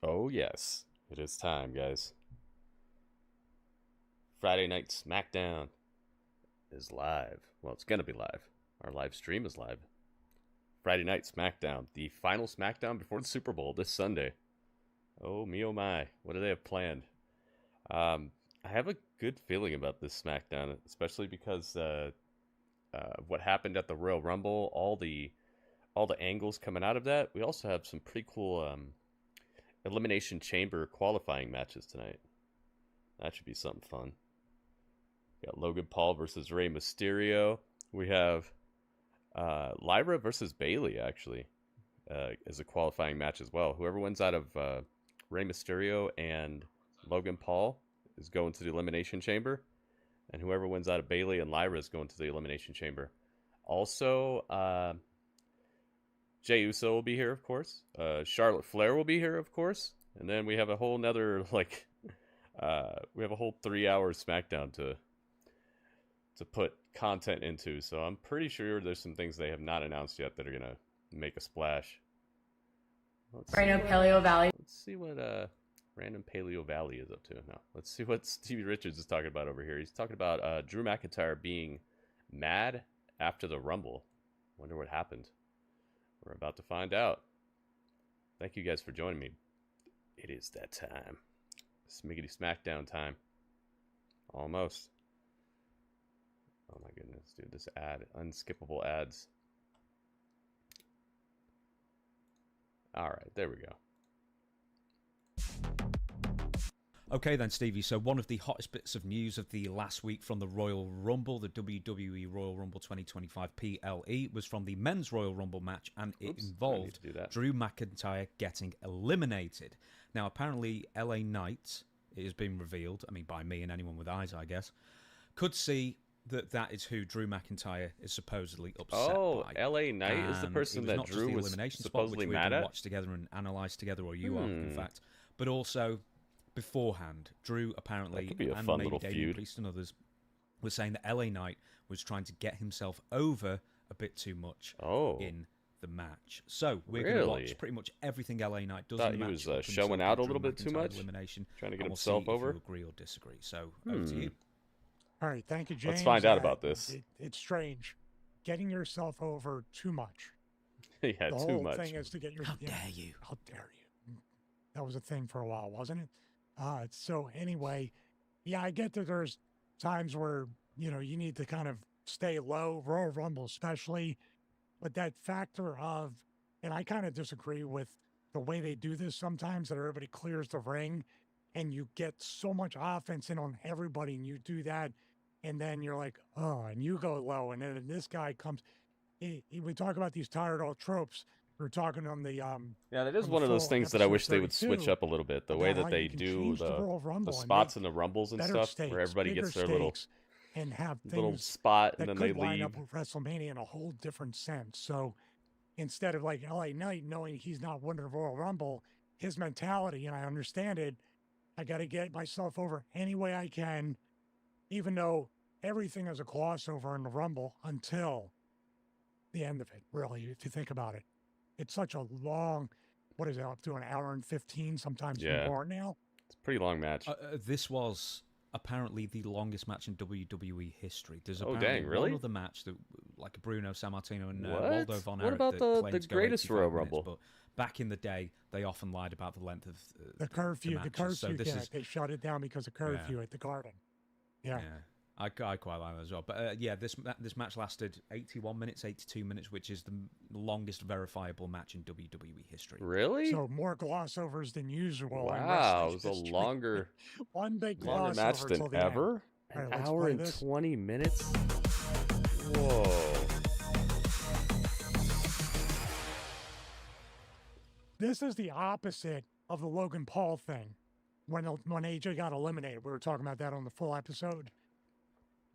Oh, yes. It is time, guys. Friday Night SmackDown is live. Well, it's going to be live. Our live stream is live. Friday Night SmackDown. The final SmackDown before the Super Bowl this Sunday. Oh, me, oh, my. What do they have planned? I have a good feeling about this SmackDown, especially because what happened at the Royal Rumble, all the angles coming out of that. We also have some pretty cool Elimination Chamber qualifying matches tonight. That should be something fun. We got Logan Paul versus Rey Mysterio. We have Lyra versus Bayley, actually, as a qualifying match as well. Whoever wins out of Rey Mysterio and Logan Paul is going to the Elimination Chamber. And whoever wins out of Bayley and Lyra is going to the Elimination Chamber. Also, Jey Uso will be here, of course. Charlotte Flair will be here, of course. And then we have a whole nother, we have a whole 3 hour SmackDown to put content into. So I'm pretty sure there's some things they have not announced yet that are going to make a splash. Random Paleo Valley. Let's see what Random Paleo Valley is up to. No, let's see what Stevie Richards is talking about over here. He's talking about Drew McIntyre being mad after the Rumble. Wonder what happened. We're about to find out. Thank you guys for joining me. It is that time. Smiggity SmackDown time. Almost. Oh my goodness, dude. This ad. Unskippable ads. Alright, there we go. Okay then, Stevie, so one of the hottest bits of news of the last week from the Royal Rumble, the WWE Royal Rumble 2025 PLE, was from the Men's Royal Rumble match, and it involved Drew McIntyre getting eliminated. Now, apparently, LA Knight, it has been revealed, I mean, by me and anyone with eyes, I guess, could see that is who Drew McIntyre is supposedly upset by. Oh, LA Knight is the person that Drew was supposedly mad at? Watched together and analysed together, or you are, in fact, but also beforehand, Drew apparently, and maybe Damian Priest and others, were saying that LA Knight was trying to get himself over a bit too much in the match. So we're going to watch pretty much everything LA Knight does in the match. He was showing out a little bit too much, trying to get himself over. If you agree or disagree. So over to you. All right, thank you, James. Let's find out about this. It's strange, getting yourself over too much. Yeah, the too much. The whole thing is to get your. How dare you? How dare you? That was a thing for a while, wasn't it? So anyway, yeah, I get that there's times where, you need to kind of stay low, Royal Rumble especially, but that factor of, and I kind of disagree with the way they do this sometimes, that everybody clears the ring and you get so much offense in on everybody and you do that, and then you're like, oh, and you go low, and then this guy comes. We talk about these tired old tropes. We're talking on the yeah, that is one of those things that I wish they would switch up a little bit. The way that they do the spots and the rumbles and stuff, stakes, where everybody gets their little and have little spot and then they line leave. Up with WrestleMania in a whole different sense. So instead of like LA Knight knowing he's not winning the Royal Rumble, his mentality, and I understand it, I got to get myself over any way I can, even though everything is a crossover in the Rumble until the end of it. Really, if you think about it. It's such a long, what is it, up to an hour and 15, sometimes more now? It's a pretty long match. This was apparently the longest match in WWE history. There's really? one other match, that, like Bruno Sammartino and Waldo Von Erich. What about the greatest Royal Rumble? But back in the day, they often lied about the length of the curfew. The curfew, so they shut it down because of curfew at the Garden. Yeah. I quite like that as well. But this match lasted 81 minutes, 82 minutes, which is the longest verifiable match in WWE history. Really? So more glossovers than usual. Wow, it was a longer, one big longer match than ever. An hour and 20 minutes. Whoa. This is the opposite of the Logan Paul thing. When AJ got eliminated, we were talking about that on the full episode.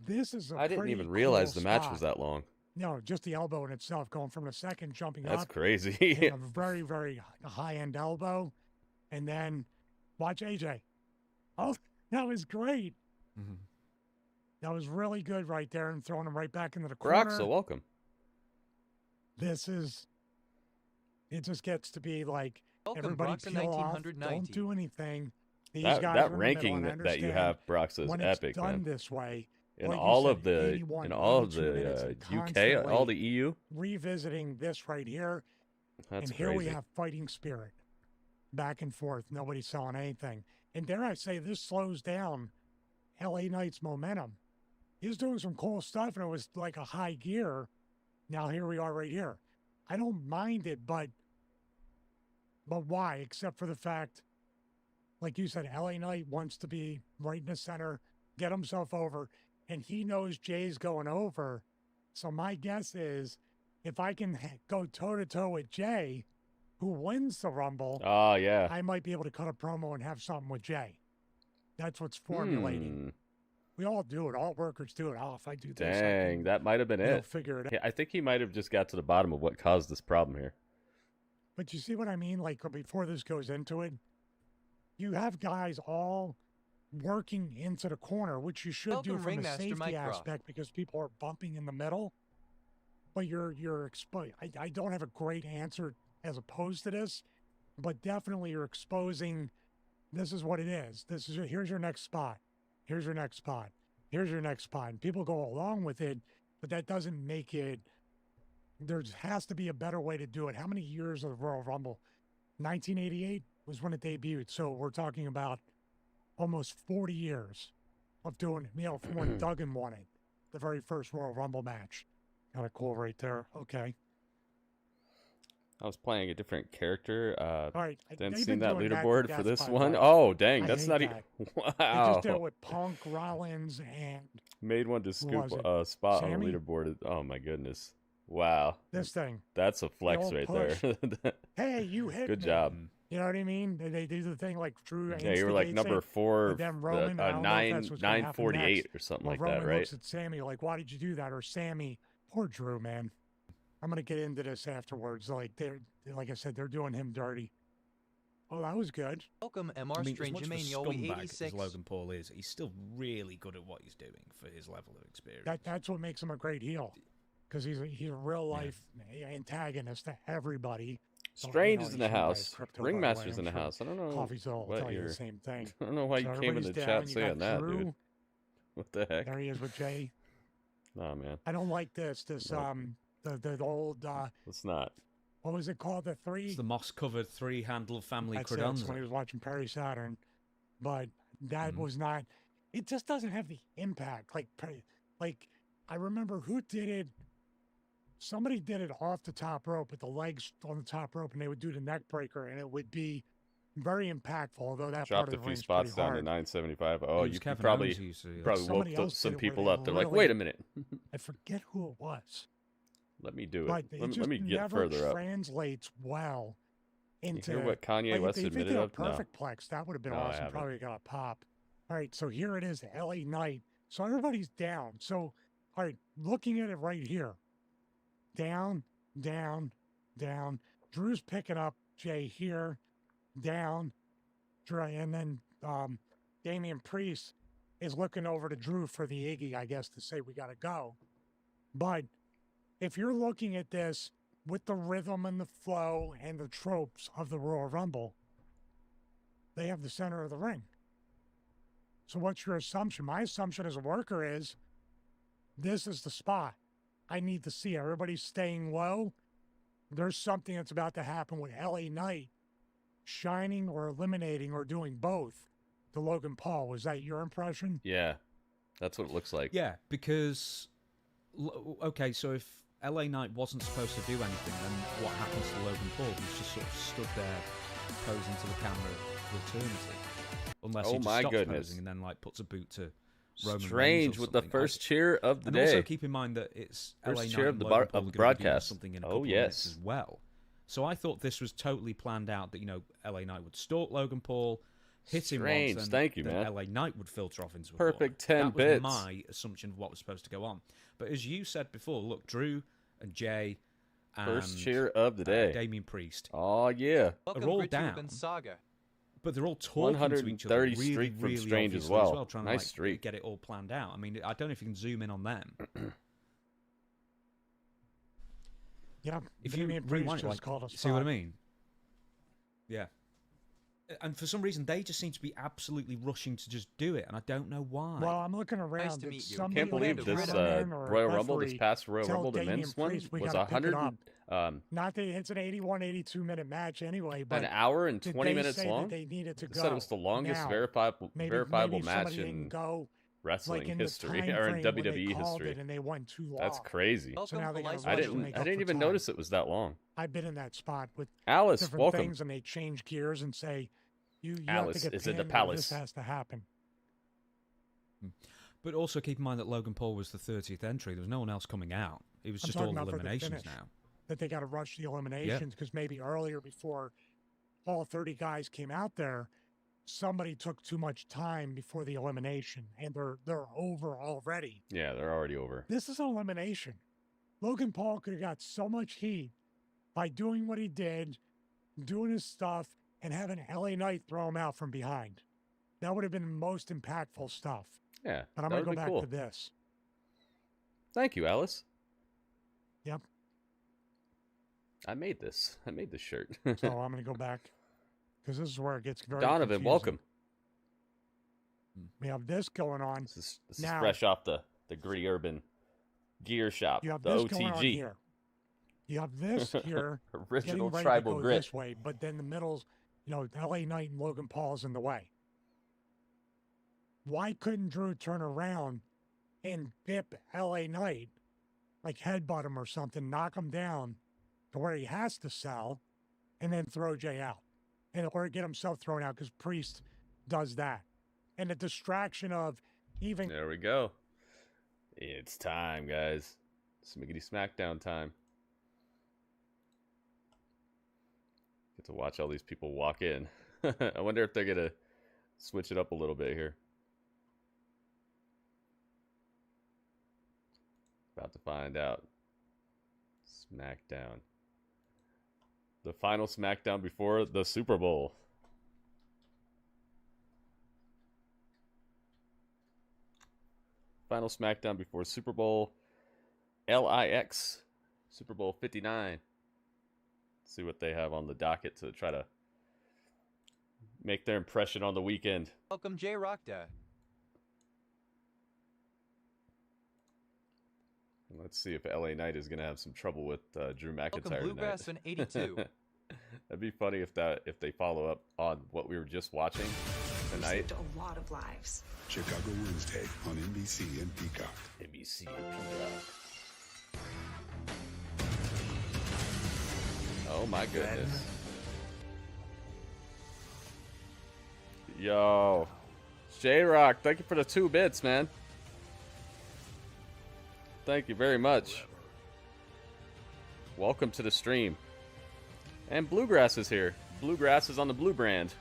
This is I didn't even realize the match was that long. No, just the elbow in itself, going from the second, jumping up. That's crazy. A very, very high-end elbow. And then watch AJ. Oh, that was great. Mm-hmm. That was really good right there, and throwing him right back into the corner. Brock's so welcome. It just gets to be like, Welcome, Everybody Brock's in peel off. 1990. Don't do anything. These That guys that are in the ranking middle, and that you understand have, Brox, is when epic, it's done man. this way, In like you all said, of the 81, in all of 82 minutes, the and UK, all constantly the EU. revisiting this right here, That's and here crazy. we have fighting spirit, back and forth. Nobody's selling anything, and dare I say, this slows down LA Knight's momentum. He was doing some cool stuff, and it was like a high gear. Now here we are, right here. I don't mind it, but why? Except for the fact, like you said, LA Knight wants to be right in the center, get himself over, and he knows Jay's going over. So my guess is, if I can go toe-to-toe with Jey, who wins the Rumble, Oh yeah. I might be able to cut a promo and have something with Jey. That's what's formulating. We all do it. All workers do it. Oh, if I do this, I Dang, can, that might have been it. figure it out. Yeah, I think he might have just got to the bottom of what caused this problem here. But you see what I mean? Like, before this goes into it, you have guys all working into the corner, which you should do Welcome, from a Ringmaster safety Mike Cross. aspect because people are bumping in the middle. But you're exposed. I don't have a great answer as opposed to this, but definitely you're exposing. This is what it is. Here's your next spot. Here's your next spot. Here's your next spot. And people go along with it, but that doesn't make it. There has to be a better way to do it. How many years of the Royal Rumble? 1988 was when it debuted. So we're talking about almost 40 years of doing it. From when Duggan won it, the very first Royal Rumble match. Kind of cool right there. Okay. I was playing a different character. All right. Didn't they've see been that doing leaderboard to for death, this by the one. way. Oh, dang, I that's hate not even. that. They Wow. just did it with Punk, Rollins, and Made one to scoop was it? a spot on the Sammy? leaderboard. Oh my goodness. Wow. this thing. That's a flex old right push. there. Hey, you hit Good me. job. You know what I mean? They do the thing like Drew. Yeah, you were like instigates number it, 4, but then Roman, I don't know if that's what's gonna happen 948 next. or something Well, like Roman that, right? looks at Sammy like, "Why did you do that?" Or Sammy, poor Drew, man. I'm gonna get into this afterwards. Like I said, they're doing him dirty. Oh, that was good. Welcome, MR I mean, as Strange much of a Emmanuel scumbag 86. as Logan Paul is, he's still really good at what he's doing for his level of experience. That's what makes him a great heel, because he's a real life antagonist to everybody. Strange you is know, in the he should buy house. crypto, by the way, Ringmaster's I'm in the sure. house. I don't know Coffee's all what tell you you're. the same thing. I don't know why So you came in the everybody's chat down. You saying got that, Drew. dude. What the heck? There he is with Jey. Oh man, I don't like this. Nope. The old let's not. what was it called? The three. It's the moss-covered three-handle family That's it. That's when he credenza. was watching Perry Saturn, but that was not. It just doesn't have the impact. Like I remember who did it. Somebody did it off the top rope with the legs on the top rope, and they would do the neck breaker, and it would be very impactful. Although that part Dropped of a the few ring's spots pretty down to hard. 975. It Oh, was you Kevin probably Owens who used to do that. probably Somebody woke else some did it where people they up. They're like, really- wait a minute, I forget who it was, let me do but it. it Let just me get never further up. translates well You into. hear what Kanye Like, West if they admitted did a of? No. perfect plex, that would have been No, I awesome. haven't. Probably got a pop. All right, so here it is, LA Knight. So everybody's down. So, all right, looking at it right here, down, down, down. Drew's picking up Jey here, down, Drew, and then Damian Priest is looking over to Drew for the Iggy, I guess, to say we got to go. But if you're looking at this with the rhythm and the flow and the tropes of the Royal Rumble, they have the center of the ring. So what's your assumption? My assumption as a worker is this is the spot. I need to see everybody staying low. There's something that's about to happen with LA Knight shining or eliminating or doing both to Logan Paul. Was that your impression? Yeah, that's what it looks like. Yeah, because okay, so if LA Knight wasn't supposed to do anything, then what happens to Logan Paul? He's just sort of stood there posing to the camera for eternity, unless Oh he just my stops goodness. posing and then like puts a boot to Roman Reigns Strange or with the something. first cheer of the And day. also keep in mind that it's First LA Knight cheer of and the Logan bar- Paul of are the gonna be doing broadcast. something in a Oh, couple of minutes yes. as well. So I thought this was totally planned out that, you know, LA Knight would stalk Logan Paul, hit him Strange. once, and Thank you, then man. LA Knight would filter off into a Perfect corner. 10 that was bits. my assumption of what was supposed to go on. But as you said before, look, Drew and Jey and First cheer of the day. Damian Priest, Oh yeah. Welcome, all Gritty down. Urban Saga. but they're all talking to each other 130 really, streak from really Strange as obviously well. trying Nice to like, streak. get it all planned out. I mean, I don't know if you can zoom in on them. Yeah. If you Damian Priest rewind, just like, called a see what I spot. mean? Yeah. And for some reason, they just seem to be absolutely rushing to just do it, and I don't know why. Well, I'm looking around. Nice to meet you. I can't believe this Royal Rumble, this past Royal Rumble, the men's one, was 100. Not that it's an 81, 82-minute match anyway, but an hour and 20 minutes long. They needed to go. Said it was the longest now, verifiable match in go, wrestling like history or in WWE history. And they went too long. That's crazy. So now they I didn't even notice it was that long. I've been in that spot with Alice, different welcome. things, and they change gears and say, "You Alice have to get is in the pinned, or palace. This has to happen." But also keep in mind that Logan Paul was the 30th entry. There was no one else coming out. It was I'm just talking all about for the eliminations finish. now. That they got to rush the eliminations because maybe earlier, before all 30 guys came out there, somebody took too much time before the elimination, and they're over already. Yeah, they're already over. This is an elimination. Logan Paul could have got so much heat by doing what he did, doing his stuff, and having LA Knight throw him out from behind. That would have been the most impactful stuff. Yeah, But I'm going to go back to this. Thank you, Alice. Yep. I made this shirt. So I'm going to go back because this is where it gets very Donovan, confusing. welcome. We have this going on. This is Now, fresh off the Gritty Urban Gear Shop, You have the this OTG. going on here. You have this here. Original getting ready tribal to go grit. this way, but then the middle's, LA Knight and Logan Paul's in the way. Why couldn't Drew turn around and dip LA Knight, like headbutt him or something, knock him down to where he has to sell, and then throw Jey out, or get himself thrown out because Priest does that, and the distraction of even. There we go. It's time, guys. Smiggity SmackDown time. Get to watch all these people walk in. I wonder if they're gonna switch it up a little bit here. About to find out. SmackDown. The final SmackDown before the Super Bowl. Final SmackDown before Super Bowl LIX. Super Bowl 59. See what they have on the docket to try to make their impression on the weekend. Welcome, Jay Rockda. Let's see if LA Knight is going to have some trouble with Drew McIntyre Welcome, tonight. Bluegrass in 82. That'd be funny if they follow up on what we were just watching tonight. Saved a lot of lives. Chicago Wednesday on NBC and Peacock. NBC and Peacock. Oh my goodness. Yo. J-Rock, thank you for the 2 bits, man. Thank you very much. Welcome to the stream. And Bluegrass is here. Bluegrass is on the Blue brand.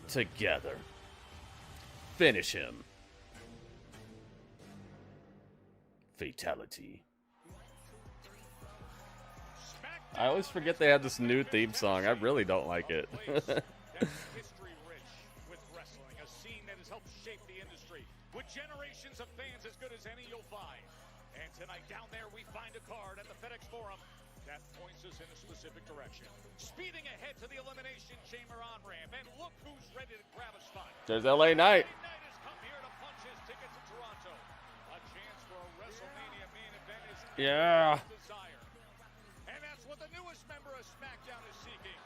Together. Finish him. Fatality. I always forget they had this new theme song. I really don't like it. History rich with wrestling, a scene that has helped shape the industry with generations of fans as good as any you'll find. And tonight down there we find a card at the FedEx Forum that points us in a specific direction. Speeding ahead to the Elimination Chamber on-ramp, and look who's ready to grab a spot. There's LA Knight. Knight has come here to punch his ticket to Toronto. A chance for a WrestleMania main event is Yeah. desire. And that's what the newest member of SmackDown is seeking.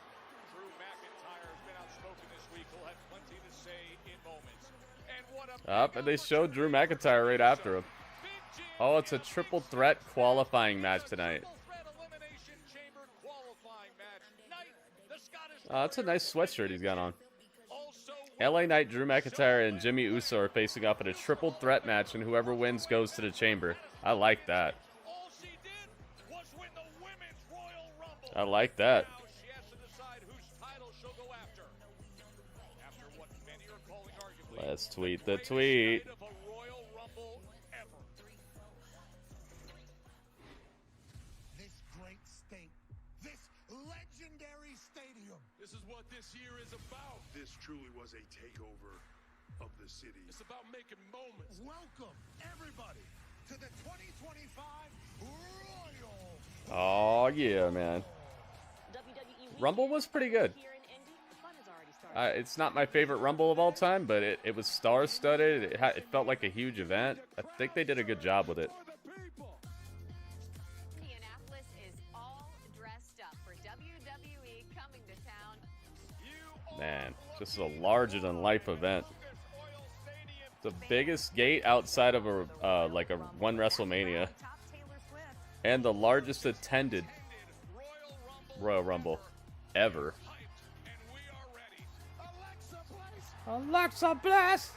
Drew McIntyre has been outspoken this week. He'll have plenty to say in moments. And what a And they showed Drew McIntyre right after him. Oh, it's a triple threat qualifying match tonight. That's a nice sweatshirt he's got on. LA Knight, Drew McIntyre, and Jimmy Uso are facing off in a triple threat match, and whoever wins goes to the chamber. I like that. I like that. Let's tweet the tweet. This great state, this legendary stadium. This is what this year is about. This truly was a takeover of the city. It's about making moments. Welcome, everybody, to the 2025 Royal. Oh, yeah, man. Rumble was pretty good. It's not my favorite Rumble of all time, but it was star-studded. It felt like a huge event. I think they did a good job with it. Indianapolis is all dressed up for WWE coming to town. Man, just a larger-than-life event. The biggest gate outside of a one WrestleMania, and the largest attended Royal Rumble ever. Alexa Bliss!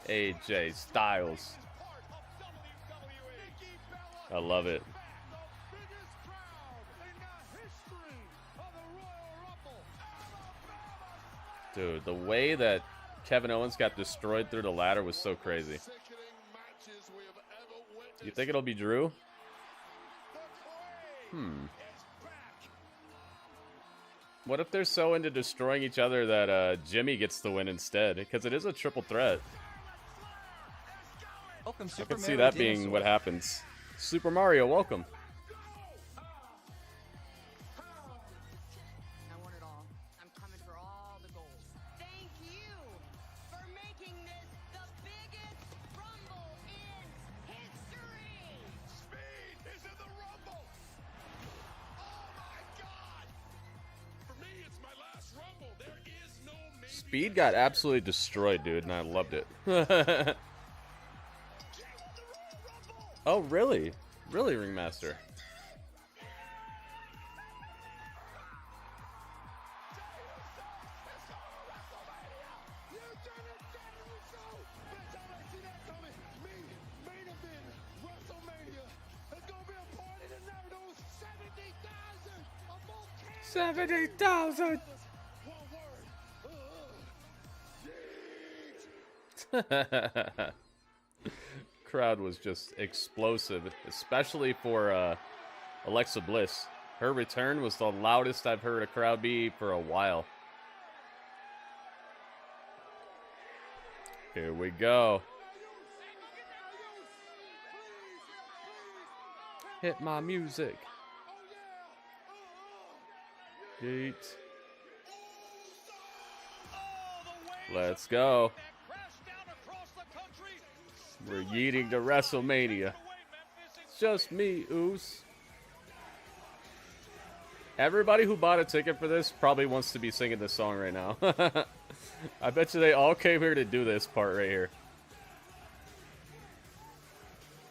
AJ Styles. I love it. Dude, the way that Kevin Owens got destroyed through the ladder was so crazy. You think it'll be Drew? What if they're so into destroying each other that Jimmy gets the win instead? Because it is a triple threat. Welcome, I Super could see Mario that being Dinosaur. what happens. Super Mario, welcome. I want it all. I'm coming for all the gold. Thank you for making this the biggest Rumble in history. Speed is in the Rumble. Oh my God! For me, it's my last Rumble. There is no maybe. Speed got absolutely destroyed, dude, and I loved it. Oh, really? Really, Ringmaster? Main event, WrestleMania. It's gonna be a party that never knows 70,000 of more 70,000! One word. Crowd was just explosive, especially for Alexa Bliss. Her return was the loudest I've heard a crowd be for a while. Here we go. Hit my music. Yeet. Let's go. We're yeeting to WrestleMania. It's just me, Oos. Everybody who bought a ticket for this probably wants to be singing this song right now. I bet you they all came here to do this part right here.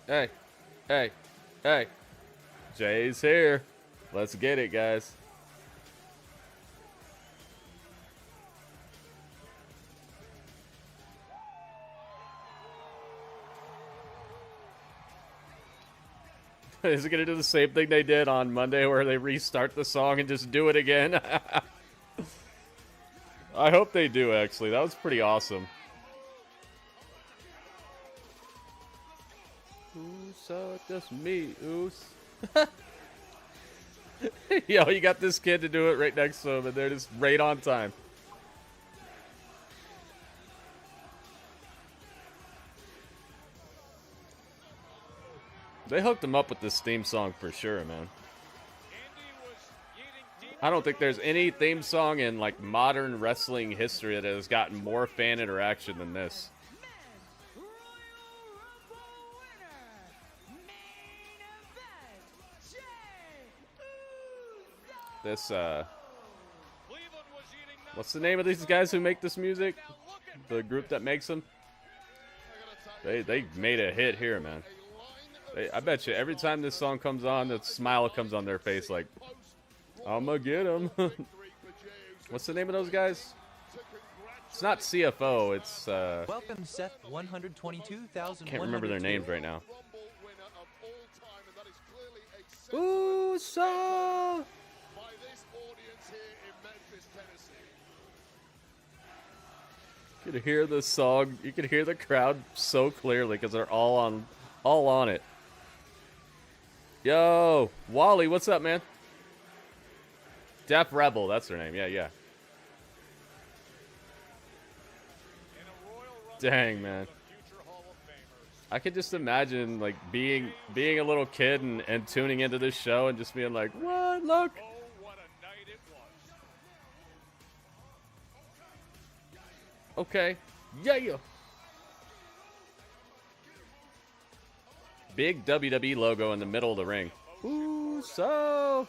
Hey, hey, hey. Jay's here. Let's get it, guys. Is it going to do the same thing they did on Monday where they restart the song and just do it again? I hope they do, actually. That was pretty awesome. So just me, Oos. Yo, you got this kid to do it right next to him, and they're just right on time. They hooked him up with this theme song for sure, man. I don't think there's any theme song in like modern wrestling history that has gotten more fan interaction than this. This what's the name of these guys who make this music? The group that makes them? They made a hit here, man. I bet you every time this song comes on, that smile comes on their face like, I'ma get him. What's the name of those guys? It's not CFO, it's Welcome, Seth 122,000. can't remember their names right now. Uso! You could hear the song, you could hear the crowd so clearly because they're all on it. Yo, Wally, what's up, man? Def Rebel, that's her name. Yeah. Dang, man. I could just imagine like being a little kid and tuning into this show and just being like, what? Look. Oh, what a night it was. Okay. Yeah. Big WWE logo in the middle of the ring. Ooh, so.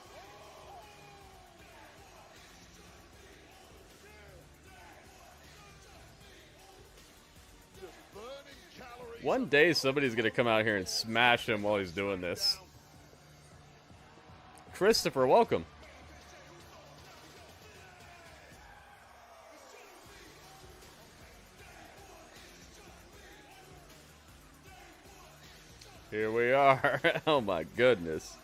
One day somebody's gonna come out here and smash him while he's doing this. Christopher, welcome. Here we are. Oh my goodness.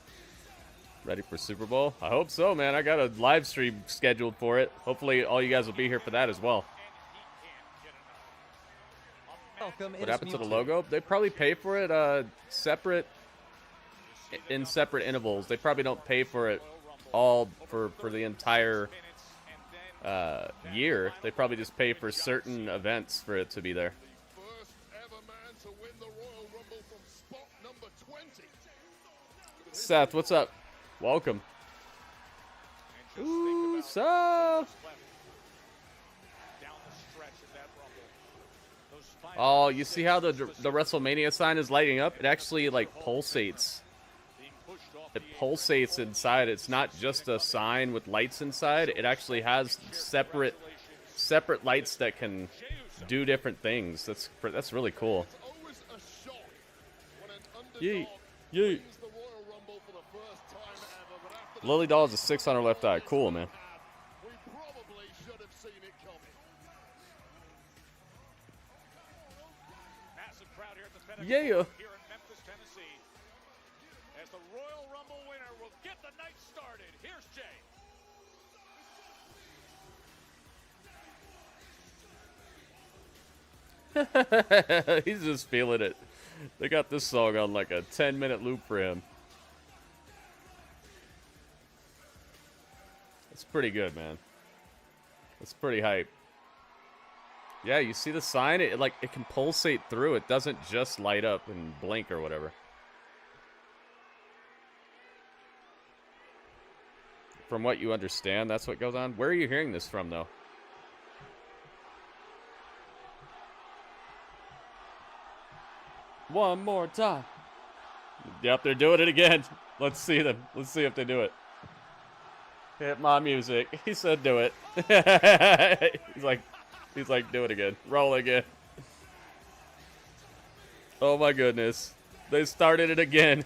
Ready for Super Bowl? I hope so, man. I got a live stream scheduled for it. Hopefully all you guys will be here for that as well. Welcome. What happened to the logo? They probably pay for it in separate intervals. They probably don't pay for it all for the entire year. They probably just pay for certain events for it to be there. Seth, what's up? Welcome. Ooh, so. Oh, you see how the WrestleMania sign is lighting up? It actually like pulsates. It pulsates inside. It's not just a sign with lights inside. It actually has separate lights that can do different things. That's really cool. Yeet. Yeet. Lily Doll is a 6 on her left eye. Cool, man. Yeah. Here in Memphis, Tennessee, as the Royal Rumble winner will get the night started. Here's Jey. He's just feeling it. They got this song on like a 10-minute loop for him. It's pretty good, man. It's pretty hype. Yeah, you see the sign? It can pulsate through. It doesn't just light up and blink or whatever. From what you understand, that's what goes on. Where are you hearing this from, though? One more time. Yep, they're doing it again. Let's see them. Let's see if they do it. Hit my music. He said do it. He's like, do it again. Roll again. Oh my goodness. They started it again.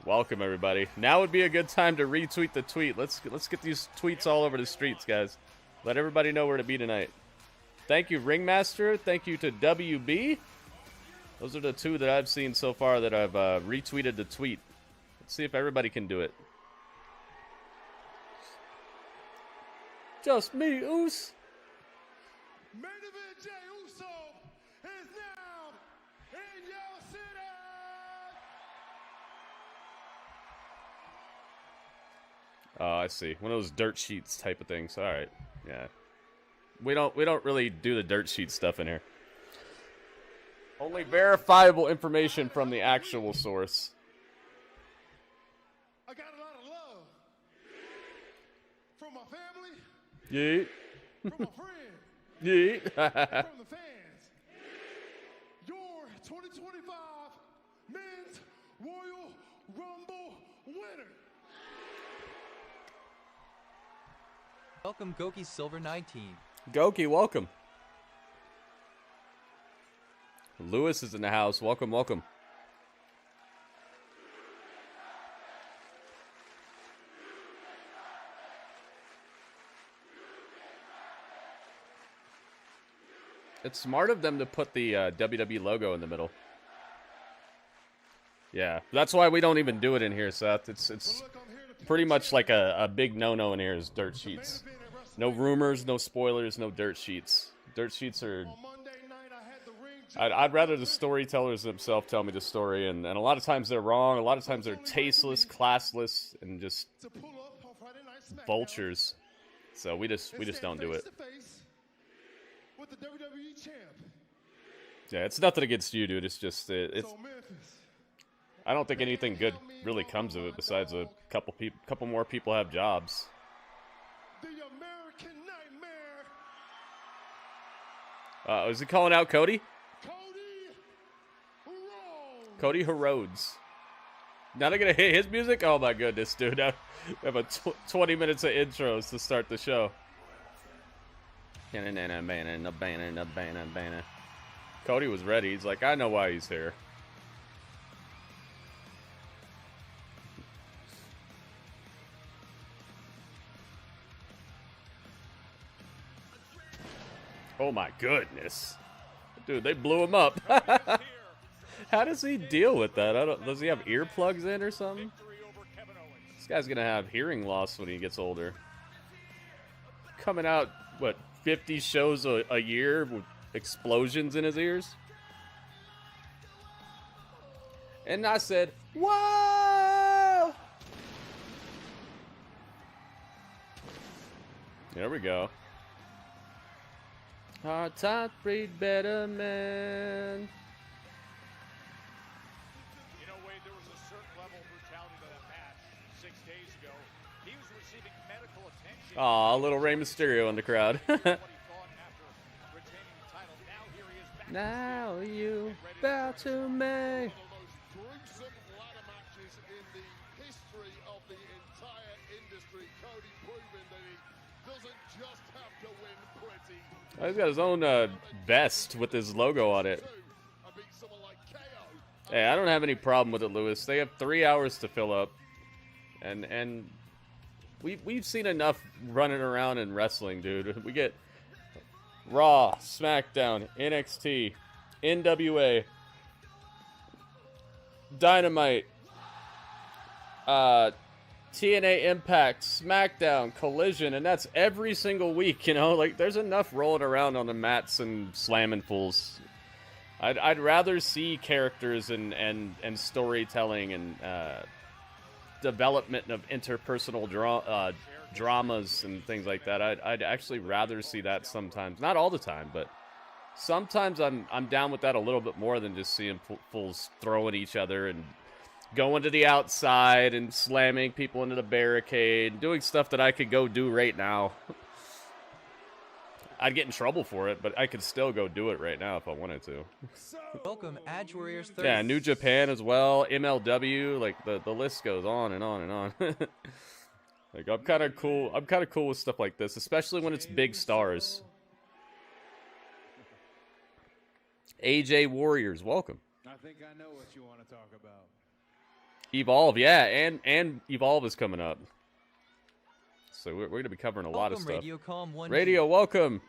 Welcome, everybody. Now would be a good time to retweet the tweet. Let's get these tweets all over the streets, guys. Let everybody know where to be tonight. Thank you, Ringmaster. Thank you to WB. Those are the two that I've seen so far that I've retweeted the tweet. Let's see if everybody can do it. Just me, Oos. Main event Jey Uso is now in your city. Oh, I see. One of those dirt sheets type of things. All right. Yeah. We don't really do the dirt sheet stuff in here. Only verifiable information from the actual source. I got a lot of love from my family, Yeet. from my friends, Yeet. from the fans. Your 2025 Men's Royal Rumble winner. Welcome, Goki Silver 19. Goki, welcome. Lewis is in the house. Welcome, welcome. It's smart of them to put the WWE logo in the middle. Yeah, that's why we don't even do it in here, Seth. It's pretty much like a big no-no in here is dirt sheets. No rumors, no spoilers, no dirt sheets. Dirt sheets are... I'd rather the storytellers themselves tell me the story, and a lot of times they're wrong. A lot of times they're tasteless, classless, and just vultures. So we just don't do it. with the WWE champ. Yeah, it's nothing against you, dude. It's just it's. So Memphis, I don't think anything good really comes of it besides a couple more people have jobs. the American Nightmare, Is he calling out Cody? Cody Rhodes. Cody Rhodes. Now they're gonna hit his music? Oh my goodness, dude. I have a 20 minutes of intros to start the show. Cody was ready. He's like, I know why he's here. Oh my goodness. Dude, they blew him up. How does he deal with that? Does he have earplugs in or something? This guy's gonna have hearing loss when he gets older. Coming out, what, 50 shows a year with explosions in his ears? And I said, whoa! There we go. Our top breed better man. You know, Wade, there was a certain level of brutality to that match 6 days ago. He was receiving medical attention. Aw, little Rey Mysterio in the crowd. What he thought after retaining the title. Now here he is back. Now you bow to me. One of the most gruesome ladder matches in the history of the entire industry. Cody proving that he doesn't just have to win pretty. Oh, he's got his own vest with his logo on it. I beat someone like KO. Hey, I don't have any problem with it, Lewis. They have 3 hours to fill up, and we've seen enough running around in wrestling, dude. We get Raw, SmackDown, NXT, NWA, Dynamite, TNA Impact, SmackDown, Collision, and that's every single week, you know? Like, there's enough rolling around on the mats and slamming fools. I'd rather see characters and storytelling and development of interpersonal dramas and things like that. I'd actually rather see that sometimes. Not all the time, but sometimes I'm down with that a little bit more than just seeing fools throwing each other and going to the outside and slamming people into the barricade, doing stuff that I could go do right now. I'd get in trouble for it, but I could still go do it right now if I wanted to. Welcome, Edge Warriors 30. Yeah, New Japan as well, MLW, like the list goes on and on and on. Like I'm kind of cool with stuff like this, especially when it's big stars. AJ Warriors, welcome. I think I know what you want to talk about. Evolve, yeah, and Evolve is coming up. So we're going to be covering a lot of stuff. Radio Calm 1G. Radio, welcome.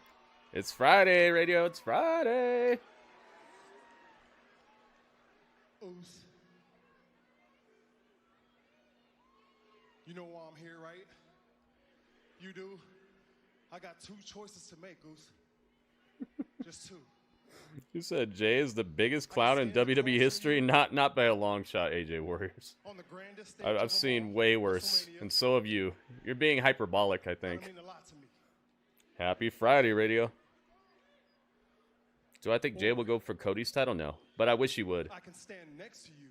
It's Friday, Radio. It's Friday. Oos. You know why I'm here, right? You do? I got 2 choices to make, Goose. Just 2. You said Jey is the biggest clown in WWE history? Not by a long shot, AJ Warriors. On the grandest stage I've of seen them all, way worse, WrestleMania. and so have you. You're being hyperbolic, I That'll think. mean a lot to me. Happy Friday, Radio. Do I think Jey will go for Cody's title? No, but I wish he would. I can stand next to you.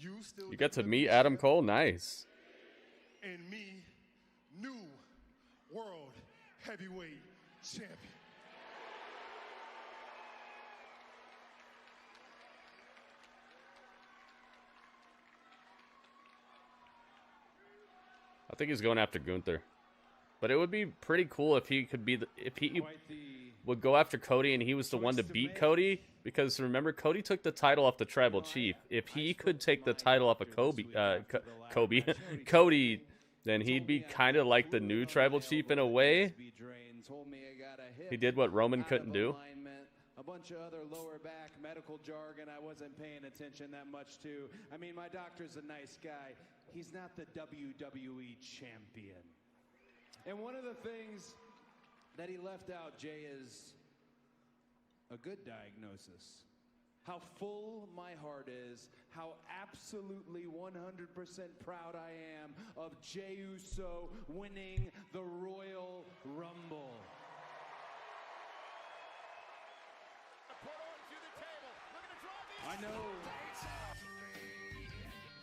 You still You got to WWE meet Adam champ, Cole? Nice. and me, new world heavyweight champion. I think he's going after Gunther. But it would be pretty cool if he could be if he would go after Cody and he was the one to beat Cody, because remember Cody took the title off the Tribal Chief. If he could take the title off of Cody, then he'd be kind of like the new Tribal Chief in a way. He did what Roman couldn't do. A bunch of other lower back medical jargon I wasn't paying attention that much to. I mean, my doctor's a nice guy. He's not the WWE champion. And one of the things that he left out, Jey, is a good diagnosis. how full my heart is, how absolutely 100% proud I am of Jey Uso winning the Royal Rumble. I know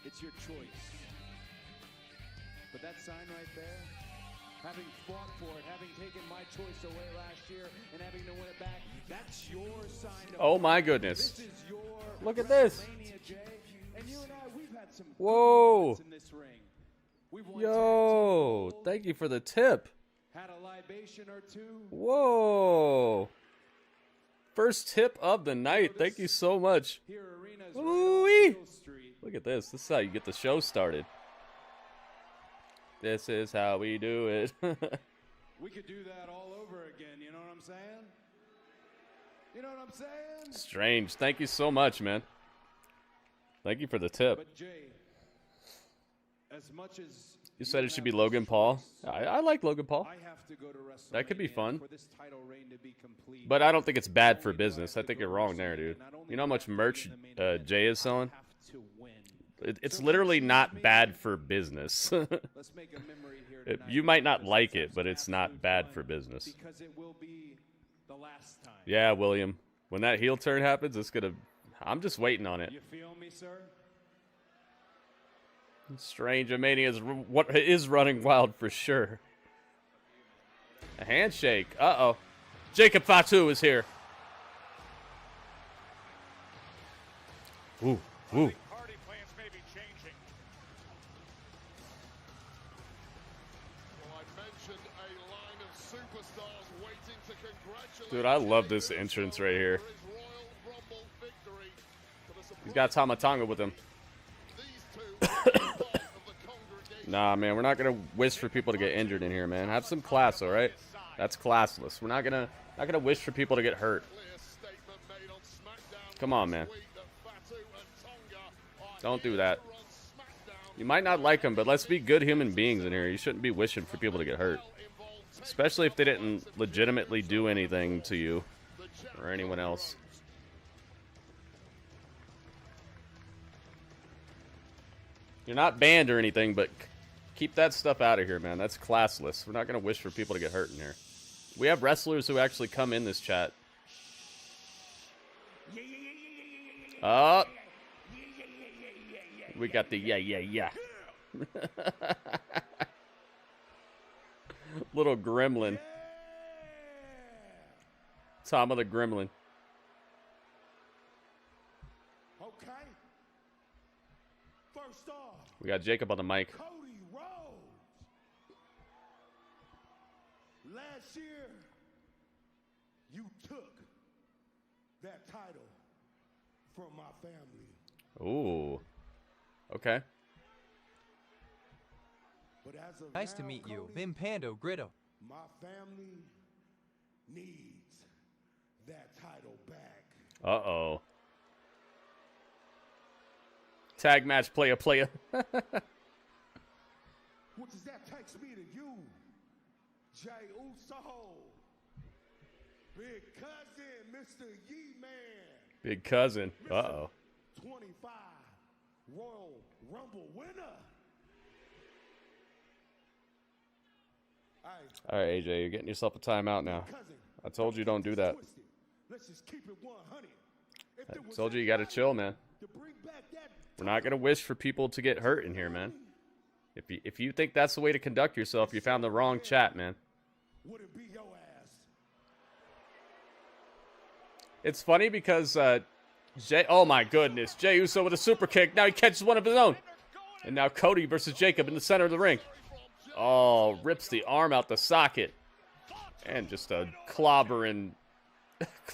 it's your choice, but that sign right there, having fought for it, having taken my choice away last year and having to win it back, that's your sign. Oh my goodness. This is your Look at this. WrestleMania, Jey. And you and I, we've had some good Whoa. moments in this ring. We've won tag team Yo, gold, thank you for the tip. had a libation or two. Whoa. First tip of the night. Thank you so much. Here arenas Ooh-wee. right on Beale Street. Look at this. This is how you get the show started. This is how we do it. We could do that all over again, you know what I'm saying? You know what I'm saying? Strange. Thank you so much, man. Thank you for the tip. But Jey, as much as You said it don't should be have Logan much Paul. choice, I like Logan Paul. I have to go to WrestleMania That could be fun. for this title reign to be complete. But I don't think it's bad for Not only do business. have I to think go you're to wrong there, WrestleMania, dude. not only You know how do I much have to be merch in the main event, Jay is I selling? have to win. It's So literally choose not me, bad for business. Let's make a memory here tonight. You might not because like it's it, but it's not absolute bad fun, for business. Because it will be the last time. Yeah, William. When that heel turn happens, it's gonna. I'm just waiting on it. You feel me, sir? Strange Mania is running wild for sure. A handshake. Uh-oh. Jacob Fatu is here. Ooh, ooh. Party plans may be changing. Well, I mentioned a line of superstars waiting to congratulate Dude, I love Jey this Uso entrance right here. for his Royal Rumble victory. To the He's got surprise Tamatanga with him. these two are part of the congregation. Nah, man, we're not gonna wish for people to get injured in here, man. Have some class, all right? That's classless. We're not gonna wish for people to get hurt. Clear statement made on SmackDown Come on, man. last week that Fatu and Tonga are Don't do here that. to run SmackDown. You might not like them, but let's be good human beings in here. You shouldn't be wishing for people to get hurt. Especially if they didn't legitimately do anything to you or anyone else. You're not banned or anything, but keep that stuff out of here, man. That's classless. We're not going to wish for people to get hurt in here. We have wrestlers who actually come in this chat. We got the yeah. Little gremlin. Tom of the gremlin. Okay. First off, We got Jacob on the mic. Cody Rhodes. Last year, you took that title from my family. Ooh. Okay. But as of Nice to now, meet you. Cody, Vimpando Gritto. my family needs that title back. Uh-oh. Tag match, playa. What does that takes me to you, Jey Uso, big cousin, Mr. Yee-Man, Big cousin. Uh-oh. 25 Royal Rumble winner. All right, AJ, you're getting yourself a timeout now. Cousin, I told you don't do that. twisted. Let's just keep it 100. If I there was told you gotta chill, man. to bring back that We're not gonna wish for people to get hurt in here, man. If you think that's the way to conduct yourself, you found the wrong chat, man. wouldn't be your ass. It's funny because oh my goodness, Jey Uso with a super kick. Now he catches one of his own. And now Cody versus Jacob in the center of the ring. Oh, rips the arm out the socket. And just a clobbering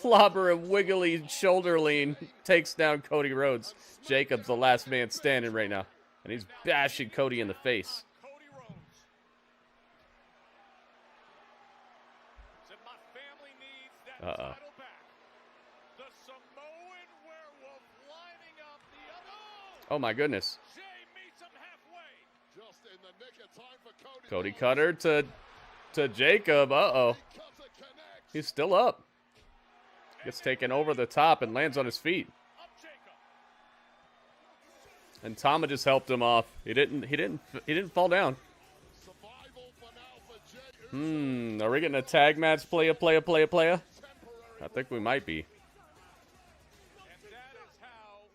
wiggly shoulder lean takes down Cody Rhodes. Jacob's the last man standing right now. And he's bashing Cody in the face. Cody Rhodes. Said my family needs that Uh-oh. title back. The Samoan werewolf lining up the other. Oh my goodness. Jey meets him halfway. Just in the nick of time for Cody Rhodes. cutter to Jacob. Uh-oh. Cutter connects. He's still up. Gets taken over the top and lands on his feet. And Tama just helped him off. He didn't fall down. Are we getting a tag match? Playa? I think we might be. And that is how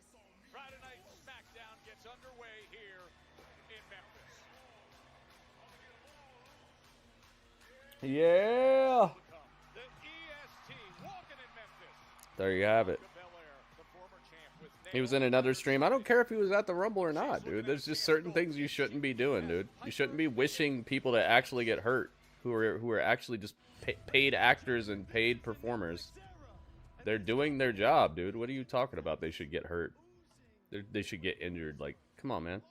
Friday Night SmackDown gets underway here in Memphis. Yeah. The EST walking in Memphis. There you have it. He was in another stream. I don't care if he was at the Rumble or not, dude. There's just certain things you shouldn't be doing, dude. You shouldn't be wishing people to actually get hurt, who are actually just paid actors and paid performers. They're doing their job, dude. What are you talking about? They should get hurt. They should get injured. Like, come on, man.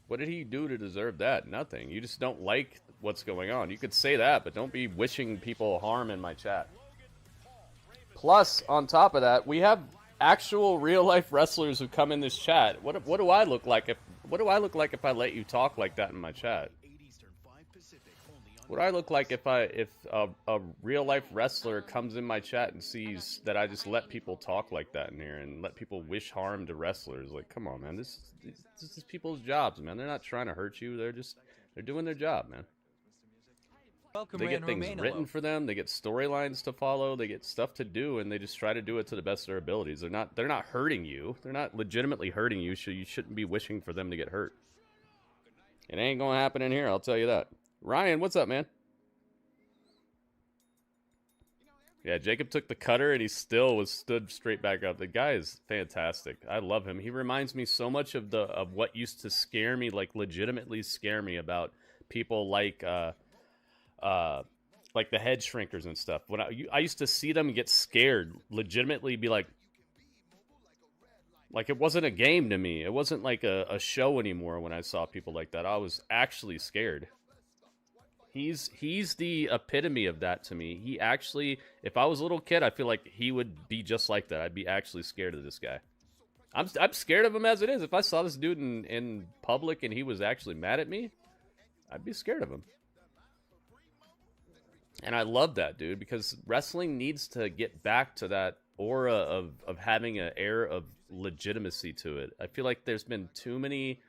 What did he do to deserve that? Nothing. You just don't like what's going on. You could say that, but don't be wishing people harm in my chat. Plus, on top of that, we have actual real life wrestlers who come in this chat. What do I look like if I let you talk like that in my chat? What do I look like if a real life wrestler comes in my chat and sees that I just let people talk like that in here and let people wish harm to wrestlers? Like, come on, man. This is people's jobs, man. They're not trying to hurt you. They're doing their job, man. Welcome, They get Rand things Romano. written for them. They get storylines to follow. They get stuff to do, and they just try to do it to the best of their abilities. They're not hurting you. They're not legitimately hurting you, so you shouldn't be wishing for them to get hurt. It ain't gonna happen in here, I'll tell you that. Ryan, what's up, man? Yeah, Jacob took the cutter, and he still stood straight back up. The guy is fantastic. I love him. He reminds me so much of what used to scare me, like legitimately scare me about people like the head shrinkers and stuff. When I used to see them get scared, legitimately be like it wasn't a game to me. It wasn't like a show anymore when I saw people like that. I was actually scared. He's the epitome of that to me. He actually, if I was a little kid, I feel like he would be just like that. I'd be actually scared of this guy. I'm scared of him as it is. If I saw this dude in public and he was actually mad at me, I'd be scared of him. And I love that, dude, because wrestling needs to get back to that aura of having an air of legitimacy to it. I feel like there's been too many...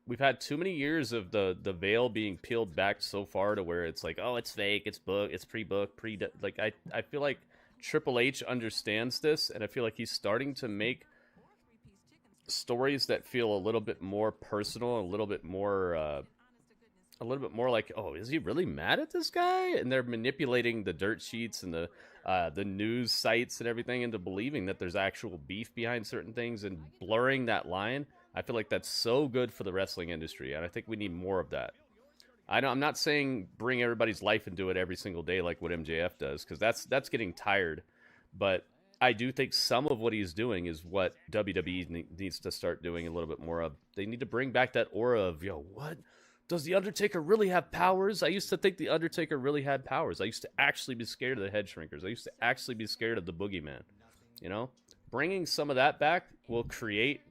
we've had too many years of the veil being peeled back so far to where it's like, oh, it's fake, it's booked, it's pre-booked, like I feel like Triple H understands this, and I feel like he's starting to make stories that feel a little bit more personal, a little bit more like, oh, is he really mad at this guy? And they're manipulating the dirt sheets and the news sites and everything into believing that there's actual beef behind certain things and blurring that line. I feel like that's so good for the wrestling industry, and I think we need more of that. I'm not saying bring everybody's life into it every single day like what MJF does, because that's getting tired. But I do think some of what he's doing is what WWE needs to start doing a little bit more of. They need to bring back that aura of, yo, what? Does The Undertaker really have powers? I used to think The Undertaker really had powers. I used to actually be scared of the head shrinkers. I used to actually be scared of the boogeyman. You know? Bringing some of that back will create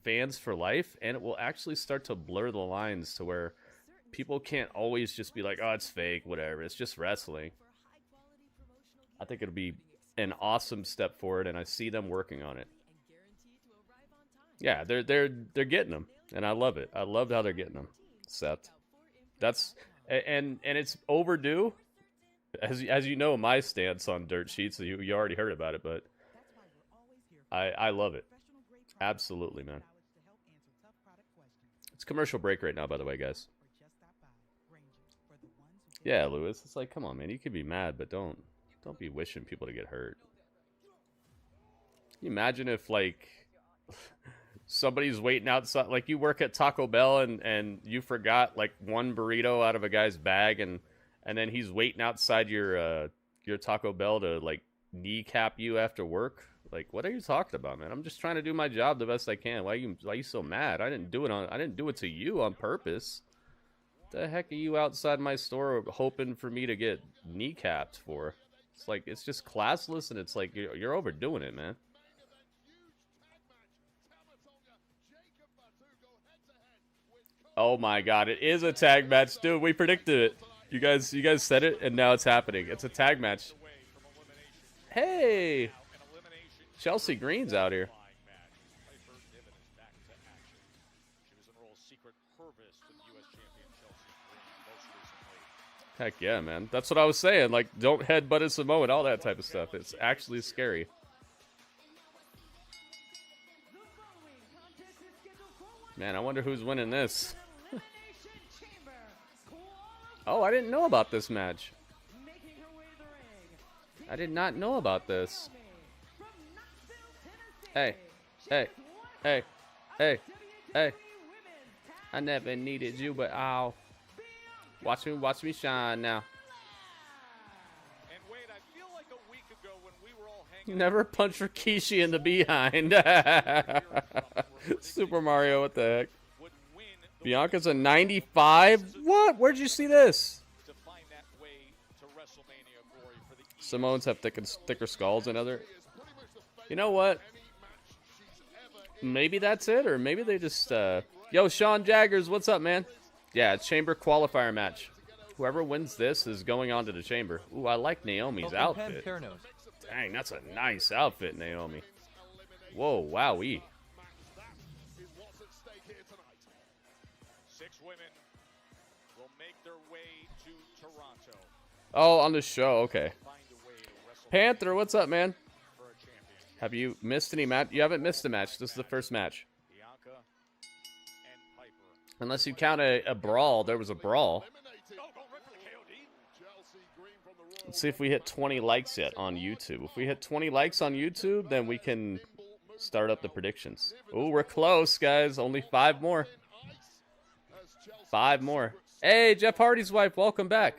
fans for life, and it will actually start to blur the lines to where people can't always just be like, oh, it's fake, whatever. It's just wrestling. I think it'll be an awesome step forward, and I see them working on it. Yeah, they're getting them, and I love it. I love how they're getting them. Seth, that's and it's overdue, as you know my stance on dirt sheets. So you already heard about it, but I love it. Absolutely, man. It's commercial break right now, by the way, guys. Yeah, Lewis, it's like, come on, man. You can be mad, but don't be wishing people to get hurt. Can you imagine if like somebody's waiting outside, like you work at Taco Bell and you forgot like one burrito out of a guy's bag, and then he's waiting outside your Taco Bell to like kneecap you after work? Like, what are you talking about, man? I'm just trying to do my job the best I can. Why are you so mad? I didn't do it to you on purpose. The heck are you outside my store hoping for me to get kneecapped for? It's like, it's just classless, and it's like you're overdoing it, man. Oh my god, it is a tag match, dude. We predicted it. You guys said it, and now it's happening. It's a tag match. Hey, Chelsea Green's out here. Heck yeah, man. That's what I was saying. Like, don't headbutt a Samoan, all that type of stuff. It's actually scary. Man, I wonder who's winning this. Oh, I didn't know about this match. I did not know about this. Hey, hey, hey, hey, hey. I never needed you, but ow. Watch me shine now. And Wade, I feel like a week ago when we were all hanging Never punch Rikishi in the behind. Super Mario, what the heck? Bianca's a 95? What? Where'd you see this? to find that way to WrestleMania glory for the Samoans have thicker skulls than other. You know what? Maybe that's it, or maybe they just, Yo, Sean Jaggers, what's up, man? Yeah, Chamber qualifier match. Whoever wins this is going on to the Chamber. Ooh, I like Naomi's outfit. Dang, that's a nice outfit, Naomi. Whoa, wowee. 6 women will make their way to Toronto. Oh, on the show, okay. Panther, what's up, man? Have you missed any match? You haven't missed a match. This is the first match. Unless you count a brawl. There was a brawl. Let's see if we hit 20 likes yet on YouTube. If we hit 20 likes on YouTube, then we can start up the predictions. Ooh, we're close, guys. Only 5 more. 5 more. Hey, Jeff Hardy's wife, welcome back.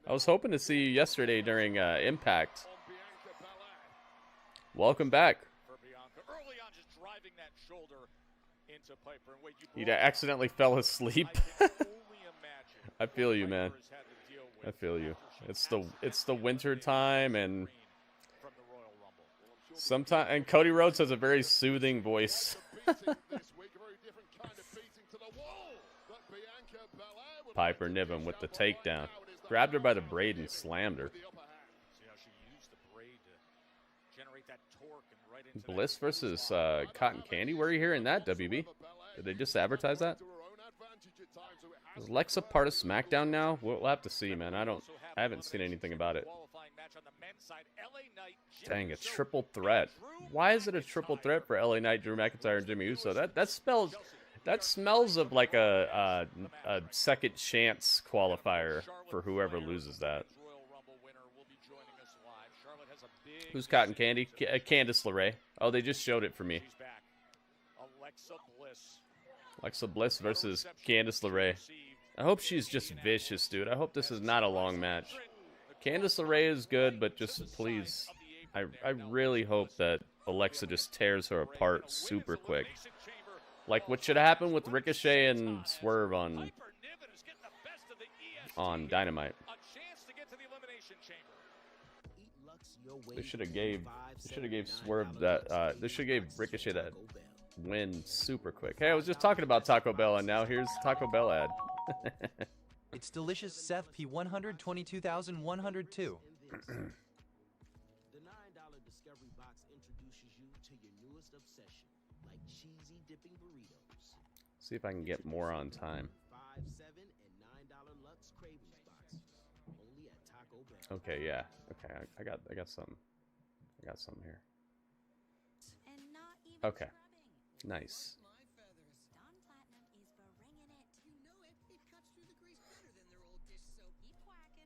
I was hoping to see you yesterday during Impact. Welcome back. He accidentally fell asleep. I feel you, man. I feel you. It's the winter time, and Cody Rhodes has a very soothing voice. Piper Niven with the takedown. Grabbed her by the braid and slammed her. Bliss versus Cotton Candy. Where are you hearing that, WB? Did they just advertise that? Is Alexa part of SmackDown now? We'll have to see, man. I haven't seen anything about it. Dang, a triple threat. Why is it a triple threat for LA Knight, Drew McIntyre, and Jimmy Uso? That smells of like a second chance qualifier for whoever loses that. Who's Cotton Candy? Candace LeRae. Oh, they just showed it for me. Alexa Bliss versus Candace LeRae. I hope she's just vicious, dude. I hope this is not a long match. Candace LeRae is good, but just please, I really hope that Alexa just tears her apart super quick. Like what should happen with Ricochet and Swerve on Dynamite. They should have gave Swerve that they should have gave Ricochet that win super quick. Hey, I was just talking about Taco Bell, and now here's Taco Bell ad. It's delicious Seth P 122,102. The $9 Discovery Box introduces you to your newest obsession, like cheesy dipping burritos. See if I can get more on time. $5, $7, and $9 Lux Cravings boxes, only at Taco Bell. Okay, yeah. Okay, I got some. I got some here. Okay. Nice.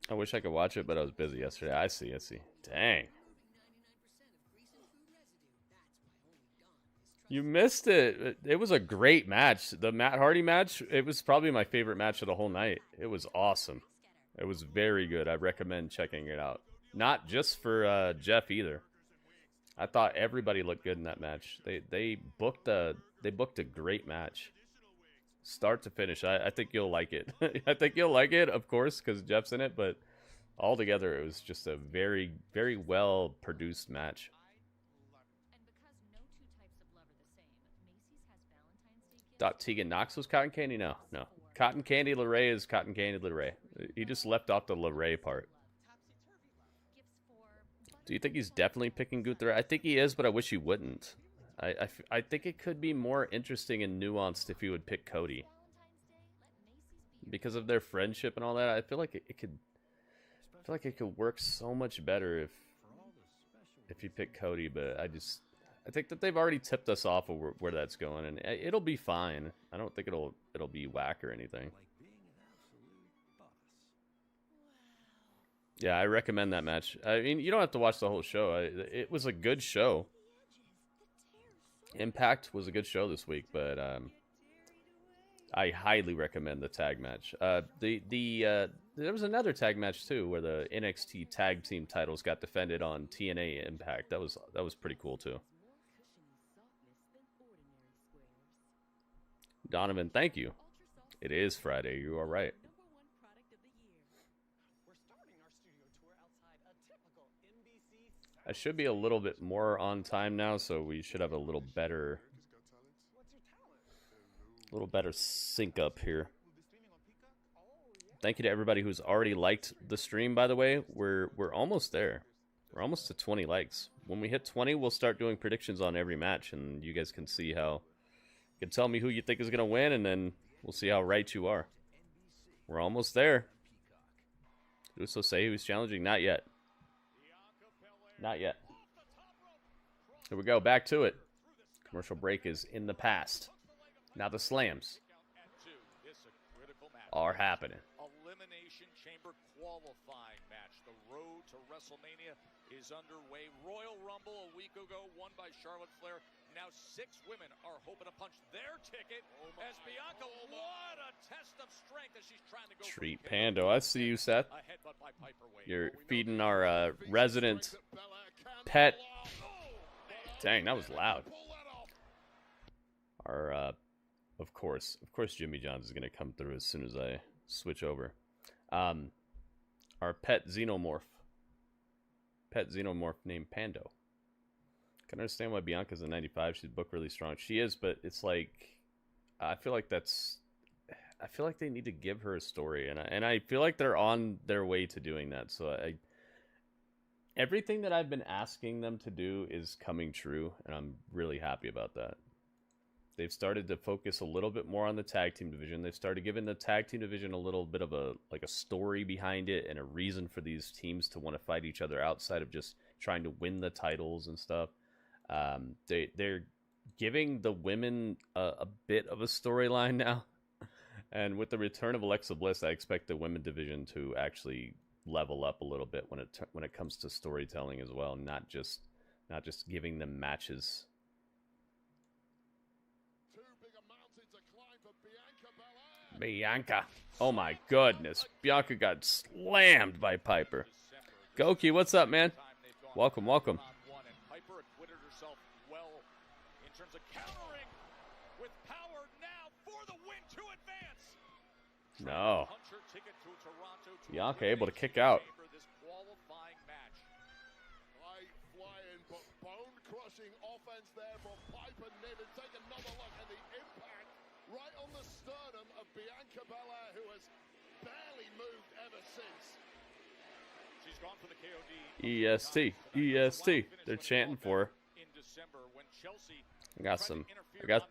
I wish I could watch it, but I was busy yesterday. I see. Dang. You missed it. It was a great match. The Matt Hardy match, it was probably my favorite match of the whole night. It was awesome. It was very good. I recommend checking it out. Not just for Jeff either. I thought everybody looked good in that match. They booked a great match, start to finish. I think you'll like it. I think you'll like it, of course, because Jeff's in it. But altogether, it was just a very, very well produced match. Thought Tegan Knox was Cotton Candy? No. Cotton Candy LeRae is Cotton Candy LeRae. He just left off the LeRae part. Do you think he's definitely picking Gunther? I think he is, but I wish he wouldn't. I think it could be more interesting and nuanced if he would pick Cody. Because of their friendship and all that, I feel like it could... feel like it could work so much better if you pick Cody, but I think that they've already tipped us off of where that's going, and it'll be fine. I don't think it'll be whack or anything. Yeah, I recommend that match. I mean, you don't have to watch the whole show. It was a good show. Impact was a good show this week, but I highly recommend the tag match. There was another tag match too, where the NXT tag team titles got defended on TNA Impact. That was pretty cool too. Donovan, thank you. It is Friday. You are right. I should be a little bit more on time now, so we should have a little better sync up here. Thank you to everybody who's already liked the stream, by the way. We're almost there. We're almost to 20 likes. When we hit 20, we'll start doing predictions on every match, and you guys can see how... You can tell me who you think is going to win, and then we'll see how right you are. We're almost there. Uso say who's challenging? Not yet. Not yet. Here we go. Back to it. Commercial break is in the past. Now the slams are happening. Elimination Chamber qualifying match. The road to WrestleMania is underway. Royal Rumble a week ago, won by Charlotte Flair. Now 6 women are hoping to punch their ticket as Bianca, what a test of strength as she's trying to go. Treat Pando. I see you, Seth. You're feeding our resident pet. Dang, that was loud. Our, of course, Jimmy Johns is going to come through as soon as I switch over. Our pet xenomorph named Pando. Can understand why Bianca's a 95. She's booked really strong. She is, but it's like I feel like they need to give her a story, and I feel like they're on their way to doing that. So everything that I've been asking them to do is coming true, and I'm really happy about that. They've started to focus a little bit more on the tag team division. They've started giving the tag team division a little bit of a story behind it and a reason for these teams to want to fight each other outside of just trying to win the titles and stuff. They're giving the women a bit of a storyline now, and with the return of Alexa Bliss, I expect the women division to actually level up a little bit when it comes to storytelling as well, not just giving them matches. Bianca. Oh my goodness. Bianca got slammed by Piper. Goki, what's up, man? Welcome. Piper acquitted herself well in terms of countering with power now for the win to advance. No. Bianca able to kick out. This qualifying match. High flying but bone crushing offense there from Piper Niven. Take another look at the impact right on the sternum of Bianca Belair, who has barely moved ever since. She's gone for the KOD. EST. They're chanting for her. In December when Chelsea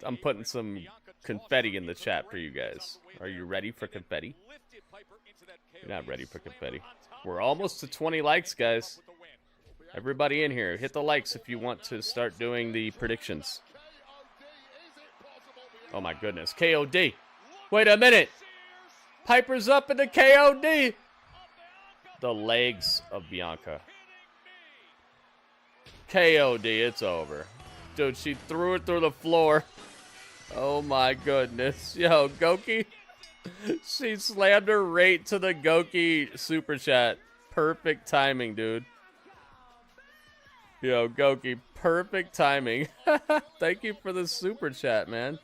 I'm putting some confetti in the chat for you guys. Are you ready for confetti? You're not ready for confetti. We're almost to 20 likes, guys. Everybody in here, hit the likes if you want to start doing the predictions. Oh my goodness. KOD. Wait a minute. Piper's up in the KOD. The legs of Bianca. KOD. It's over. Dude, she threw it through the floor. Oh my goodness. Yo, Goki. She slammed her right to the Goki super chat. Perfect timing, dude. Yo, Goki. Perfect timing. Thank you for the super chat, man.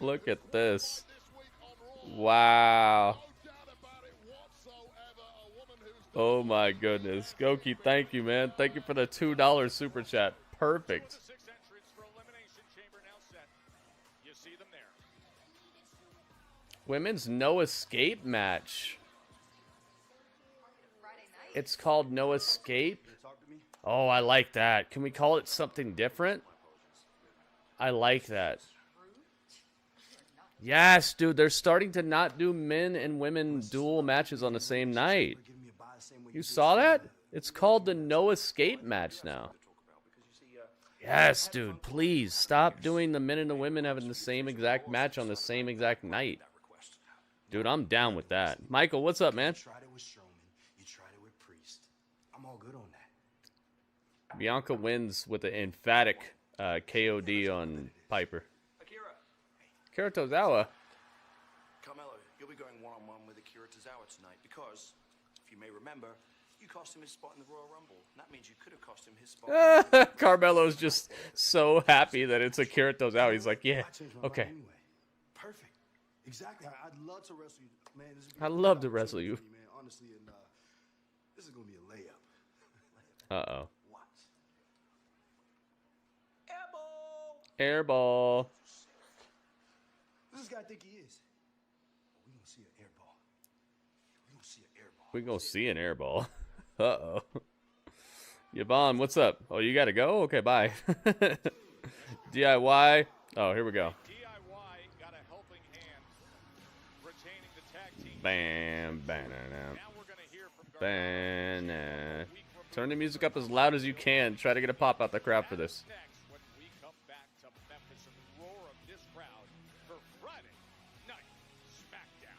Look at this. Wow. Oh my goodness. Goki, thank you, man. Thank you for the $2 super chat. Perfect. Women's No Escape match. It's called No Escape. Oh, I like that. Can we call it something different? I like that. Yes, dude, they're starting to not do men and women dual matches on the same night. You saw that? It's called the No Escape match now. Yes, dude, please stop doing the men and the women having the same exact match on the same exact night. Dude, I'm down with that. Michael, what's up, man? Bianca wins with an emphatic KOD on Piper. Akira Tozawa. Carmelo, you'll be going one-on-one with Akira Tozawa tonight because, if you may remember, you cost him his spot in the Royal Rumble. And that means you could have cost him his spot. Carmelo's just so happy that it's Akira Tozawa. He's like, yeah, okay. Anyway. Perfect. Exactly. I'd love to wrestle you, man. I'd love to wrestle you. Man, honestly, and this is gonna be a layup. Uh-oh. Airball. This guy think he is. We're gonna see an airball. We're gonna see an airball. We're gonna see an airball. Uh-oh. Yvonne, what's up? Oh, you gotta go? Okay, bye. DIY. Oh, here we go. DIY got a helping hand, retaining the tag team. Bam, bam, Now we're gonna hear from bam. Turn the music up as loud as you can. Try to get a pop out the crowd for this. when we come back to Memphis and the roar of this crowd for Friday Night SmackDown.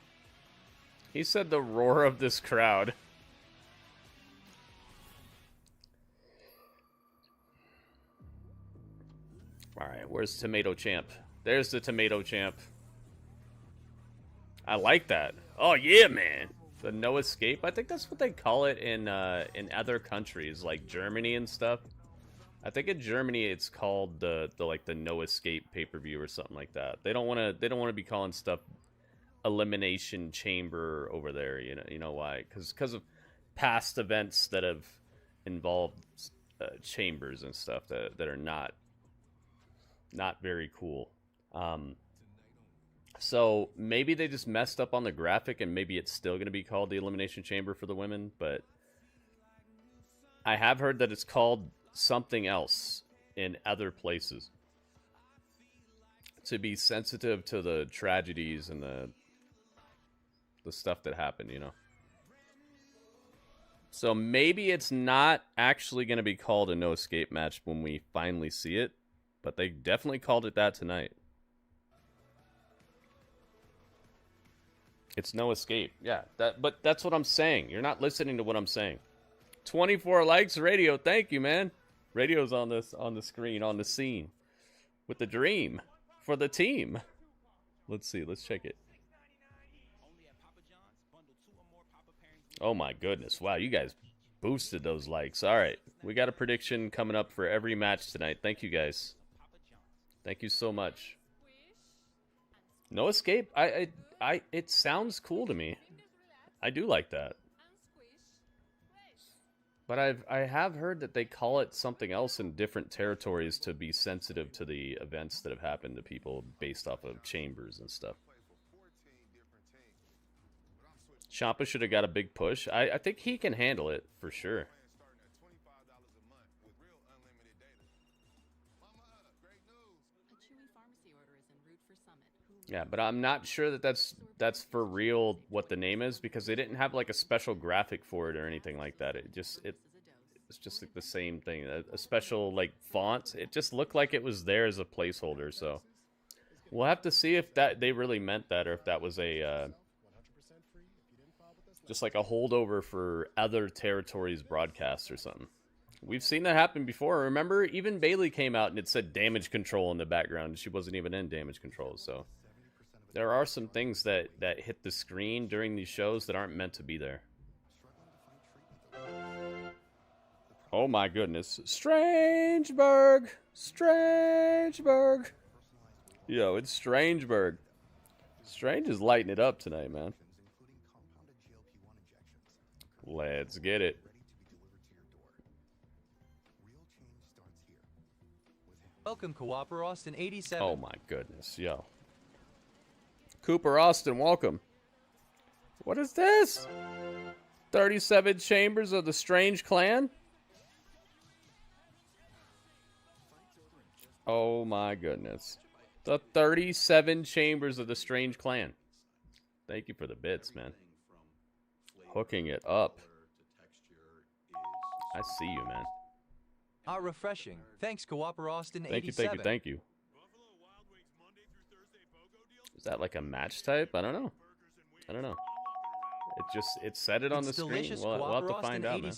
He said the roar of this crowd. All right, where's Tomato Champ? There's the Tomato Champ. I like that. Oh yeah, man. The no escape. I think that's what they call it in other countries like Germany and stuff. I think in Germany it's called the no escape pay-per-view or something like that. They don't want to be calling stuff Elimination Chamber over there. You know why? Because of past events that have involved chambers and stuff that are not very cool. So maybe they just messed up on the graphic and maybe it's still going to be called the Elimination Chamber for the women, but I have heard that it's called something else in other places to be sensitive to the tragedies and the stuff that happened, you know. So maybe it's not actually going to be called a no escape match when we finally see it, but they definitely called it that tonight. It's no escape. Yeah, but that's what I'm saying. You're not listening to what I'm saying. 24 likes, radio. Thank you, man. Radio's on the screen, on the scene. With the dream. For the team. Let's see. Let's check it. Oh my goodness. Wow, you guys boosted those likes. All right. We got a prediction coming up for every match tonight. Thank you, guys. Thank you so much. No escape? It sounds cool to me. I do like that. But I have heard that they call it something else in different territories to be sensitive to the events that have happened to people based off of chambers and stuff. Ciampa should have got a big push. I think he can handle it for sure. Yeah, but I'm not sure that that's for real what the name is because they didn't have like a special graphic for it or anything like that. It's just like the same thing, a special like font. It just looked like it was there as a placeholder. So we'll have to see if that they really meant that or if that was a just like a holdover for other territories' broadcasts or something. We've seen that happen before. Remember, even Bayley came out and it said Damage Control in the background. She wasn't even in Damage Control, so. There are some things that hit the screen during these shows that aren't meant to be there. Oh my goodness. Strangeberg! Strangeberg! Yo, it's Strangeberg. Strange is lighting it up tonight, man. Let's get it. Welcome, Cooper Austin 87. Oh my goodness, yo. Cooper Austin, welcome. What is this? 37 chambers of the Strange Clan? Oh my goodness. The 37 chambers of the Strange Clan. Thank you for the bits, man. Hooking it up. I see you, man. How refreshing. Thanks, Coopera Austin Thank you, 87. thank you, thank you. Is that like a match type? I don't know. I don't know. It said it on the screen. We'll have to find out, man.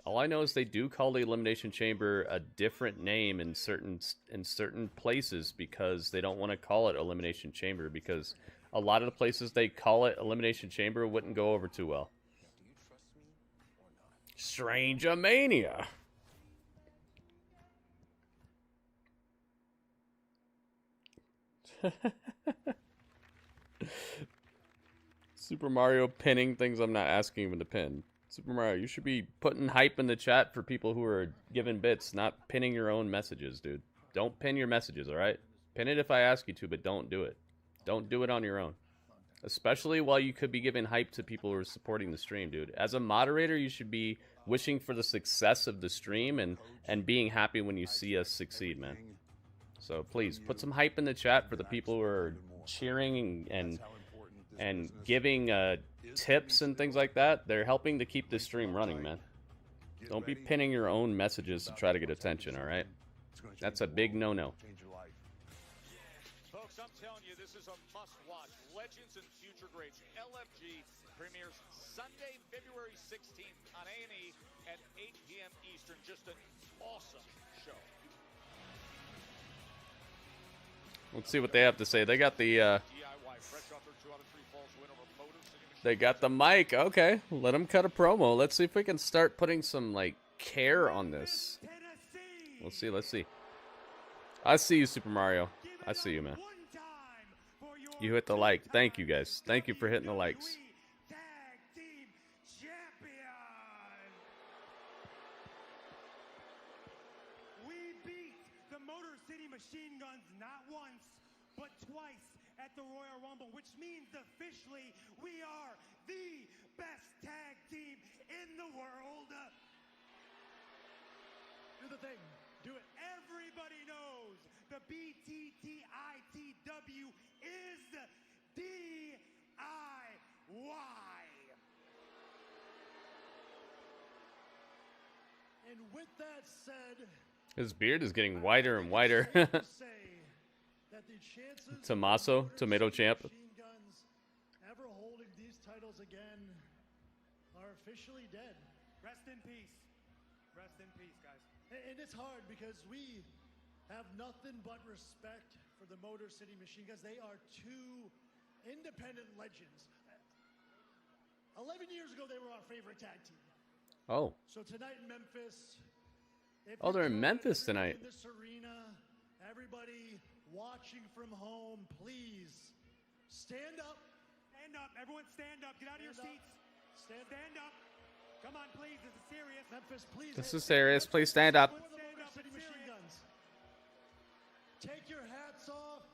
All I know is they do call the Elimination Chamber a different name in certain places because they don't want to call it Elimination Chamber, because a lot of the places they call it Elimination Chamber wouldn't go over too well. Strange-a-mania. Super Mario pinning things I'm not asking him to pin. Super Mario, you should be putting hype in the chat for people who are giving bits, not pinning your own messages, dude. Don't pin your messages, alright? Pin it if I ask you to, but don't do it. Don't do it on your own. Especially while you could be giving hype to people who are supporting the stream, dude. As a moderator, you should be wishing for the success of the stream and being happy when you see us succeed, man. So please, put some hype in the chat for the people who are cheering and giving tips and things like that. They're helping to keep this stream running, man. Don't be pinning your own messages to try to get attention, alright? That's a big no-no. Folks, I'm telling you, this is a must-watch. Legends and Future Greats. LFG premieres Sunday, February 16th on A&E at 8 p.m. Eastern. Just an awesome show. Let's see what they have to say. They got the they got the mic. Okay, let them cut a promo. Let's see if we can start putting some like care on this. Let's see. Let's see. I see you, Super Mario. I see you, man. You hit the like. Thank you, guys. Thank you for hitting the likes. Machine Guns not once, but twice at the Royal Rumble, which means officially we are the best tag team in the world. Do the thing. Do it. Everybody knows the BTTITW is DIY. And with that said, his beard is getting wider and wider. Tommaso, tomato champ. Ever holding these titles again are officially dead. Rest in peace. Rest in peace, guys. And it's hard because we have nothing but respect for the Motor City Machine Guns. They are two independent legends. 11 years ago, they were our favorite tag team. Oh. So tonight in Memphis. Oh, they're in Memphis tonight. In this arena, everybody watching from home, please stand up. Stand up. Everyone stand up. Get out of your seats. Stand up. Come on, please. This is serious. Memphis, please. This is serious. Please stand up. City Machine Guns. Take your hats off.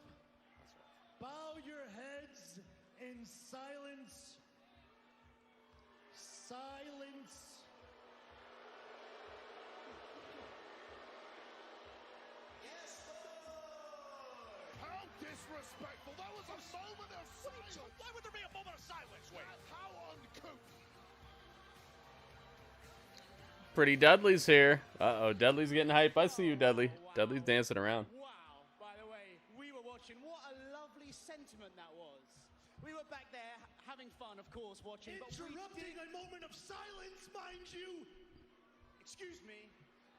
Bow your heads in silence. Silence. Disrespectful. That was a moment of silence. Why would there be a moment of silence? Wait. How uncouth. Pretty Dudley's here. Uh-oh, Dudley's getting hype. I see you, Dudley. Dudley's dancing around. Wow, by the way, we were watching. What a lovely sentiment that was. We were back there having fun, of course, watching. Interrupting a moment of silence, mind you. Excuse me,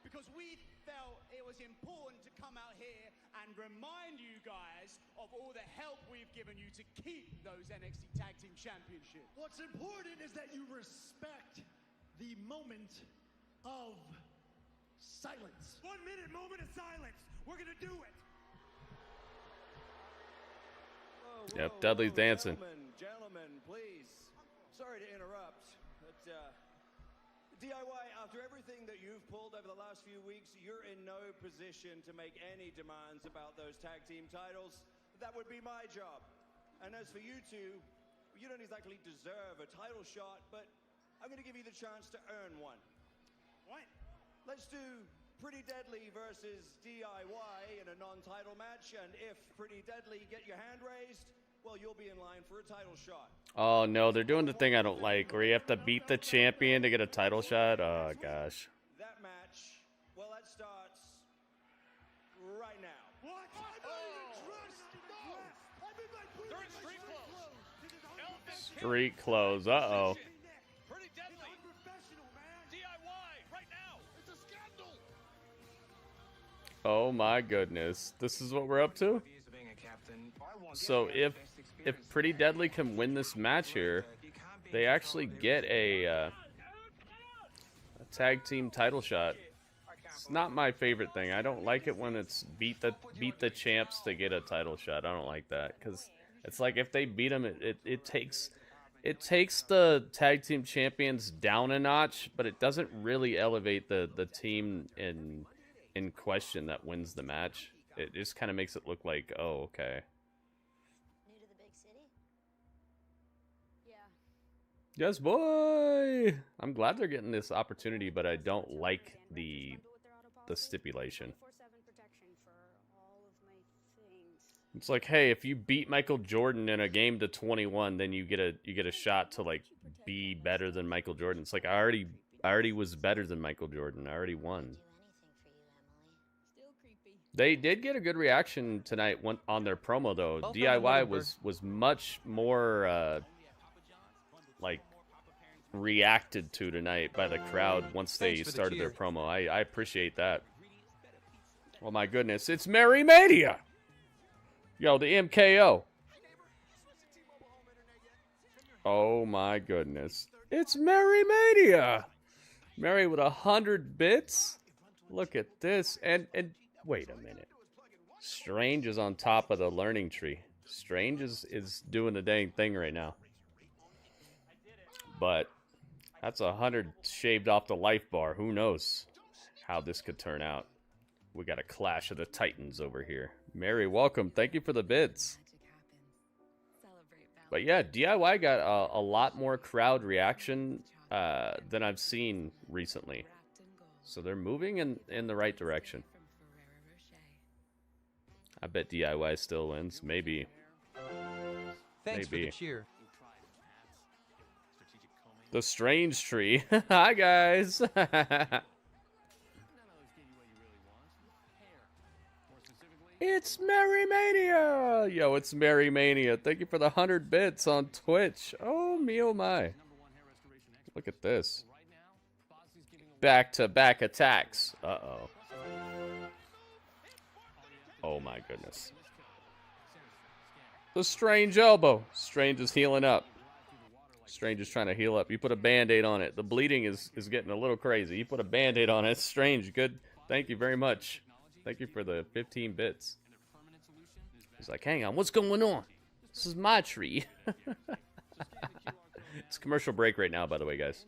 because we felt it was important to come out here and remind you guys of all the help we've given you to keep those NXT Tag Team Championships. What's important is that you respect the moment of silence. 1 minute moment of silence. We're gonna do it. Yep, Dudley's dancing. Gentlemen, please. Sorry to interrupt, but DIY, after everything that you've pulled over the last few weeks, you're in no position to make any demands about those tag team titles. That would be my job. And as for you two, you don't exactly deserve a title shot, but I'm going to give you the chance to earn one. What? Let's do Pretty Deadly versus DIY in a non-title match, and if Pretty Deadly get your hand raised, well, you'll be in line for a title shot. Oh no, they're doing the thing I don't like, where you have to beat the champion to get a title shot. Oh gosh. That match, well, that starts right now. What? They're in street clothes. Street clothes. Uh-oh. Pretty Deadly. DIY right now. It's a scandal. Oh my goodness. This is what we're up to? So if Pretty Deadly can win this match here, they actually get a tag team title shot. It's not my favorite thing. I don't like it when it's beat the champs to get a title shot. I don't like that, because it's like if they beat them, it takes the tag team champions down a notch, but it doesn't really elevate the team in question that wins the match. It just kind of makes it look like, oh, okay. New to the big city? Yeah. Yes, boy! I'm glad they're getting this opportunity, but I don't like the stipulation. It's like, hey, if you beat Michael Jordan in a game to 21, then you get a shot to like be better than Michael Jordan. It's like I already was better than Michael Jordan. I already won. They did get a good reaction tonight on their promo though. DIY was much more like reacted to tonight by the crowd once they started their promo. I appreciate that. Oh my goodness, it's Merry Mania! Yo, the MKO. Oh my goodness. It's Merry Mania! Merry with 100 bits? Look at this. And wait a minute. Strange is on top of the learning tree. Strange is doing the dang thing right now. But that's 100 shaved off the life bar. Who knows how this could turn out. We got a clash of the titans over here. Mary, welcome. Thank you for the bits. But yeah, DIY got a lot more crowd reaction than I've seen recently. So they're moving in the right direction. I bet DIY still wins. Maybe. Thanks Maybe. for the cheer. The Strange Tree. Hi, guys. It's Merry Mania! Yo, it's Merry Mania. Thank you for the 100 bits on Twitch. Oh, me oh my. Look at this. Back-to-back attacks. Uh-oh. Oh my goodness. The Strange Elbow. Strange is healing up. Strange is trying to heal up. You put a Band-Aid on it. The bleeding is getting a little crazy. You put a Band-Aid on it. Strange. Good. Thank you very much. Thank you for the 15 bits. He's like, hang on, what's going on? This is my tree. It's commercial break right now, by the way, guys.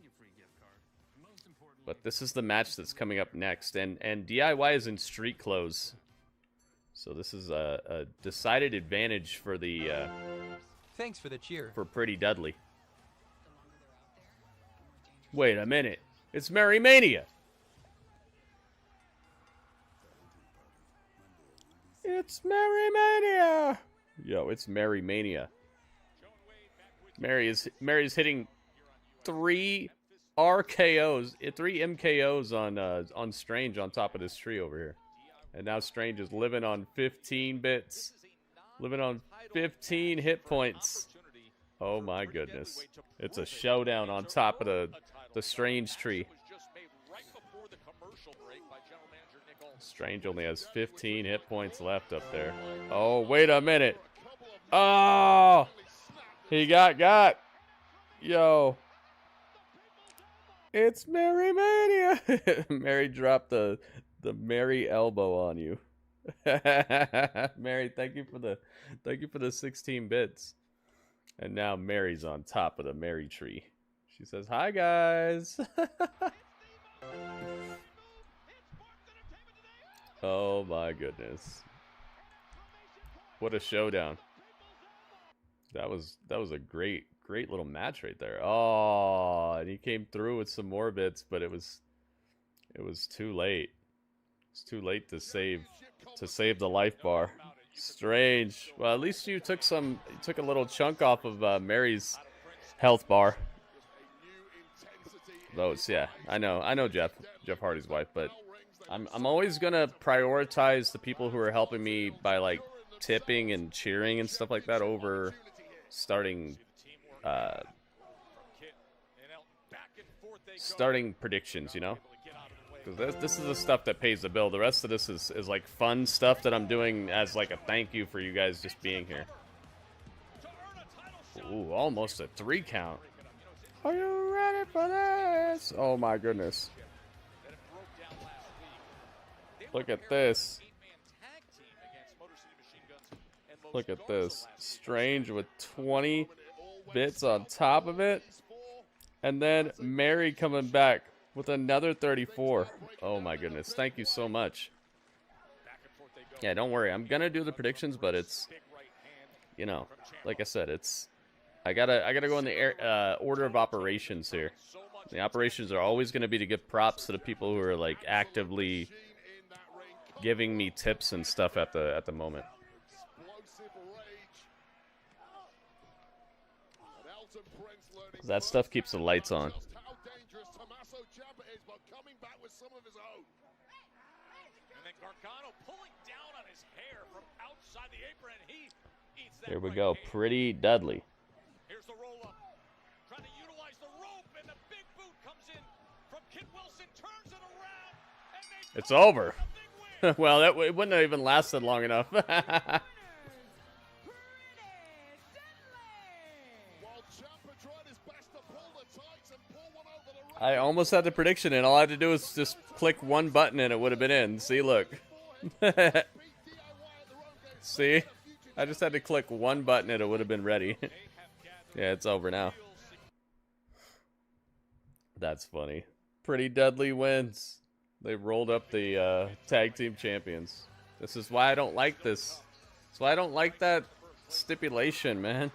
But this is the match that's coming up next. And DIY is in street clothes. So this is a decided advantage for the... Thanks for the cheer. For Pretty Deadly. Wait a minute. It's Merry Mania. It's Merry Mania! Yo, it's Merry Mania. Mary's hitting 3 RKOs, 3 MKOs on Strange on top of this tree over here. And now Strange is living on 15 bits. Living on 15 hit points. Oh my goodness. It's a showdown on top of the Strange tree. Strange only has 15 hit points left up there. Oh, wait a minute. Oh! He got. Yo. It's Merry Mania. Mary dropped the Mary elbow on you. Mary, thank you for the 16 bits. And now Mary's on top of the Mary tree. She says, "Hi guys." Oh my goodness. What a showdown. That was a great little match right there. Oh, and he came through with some more bits, but it was too late. It's too late to save the life bar. Strange. Well, at least you took a little chunk off of Mary's health bar. Though it's, yeah, I know Jeff Hardy's wife, but I'm always gonna prioritize the people who are helping me by like tipping and cheering and stuff like that over starting predictions, you know? Because this is the stuff that pays the bill. The rest of this is like fun stuff that I'm doing as like a thank you for you guys just being here. Ooh, almost a 3 count. Are you ready for this? Oh my goodness. Look at this. Look at this. Strange with 20 bits on top of it. And then Mary coming back with another 34. Oh my goodness. Thank you so much. Yeah, don't worry. I'm going to do the predictions, but it's, you know, like I said, it's, I gotta go in the order of operations here. The operations are always going to be to give props to the people who are like actively giving me tips and stuff at the moment. That stuff keeps the lights on. Here we go. Pretty Dudley. Here's the roll up. Trying to utilize the rope, and the big boot comes in from Kid Wilson, turns it around, and they It's over. Well, it wouldn't have even lasted long enough. I almost had the prediction in. All I had to do was just click one button and it would have been in. See, look. See? I just had to click one button and it would have been ready. Yeah, it's over now. That's funny. Pretty Dudley wins. They rolled up the tag team champions. This is why I don't like this. That's why I don't like that stipulation, man.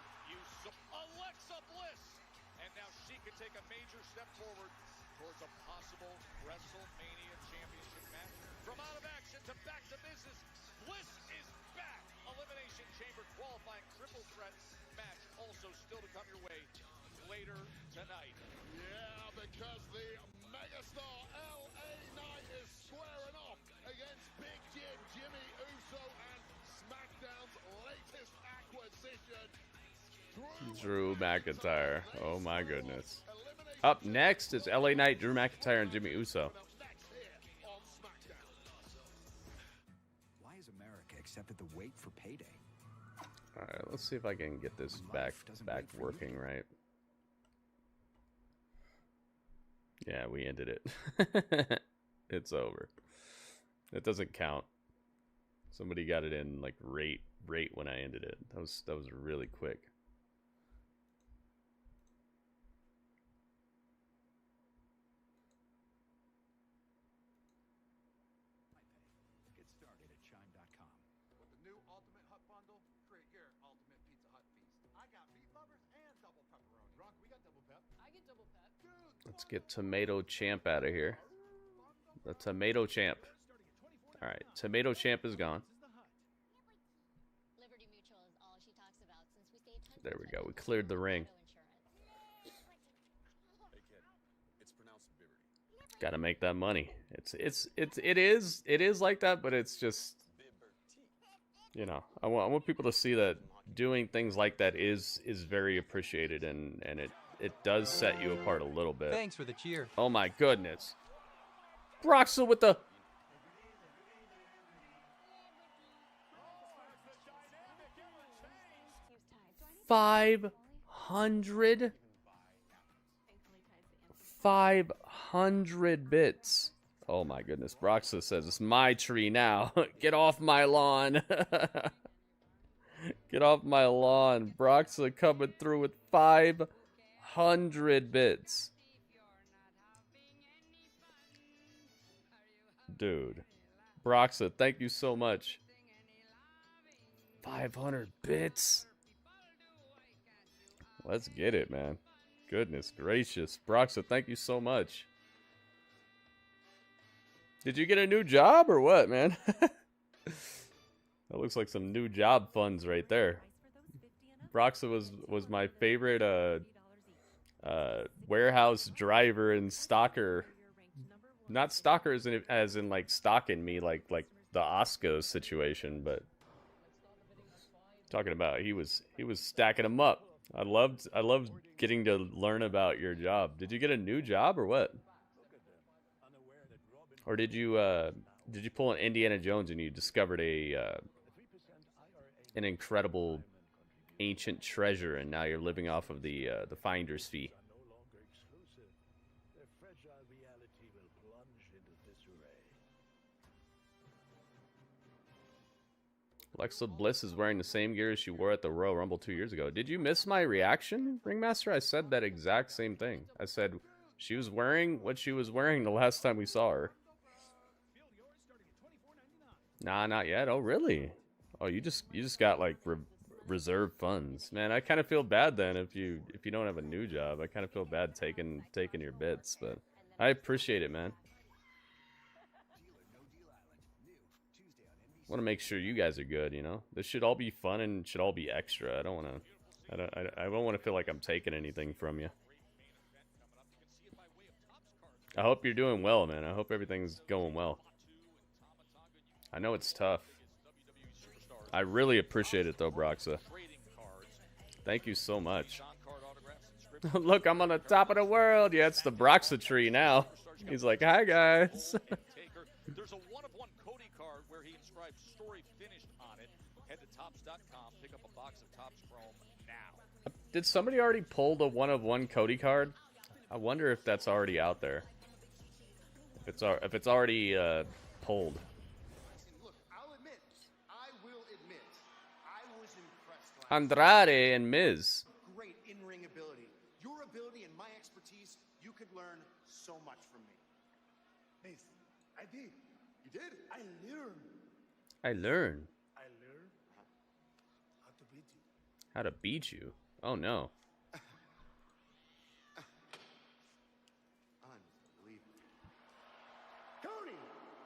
Drew McIntyre. Oh my goodness. Up next is LA Knight, Drew McIntyre, and Jimmy Uso. Why has America accepted the wait for payday? Alright, let's see if I can get this back working right. Yeah, we ended it. It's over. It doesn't count. Somebody got it in like rate when I ended it. That was really quick. Get started at chime.com. With the new Ultimate Hut Bundle, create your Ultimate Pizza Hut feast. I got meat lovers and double pepperoni. Rock, we got double pep. I get double pep. Let's get Tomato Champ out of here. The Tomato Champ. Alright, Tomato Champ is gone. There we go. We cleared the ring. Gotta make that money. It is like that, but it's just, you know, I want people to see that doing things like that is very appreciated, and it does set you apart a little bit. Thanks for the cheer. Oh my goodness. Broxel with the 500 bits. Oh my goodness. Broxel says, it's my tree now. Get off my lawn. Get off my lawn. Broxel coming through with 500 bits. Dude. Broxel, thank you so much. 500 bits. Let's get it, man. Goodness gracious. Broxel, thank you so much. Did you get a new job or what, man? That looks like some new job funds right there. Broxa was my favorite warehouse driver and stalker. Not stalker as in like stalking me like the Osco situation, but talking about he was stacking them up. I loved getting to learn about your job. Did you get a new job or what? Or did you pull an Indiana Jones and you discovered an incredible ancient treasure and now you're living off of the finder's fee? Alexa Bliss is wearing the same gear as she wore at the Royal Rumble 2 years ago. Did you miss my reaction, Ringmaster? I said that exact same thing. I said she was wearing what she was wearing the last time we saw her. Nah, not yet. Oh, really? Oh, you just got like reserve funds, man. I kind of feel bad then if you don't have a new job. I kind of feel bad taking your bits, but I appreciate it, man. Want to make sure you guys are good, you know. This should all be fun and should all be extra. I don't want to feel like I'm taking anything from you. I hope you're doing well, man. I hope everything's going well. I know it's tough. I really appreciate it though, Broxa. Thank you so much. Look, I'm on the top of the world. Yeah, it's the Broxa tree now. He's like, hi guys. There's a one-of-one Cody card where he inscribes story finished on it. Head to tops.com, pick up a box of Topps Chrome now. Did somebody already pull the one-of-one Cody card? I wonder if that's already out there. If it's already pulled. Look, I will admit, I was impressed. Andrade and Miz. Great in-ring ability. Your ability and my expertise, you could learn so much from me. Mason, I did. You did? I learned. I learned. I learned how to beat you. How to beat you? Oh no. Cody!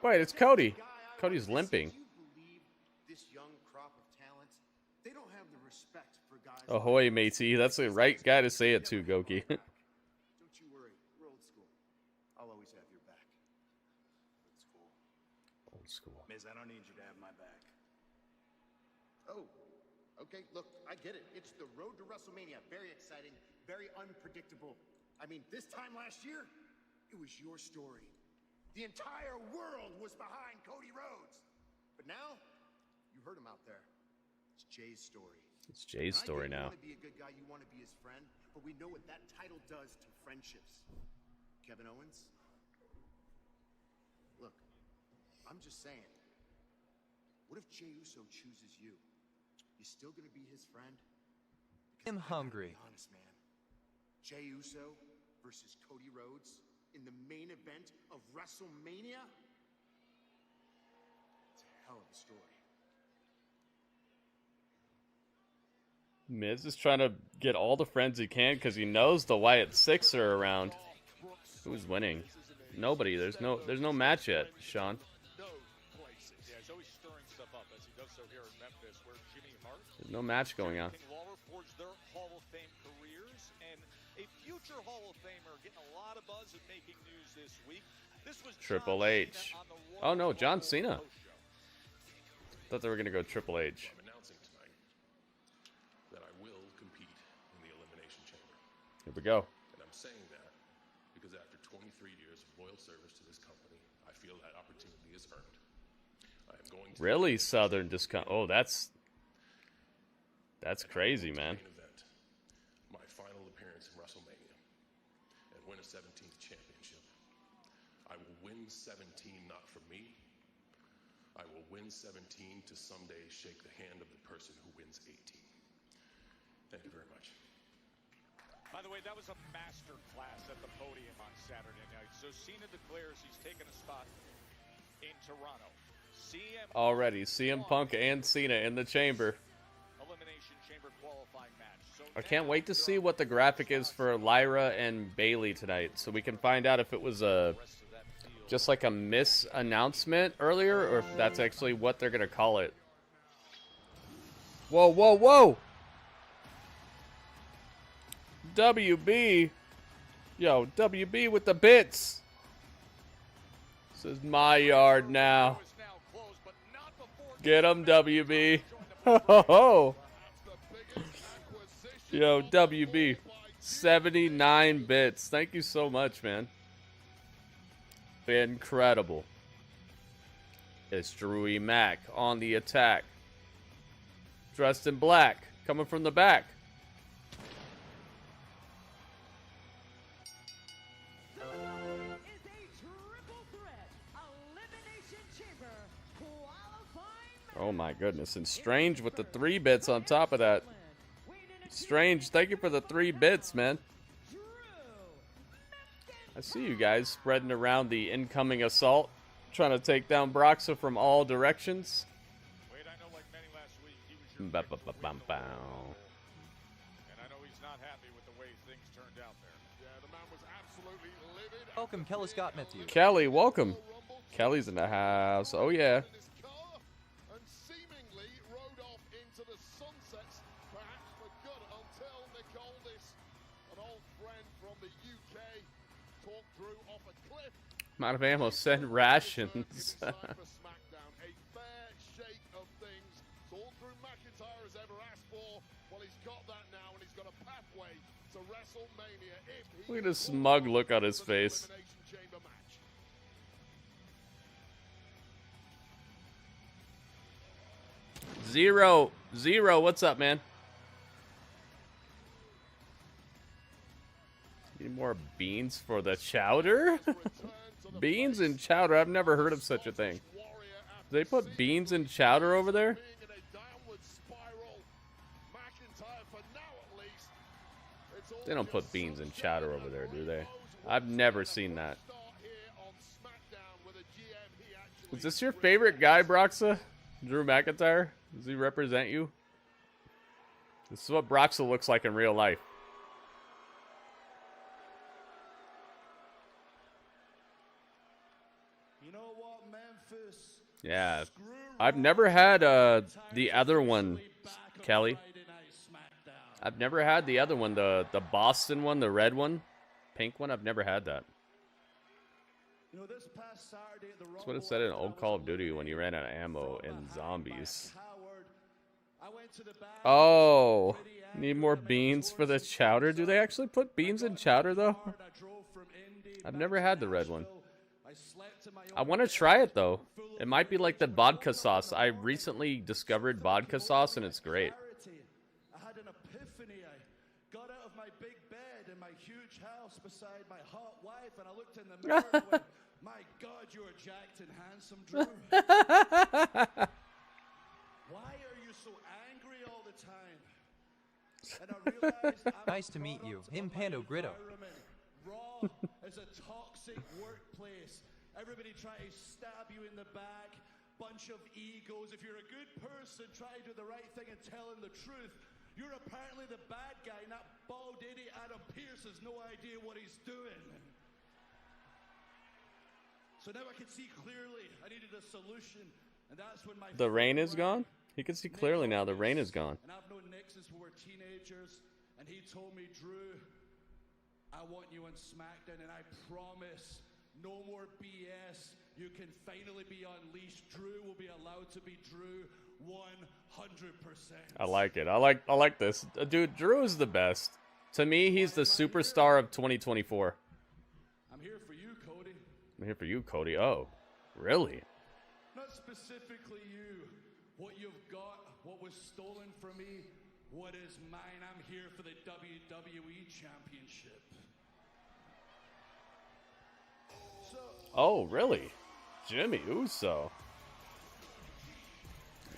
Wait, it's Cody. Cody's limping. Do you believe this young crop of talent, they don't have the respect for guys. Ahoy, matey. That's the right guy to say it to, Goki. Don't you worry. We're old school. I'll always have your back. Old school. Old school. Miz, I don't need you to have my back. Oh, okay. Look, I get it. It's the road to WrestleMania. Very exciting, very unpredictable. I mean, this time last year, it was your story. The entire world was behind Cody Rhodes. But now, you heard him out there. It's Jey's story. It's Jey's story now. You want to be a good guy, you want to be his friend, but we know what that title does to friendships. Kevin Owens? Look, I'm just saying. What if Jey Uso chooses you? You still gonna be his friend? I'm hungry. Be honest, man. Jey Uso versus Cody Rhodes in the main event of WrestleMania? It's a hell of a story. Miz is trying to get all the friends he can because he knows the Wyatt Six are around. Who's winning? Nobody. There's no match yet, Sean. Yeah, he's always stirring stuff up as he does so here in Memphis, where Jimmy Hart There's no match going on. and Lawler forged their Hall of Fame careers, and a future Hall of Famer getting a lot of buzz and making news this week. This was Triple H. Oh no, John Cena. Thought they were gonna go Triple H. I'm announcing tonight that I will compete in the Elimination Chamber. Here we go. And I'm saying that because after 23 years of loyal service to this company, I feel that opportunity is earned. I am going to Really Southern discount. Oh, that's crazy, man. main event, my final appearance in WrestleMania, and win a 17th championship. I will win 17 not for me. I will win 17 to someday shake the hand of the person who wins 18. Thank you very much. By the way, that was a master class at the podium on Saturday night. So Cena declares he's taking a spot in Toronto. Already, CM Punk and Cena in the chamber. Elimination Chamber qualifying match. So I can't wait to see what the graphic is for Lyra and Bayley tonight, so we can find out if it was a just like a mis-announcement earlier, or if that's actually what they're gonna call it. Whoa, whoa, whoa! WB! Yo, WB with the bits! This is my yard now. Get him, WB. Ho, ho, ho. Yo, WB. 79 bits. Thank you so much, man. Incredible. It's Drewy Mac on the attack. Dressed in black. Coming from the back. Oh my goodness. And Strange with the 3 bits on top of that. Strange, thank you for the 3 bits, man. I see you guys spreading around the incoming assault, trying to take down Broxa from all directions. Wait, I know like many last week, he was your and I know he's not happy with the way things turned out there. Yeah, the man was absolutely livid. Welcome, Kelly Scott Matthews. Kelly, welcome. Kelly's in the house. Oh yeah. And seemingly rode off into the sunsets, perhaps for good, until Nicole, an old friend from the UK, talked Drew off a cliff. Amount of ammo, send rations. For SmackDown, a fair shake of things. So all Drew McIntyre has ever asked for, well, he's got that now, and he's got a pathway to WrestleMania if he Look at his smug look on his face. Elimination Chamber match. Zero, what's up, man? Need more beans for the chowder? Beans and chowder? I've never heard of such a thing. Do they put beans and chowder over there? They don't put beans and chowder over there, do they? I've never seen that. Is this your favorite guy, Broxa? Drew McIntyre? Does he represent you? This is what Broxa looks like in real life. You know what, Memphis? Yeah. I've never had the other one, Kelly. I've never had the other one, the Boston one, the red one. Pink one, I've never had that. You know, this past Saturday at the That's what it said in old Call of Duty when you ran out of ammo and zombies. Oh, need more beans for the chowder? Do they actually put beans in chowder, though? I've never had the red one. I want to try it, though. It might be like the vodka sauce. I recently discovered vodka sauce, and it's great. I had an epiphany. I got out of my big bed in my huge house beside my hot wife, and I looked in the mirror and went, my God, you're jacked and handsome, Drew. Why are you so angry all the time? And I realized Nice to meet you. Impando Gritto. Raw is a toxic workplace. Everybody try to stab you in the back. Bunch of egos. If you're a good person, try to do the right thing and tell him the truth. You're apparently the bad guy, and that bald idiot Adam Pearce has no idea what he's doing. So now I can see clearly. I needed a solution, and that's when my The rain is gone? He can see clearly now. The rain is gone. And I've known Nick since we were teenagers, and he told me, Drew, I want you on SmackDown, and I promise no more BS. You can finally be unleashed. Drew will be allowed to be Drew 100%. I like it. I like this. Dude, Drew is the best. To me, he's the superstar of 2024. I'm here for you, Cody. I'm here for you, Cody. Oh, really? Not specifically you. What you've got, what was stolen from me, what is mine. I'm here for the WWE Championship. Oh, really? Jimmy Uso.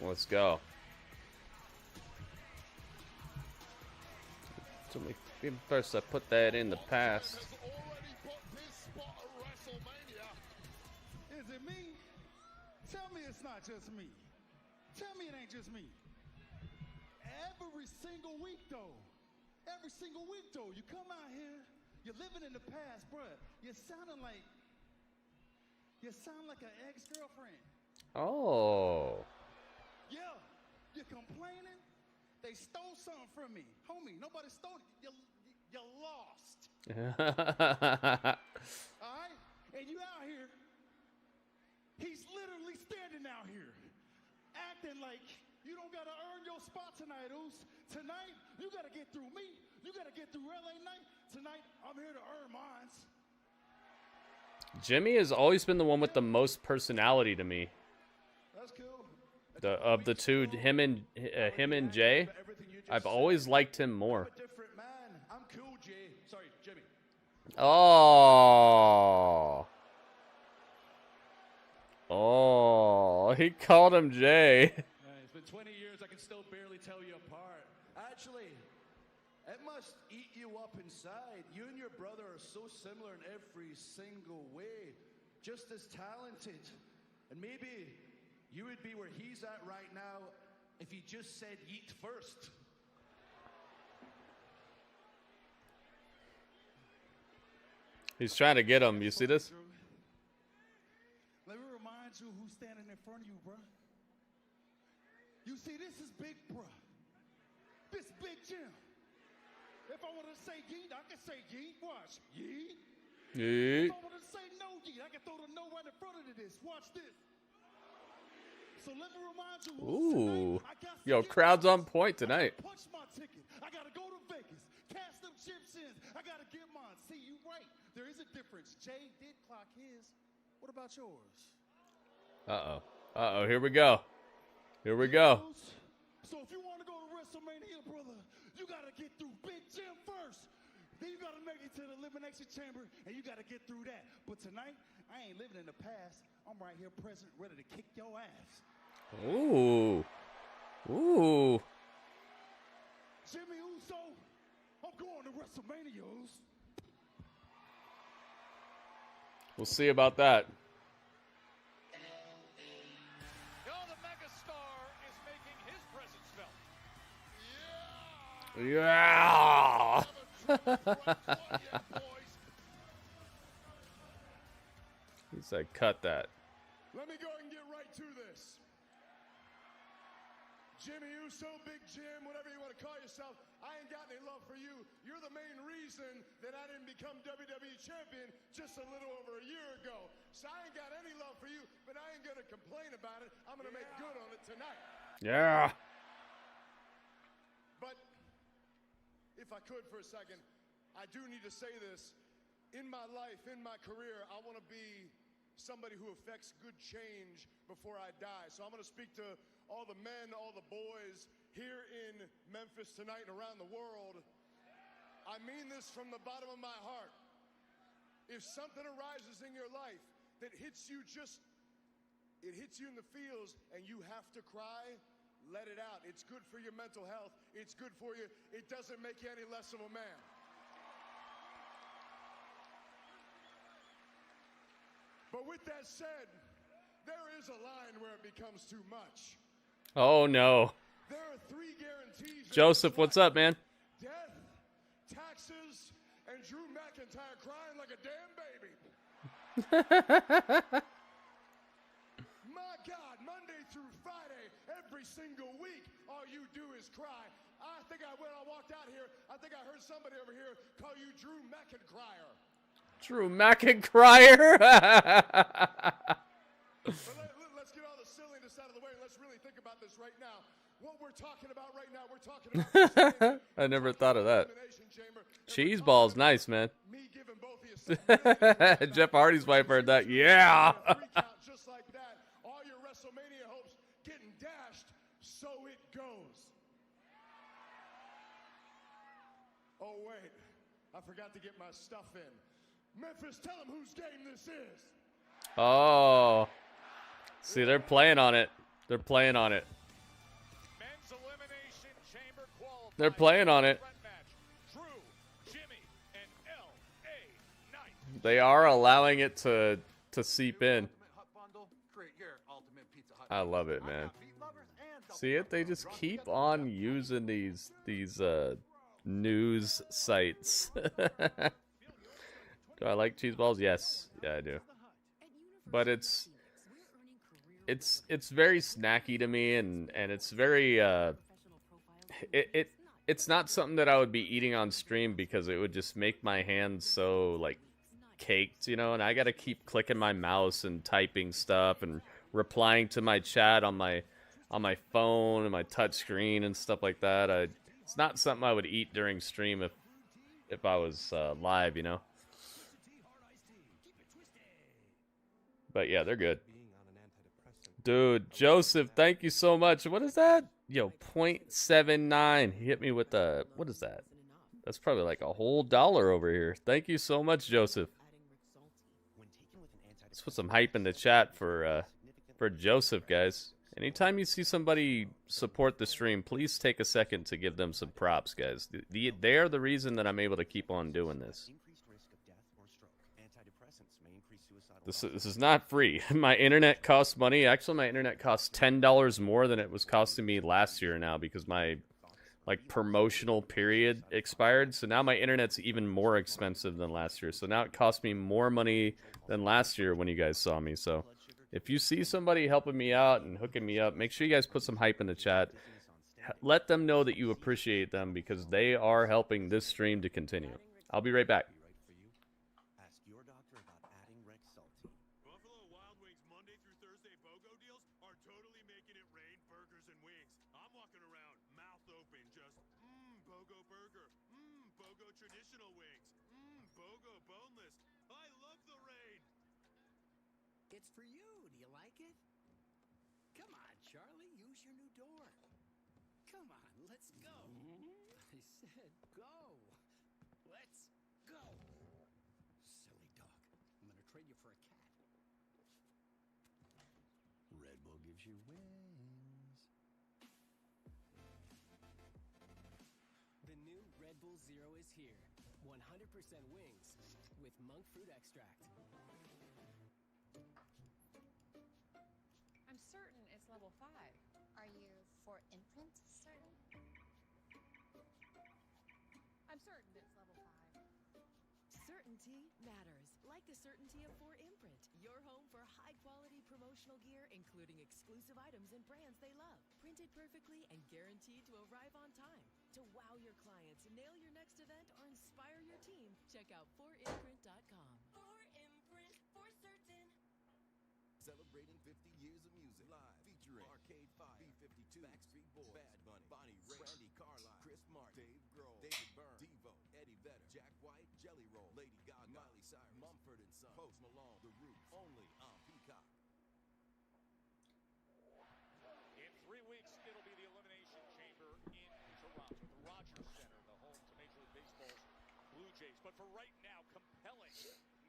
Let's go. So first, I put that in the past. Is it me? Tell me it's not just me. Tell me it ain't just me. Every single week, though. Every single week, though. You come out here, you're living in the past, bruh. You're sounding like You sound like an ex-girlfriend. Oh. Yeah, you're complaining? They stole something from me. Homie, nobody stole it. You lost. All right? And you out here. He's literally standing out here, acting like you don't got to earn your spot tonight, Oos. Tonight, you got to get through me. You got to get through LA Knight. Tonight, I'm here to earn mine. Jimmy has always been the one with the most personality to me. That's cool. Of the two, him and Jey, I've always liked him more. Different man. I'm cool, Jey. Sorry, Jimmy. Oh. Oh, he called him Jey. It's been 20 years, I can still barely tell you apart. Actually, it must eat you up inside. You and your brother are so similar in every single way. Just as talented. And maybe you would be where he's at right now if he just said yeet first. He's trying to get him. You see this? Let me remind you who's standing in front of you, bruh. You see, this is big, bruh. This big gym. If I want to say yeet, I can say yeet. Watch. Yeet. Yeet. If I want to say no yeet, I can throw the no right in front of this. Watch this. So let me remind you Ooh. tonight, I got Yo, crowd's on point tonight. I punch my ticket. I got to go to Vegas. Cash them chips in. I got to get mine. See, you right. There is a difference. Jey did clock his. What about yours? Uh-oh. Uh-oh, here we go. Here we go. So if you want to go to WrestleMania, brother, you got to get through Big Jim first. Then you got to make it to the Elimination Chamber, and you got to get through that. But tonight, I ain't living in the past. I'm right here present, ready to kick your ass. Ooh. Ooh. Jimmy Uso, I'm going to WrestleMania. We'll see about that. Yeah. He said, "Cut that." Let me go and get right to this. Jimmy Uso, Big Jim, whatever you want to call yourself, I ain't got any love for you. You're the main reason that I didn't become WWE champion just a little over a year ago. So I ain't got any love for you, but I ain't going to complain about it. I'm going to make good on it tonight. Yeah. But if I could for a second, I do need to say this. In my life, in my career, I want to be somebody who affects good change before I die. So I'm going to speak to all the men, all the boys here in Memphis tonight and around the world. I mean this from the bottom of my heart. If something arises in your life that hits you it hits you in the feels and you have to cry, let it out. It's good for your mental health. It's good for you. It doesn't make you any less of a man. But with that said, there is a line where it becomes too much. Oh no. There are 3 guarantees. Joseph, what's up, man? Death, taxes, and Drew McIntyre crying like a damn baby. My God, Monday through Friday, every single week, all you do is cry. I think when I walked out here, I think I heard somebody over here call you Drew McIntyre. Drew McIntyre. Let's get all the silliness out of the way and let's really think about this right now. What we're talking about right now, we're talking about I never thought of that. Cheese balls, nice, man. Me giving both of you Jeff Hardy's wife heard that. Yeah. just like that. All your WrestleMania hopes getting dashed, so it goes. Oh, wait. I forgot to get my stuff in. Memphis, tell them whose game this is. Oh. See, they're playing on it. They're playing on it. Men's Elimination Chamber qualifier. They're playing on it. Drew, Jimmy, and LA Knight. They are allowing it to seep in. I love it, man. See it? They just keep on using these news sites. Do I like cheese balls? Yes. Yeah, I do. but it's very snacky to me, and it's very it's not something that I would be eating on stream because it would just make my hands so like caked, you know, and I gotta keep clicking my mouse and typing stuff and replying to my chat on my phone and my touch screen and stuff like that. It's not something I would eat during stream if I was live, you know. But yeah, they're good. Dude, Joseph, thank you so much. What is that? Yo, 0.79. He hit me with the, what is that? That's probably like a whole $1 over here. Thank you so much, Joseph. Let's put some hype in the chat for Joseph, guys. Anytime you see somebody support the stream, please take a second to give them some props, guys. They are the reason that I'm able to keep on doing this. This is not free. My internet costs money. Actually, my internet costs $10 more than it was costing me last year now because my like promotional period expired. So now my internet's even more expensive than last year. So now it costs me more money than last year when you guys saw me. So if you see somebody helping me out and hooking me up, make sure you guys put some hype in the chat. Let them know that you appreciate them because they are helping this stream to continue. I'll be right back. It's for you. Do you like it? Come on, Charlie. Use your new door. Come on, let's go. I said go. Let's go. Silly dog. I'm going to trade you for a cat. Red Bull gives you wings. The new Red Bull Zero is here. 100% wings with monk fruit extract. I'm certain it's level 5. Are you for imprint certain? I'm certain it's level 5. Certainty matters, like the certainty of 4imprint. Your home for high-quality promotional gear, including exclusive items and brands they love. Printed perfectly and guaranteed to arrive on time. To wow your clients, nail your next event, or inspire your team, check out 4imprint.com. 4imprint, for certain. Celebrating 50 years of music live, featuring Arcade Fire, B-52, Backstreet Boys, Bad Bunny, Bonnie Raitt, Randy Carlisle, Chris Martin, Dave Grohl, David Byrne, Devo, Eddie Vedder, Jack White, Jelly Roll, Lady Gaga, Miley Cyrus, Mumford & Sons, Post Malone, The Roots, only on Peacock. In 3 weeks, it'll be the Elimination Chamber in Toronto, the Rogers Center, the home to Major League Baseball's Blue Jays. But for right now, compelling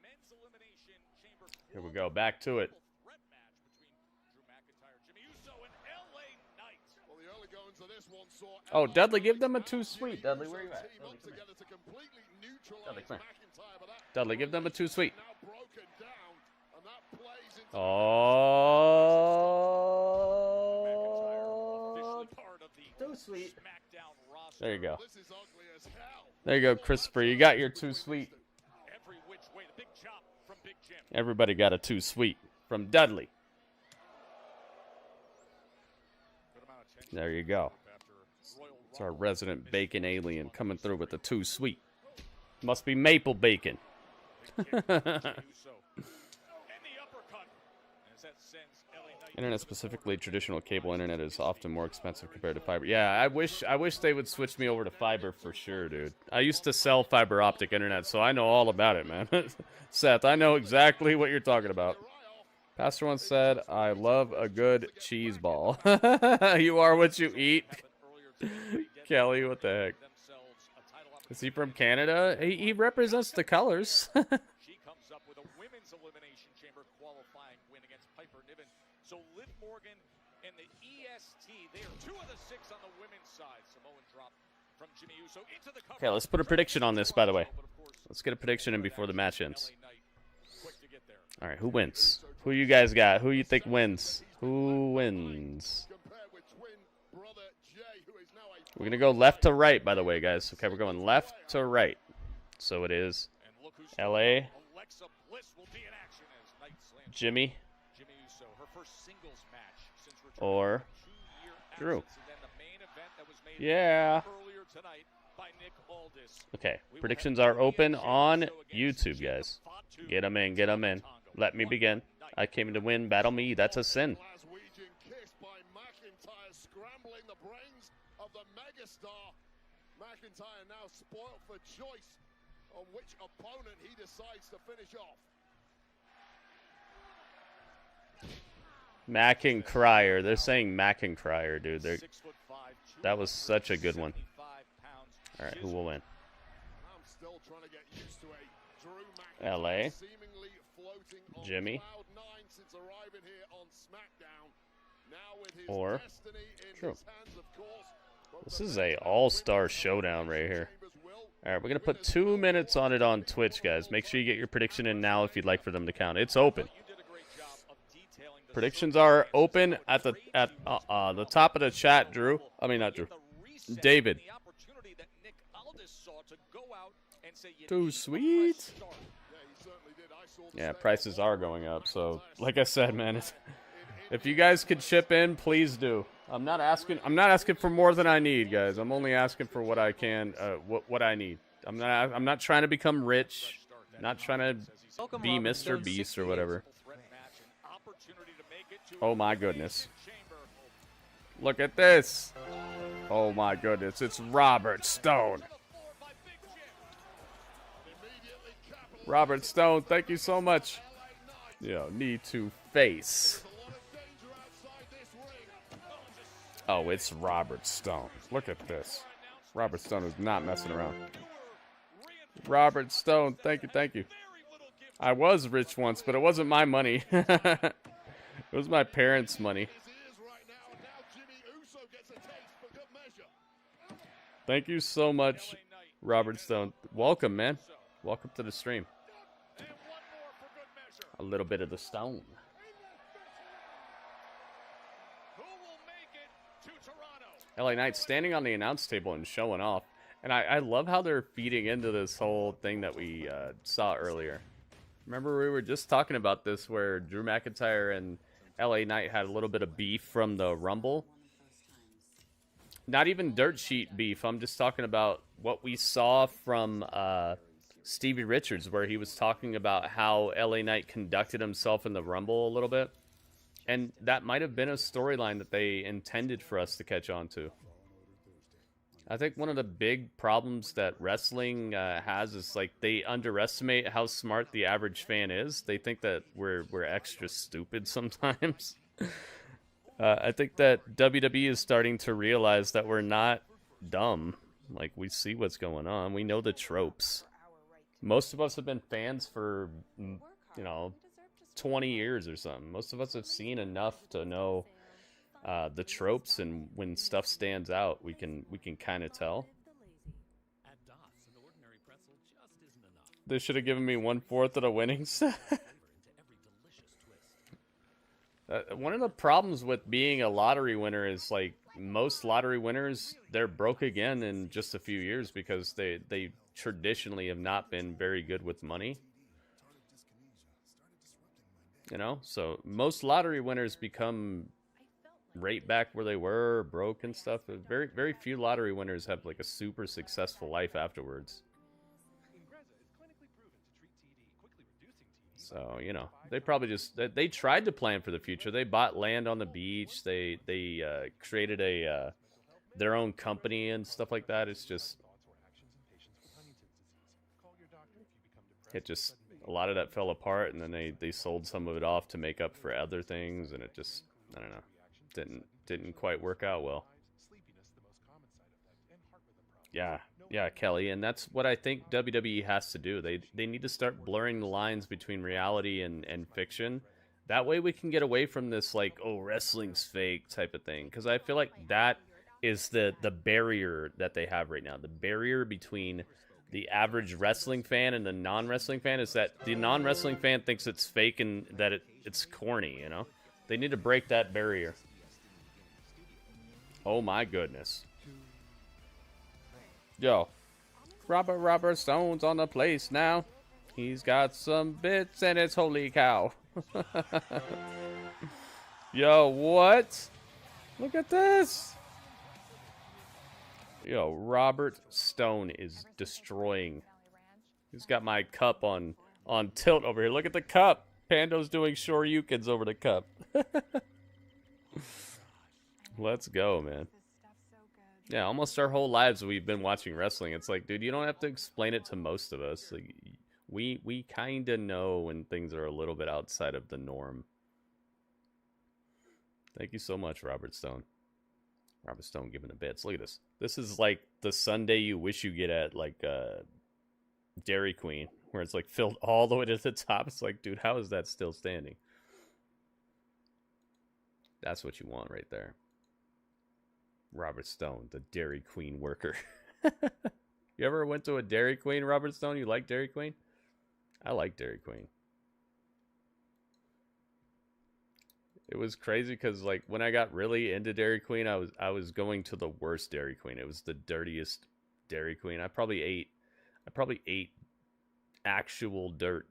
men's Elimination Chamber. Here we go, back to it. Threat match between Drew McIntyre, Jey Uso, and LA Knight. Well, the early goings of this one saw Oh, Dudley, give them a 2 sweet. Dudley, where you at? team up together to completely neutralize Dudley, come here. McIntyre, but that Dudley, give them a 2 sweet. now broken down, and that plays into Oh, too sweet. There you go. this is ugly as hell. There you go, Christopher. You got your 2 sweet. Every which way, the big chop from Big Jim. Everybody got a 2 sweet from Dudley. There you go. It's our resident bacon alien coming through with the 2 sweet. Must be maple bacon. Internet, specifically traditional cable internet, is often more expensive compared to fiber. Yeah, I wish they would switch me over to fiber for sure, dude. I used to sell fiber optic internet, so I know all about it, man. Seth, I know exactly what you're talking about. Pastor once said, I love a good cheese ball. You are what you eat. Kelly, what the heck? Is he from Canada? He represents the colors. She comes up with a women's Elimination Chamber qualifying win against Piper Niven. So Liv Morgan and the EST, they are 2 of the 6 on the women's side. Samoan drop from Jey Uso into the cover. Okay, let's put a prediction on this, by the way. Let's get a prediction in before the match ends. All right, who wins? Who you guys got? Who you think wins? Who wins? We're going to go left to right, by the way, guys. Okay, we're going left to right. So it is LA Jimmy Jimmy Uso, her first singles match since returning or from a 2-year Drew. absence, and then the main event that was made Yeah. earlier tonight by Nick Aldis. Okay, predictions are open on YouTube, guys. Get them in, get them in. Let me begin. I came to win, battle me, that's a sin. Glaswegian kiss by McIntyre, scrambling the brains of the megastar. McIntyre now spoiled for choice on which opponent he decides to finish off. McIntyre. They're saying McIntyre, dude. That was such a good one. All right, who will win? I'm still trying to get used to a Drew McIntyre LA. seemingly floating on Jimmy. cloud nine since arriving here on SmackDown. Now with his Or destiny in Drew. his hands, of course. But This is a all-star showdown right here. All right, we're going to put 2 minutes on it on Twitch, guys. Make sure you get your prediction in now if you'd like for them to count. It's open. Predictions are open at the top of the chat, Drew. I mean, not Drew. David. Too sweet. Yeah, prices are going up. So, like I said, man, if you guys could chip in, please do. I'm not asking for more than I need, guys. I'm only asking for what I can, what I need. I'm not trying to become rich. Not trying to be Mr. Beast or whatever. Oh my goodness. Look at this. Oh my goodness. It's Robert Stone. Robert Stone, thank you so much. Yo, need to face. Oh, it's Robert Stone. Look at this. Robert Stone is not messing around. Robert Stone, thank you, thank you. I was rich once, but it wasn't my money. It was my parents' money. Thank you so much, Robert Stone. Welcome, man. Welcome to the stream. A little bit of the stone. LA Knight standing on the announce table and showing off. And I love how they're feeding into this whole thing that we saw earlier. Remember we were just talking about this where Drew McIntyre and LA Knight had a little bit of beef from the Rumble. Not even dirt sheet beef. I'm just talking about what we saw from Stevie Richards, where he was talking about how LA Knight conducted himself in the Rumble a little bit. And that might have been a storyline that they intended for us to catch on to. I think one of the big problems that wrestling has is like they underestimate how smart the average fan is. They think that we're extra stupid sometimes. I think that WWE is starting to realize that we're not dumb. Like, we see what's going on. We know the tropes. Most of us have been fans for, 20 years or something. Most of us have seen enough to know the tropes, and when stuff stands out, we can kind of tell. They should have given me 1/4 of the winnings. One of the problems with being a lottery winner is, like, most lottery winners, they're broke again in just a few years because they traditionally have not been very good with money. So most lottery winners become right back where they were, broke and stuff. Very, very few lottery winners have, like, a super successful life afterwards. So, they probably just, they tried to plan for the future. They bought land on the beach. They created their own company and stuff like that. It's just, a lot of that fell apart, and then they sold some of it off to make up for other things, and it just, I don't know, didn't quite work out well. Yeah, Kelly, and that's what I think WWE has to do. They need to start blurring the lines between reality and fiction. That way we can get away from this, like, oh, wrestling's fake type of thing. Because I feel like that is the barrier that they have right now. The barrier between the average wrestling fan and the non-wrestling fan is that the non-wrestling fan thinks it's fake and that it's corny, They need to break that barrier. Oh my goodness. Yo, Robert Stone's on the place now. He's got some bits and it's holy cow. Yo, what? Look at this. Yo, Robert Stone is destroying. He's got my cup on tilt over here. Look at the cup. Pando's doing shoryukens over the cup. Let's go, man. Yeah, almost our whole lives we've been watching wrestling. It's like, dude, you don't have to explain it to most of us. Like, we kind of know when things are a little bit outside of the norm. Thank you so much, Robert Stone. Robert Stone giving the bits. Look at this. This is like the Sunday you wish you get at like Dairy Queen, where it's like filled all the way to the top. It's like, dude, how is that still standing? That's what you want right there. Robert Stone, the Dairy Queen worker. You ever went to a Dairy Queen, Robert Stone? You like Dairy Queen? I like Dairy Queen. It was crazy because like when I got really into Dairy Queen, I was going to the worst Dairy Queen. It was the dirtiest Dairy Queen. I probably ate actual dirt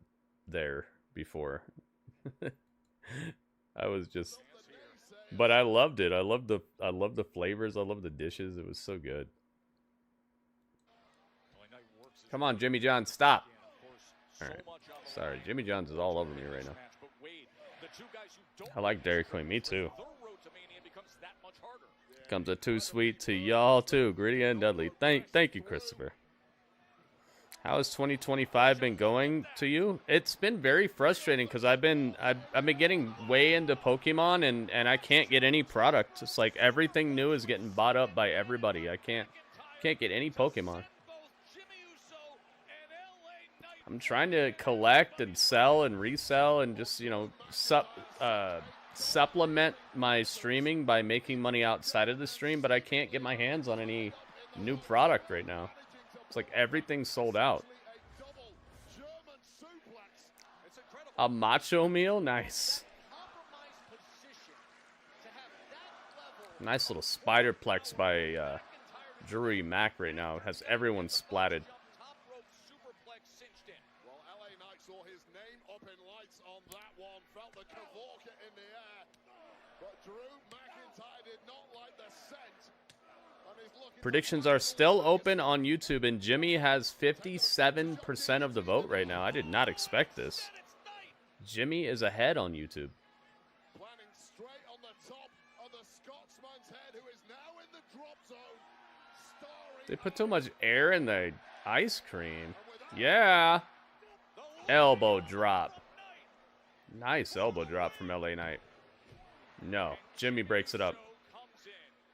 there before. I was just, but I loved it. I loved the flavors. I loved the dishes. It was so good. Come on, Jimmy John, stop. All right, sorry, Jimmy John's is all over me right now. I like Dairy Queen. Me too. Comes a too sweet to y'all too, Gritty and Dudley. Thank you, Christopher. How has 2025 been going to you? It's been very frustrating because I've been getting way into Pokemon and I can't get any product. It's like everything new is getting bought up by everybody. I can't get any Pokemon. I'm trying to collect and sell and resell and just, you know, supplement my streaming by making money outside of the stream, but I can't get my hands on any new product right now. It's like everything's sold out. A macho meal? Nice. Nice little spiderplex by Drury Mac right now. It has everyone splatted. Predictions are still open on YouTube, and Jimmy has 57% of the vote right now. I did not expect this. Jimmy is ahead on YouTube. They put too much air in the ice cream. Yeah. Elbow drop. Nice elbow drop from LA Knight. No. Jimmy breaks it up.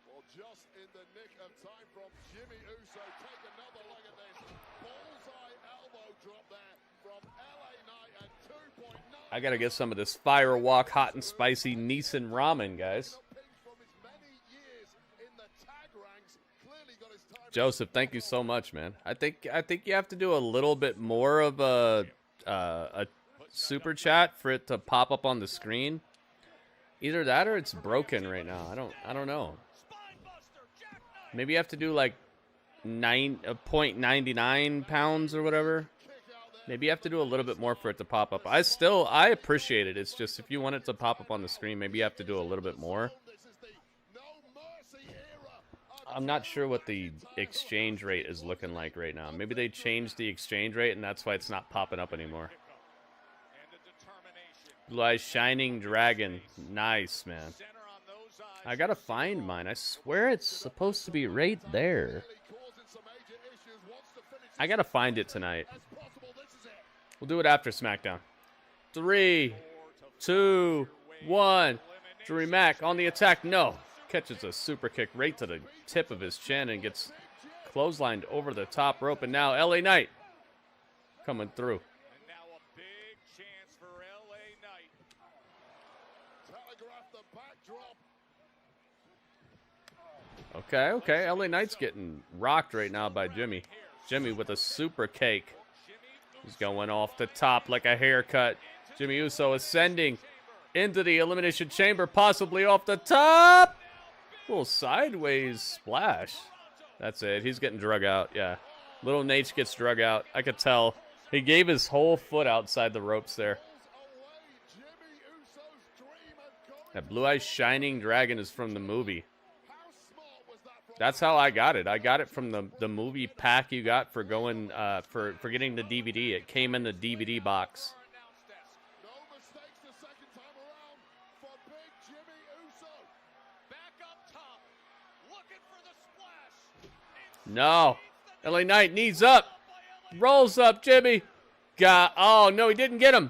Well, just in the nick of time from Jimmy Uso. Take another look at this. Bullseye elbow drop there from LA Knight at 2.9. I gotta get some of this Firewalk hot and spicy Nissan ramen, guys. Joseph, thank you so much, man. I think you have to do a little bit more of a super chat for it to pop up on the screen. Either that or it's broken right now. I don't know. Maybe you have to do like 0.99 pounds or whatever. Maybe you have to do a little bit more for it to pop up. I appreciate it. It's just if you want it to pop up on the screen, maybe you have to do a little bit more. I'm not sure what the exchange rate is looking like right now. Maybe they changed the exchange rate and that's why it's not popping up anymore. Blue Eyes Shining Dragon. Nice, man. I gotta find mine. I swear it's supposed to be right there. I gotta find it tonight. We'll do it after SmackDown. 3, 2, 1. Drew Mac on the attack. No. Catches a super kick right to the tip of his chin and gets clotheslined over the top rope. And now LA Knight coming through. Okay. LA Knight's getting rocked right now by Jimmy. Jimmy with a super cake. He's going off the top like a haircut. Jimmy Uso ascending into the Elimination Chamber, possibly off the top. Little sideways splash. That's it. He's getting drug out. Yeah. Little Nate gets drug out. I could tell. He gave his whole foot outside the ropes there. That blue-eyed shining dragon is from the movie. That's how I got it. I got it from the movie pack you got for going for getting the DVD. It came in the DVD box. No mistakes the second time around for Big Jimmy Uso. Back up top, looking for the splash. No. LA Knight, knees up. Rolls up, Jimmy. Oh, no, he didn't get him.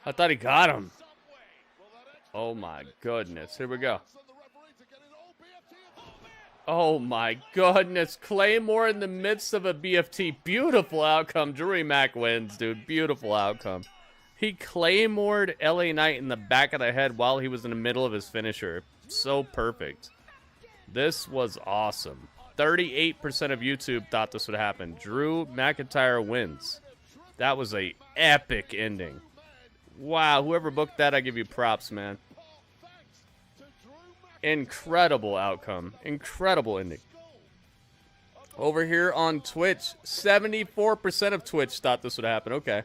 I thought he got him. Oh, my goodness. Here we go. Oh, my goodness. Claymore in the midst of a BFT. Beautiful outcome. Drew Mac wins, dude. Beautiful outcome. He Claymored LA Knight in the back of the head while he was in the middle of his finisher. So perfect. This was awesome. 38% of YouTube thought this would happen. Drew McIntyre wins. That was a epic ending. Wow, whoever booked that, I give you props, man. Incredible outcome. Incredible ending. Over here on Twitch, 74% of Twitch thought this would happen. Okay.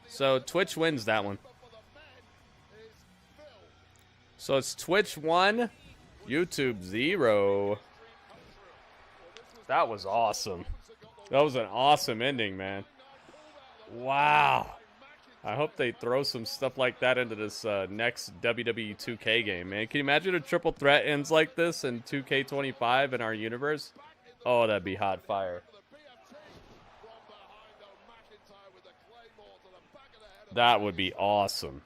So Twitch wins that one. So it's Twitch 1, YouTube 0. That was awesome. That was an awesome ending, man. Wow. I hope they throw some stuff like that into this next WWE 2K game, man. Can you imagine a triple threat ends like this in 2K25 in our universe? Oh, that'd be hot fire. That would be awesome.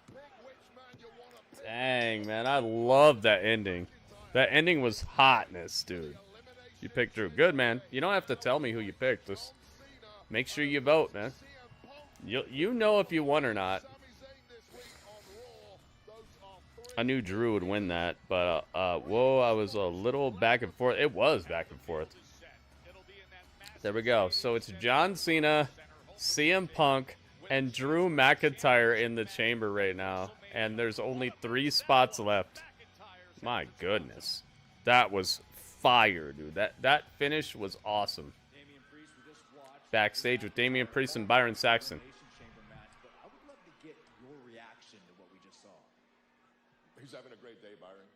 Dang, man. I love that ending. That ending was hotness, dude. You picked Drew. Good, man. You don't have to tell me who you picked. Just make sure you vote, man. You know if you won or not. I knew Drew would win that, but whoa, I was a little back and forth. It was back and forth. There we go. So it's John Cena, CM Punk, and Drew McIntyre in the chamber right now, and there's only 3 spots left. My goodness, that was fire, dude. That finish was awesome. Backstage with Damian Priest and Byron Saxton. I would love to get your reaction to what we just saw. He's having a great day, Byron.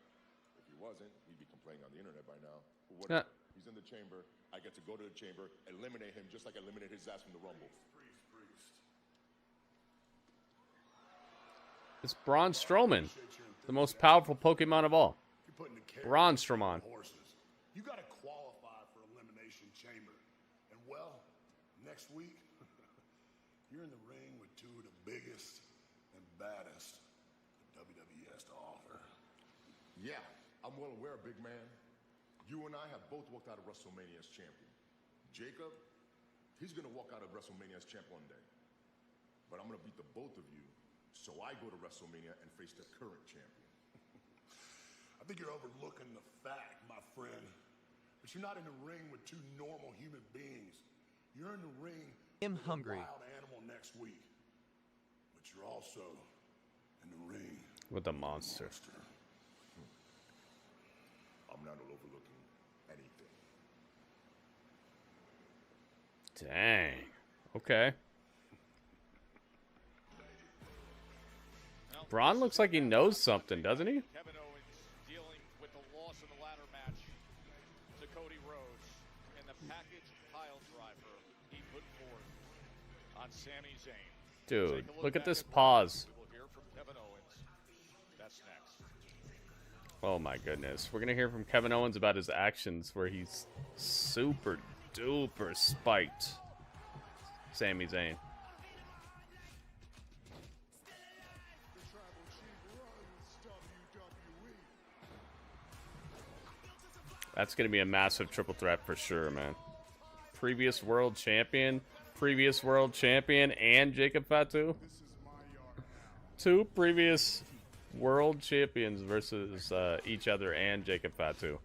If he wasn't, he'd be complaining on the internet by now. But whatever. He's in the chamber. I get to go to the chamber, eliminate him just like I eliminated his ass from the Rumble. It's Braun Strowman, the most powerful Pokemon of all. Braun Strowman. You got to qualify for Elimination Chamber. And well, next week, you're in the ring with 2 of the biggest and baddest that WWE has to offer. Yeah, I'm well aware, big man. You and I have both walked out of WrestleMania as champion. Jacob, he's going to walk out of WrestleMania as champ one day. But I'm going to beat the both of you, so I go to WrestleMania and face the current champion. I think you're overlooking the fact, my friend, that you're not in the ring with 2 normal human beings. You're in the ring I'm with hungry. a wild animal next week. But you're also in the ring with a monster. I'm not overlooking anything. Dang. Okay. Braun looks like he knows something, doesn't he? Kevin Owens dealing with the loss in the ladder match to Cody Rhodes and the package pile driver he put forth on Sami Zayn. Dude, look at this pause. We'll hear from Kevin Owens. That's next. Oh my goodness. We're going to hear from Kevin Owens about his actions where he's super duper spiked Sami Zayn. That's going to be a massive triple threat for sure, man. Previous world champion, and Jacob Fatu. 2 previous world champions versus each other and Jacob Fatu.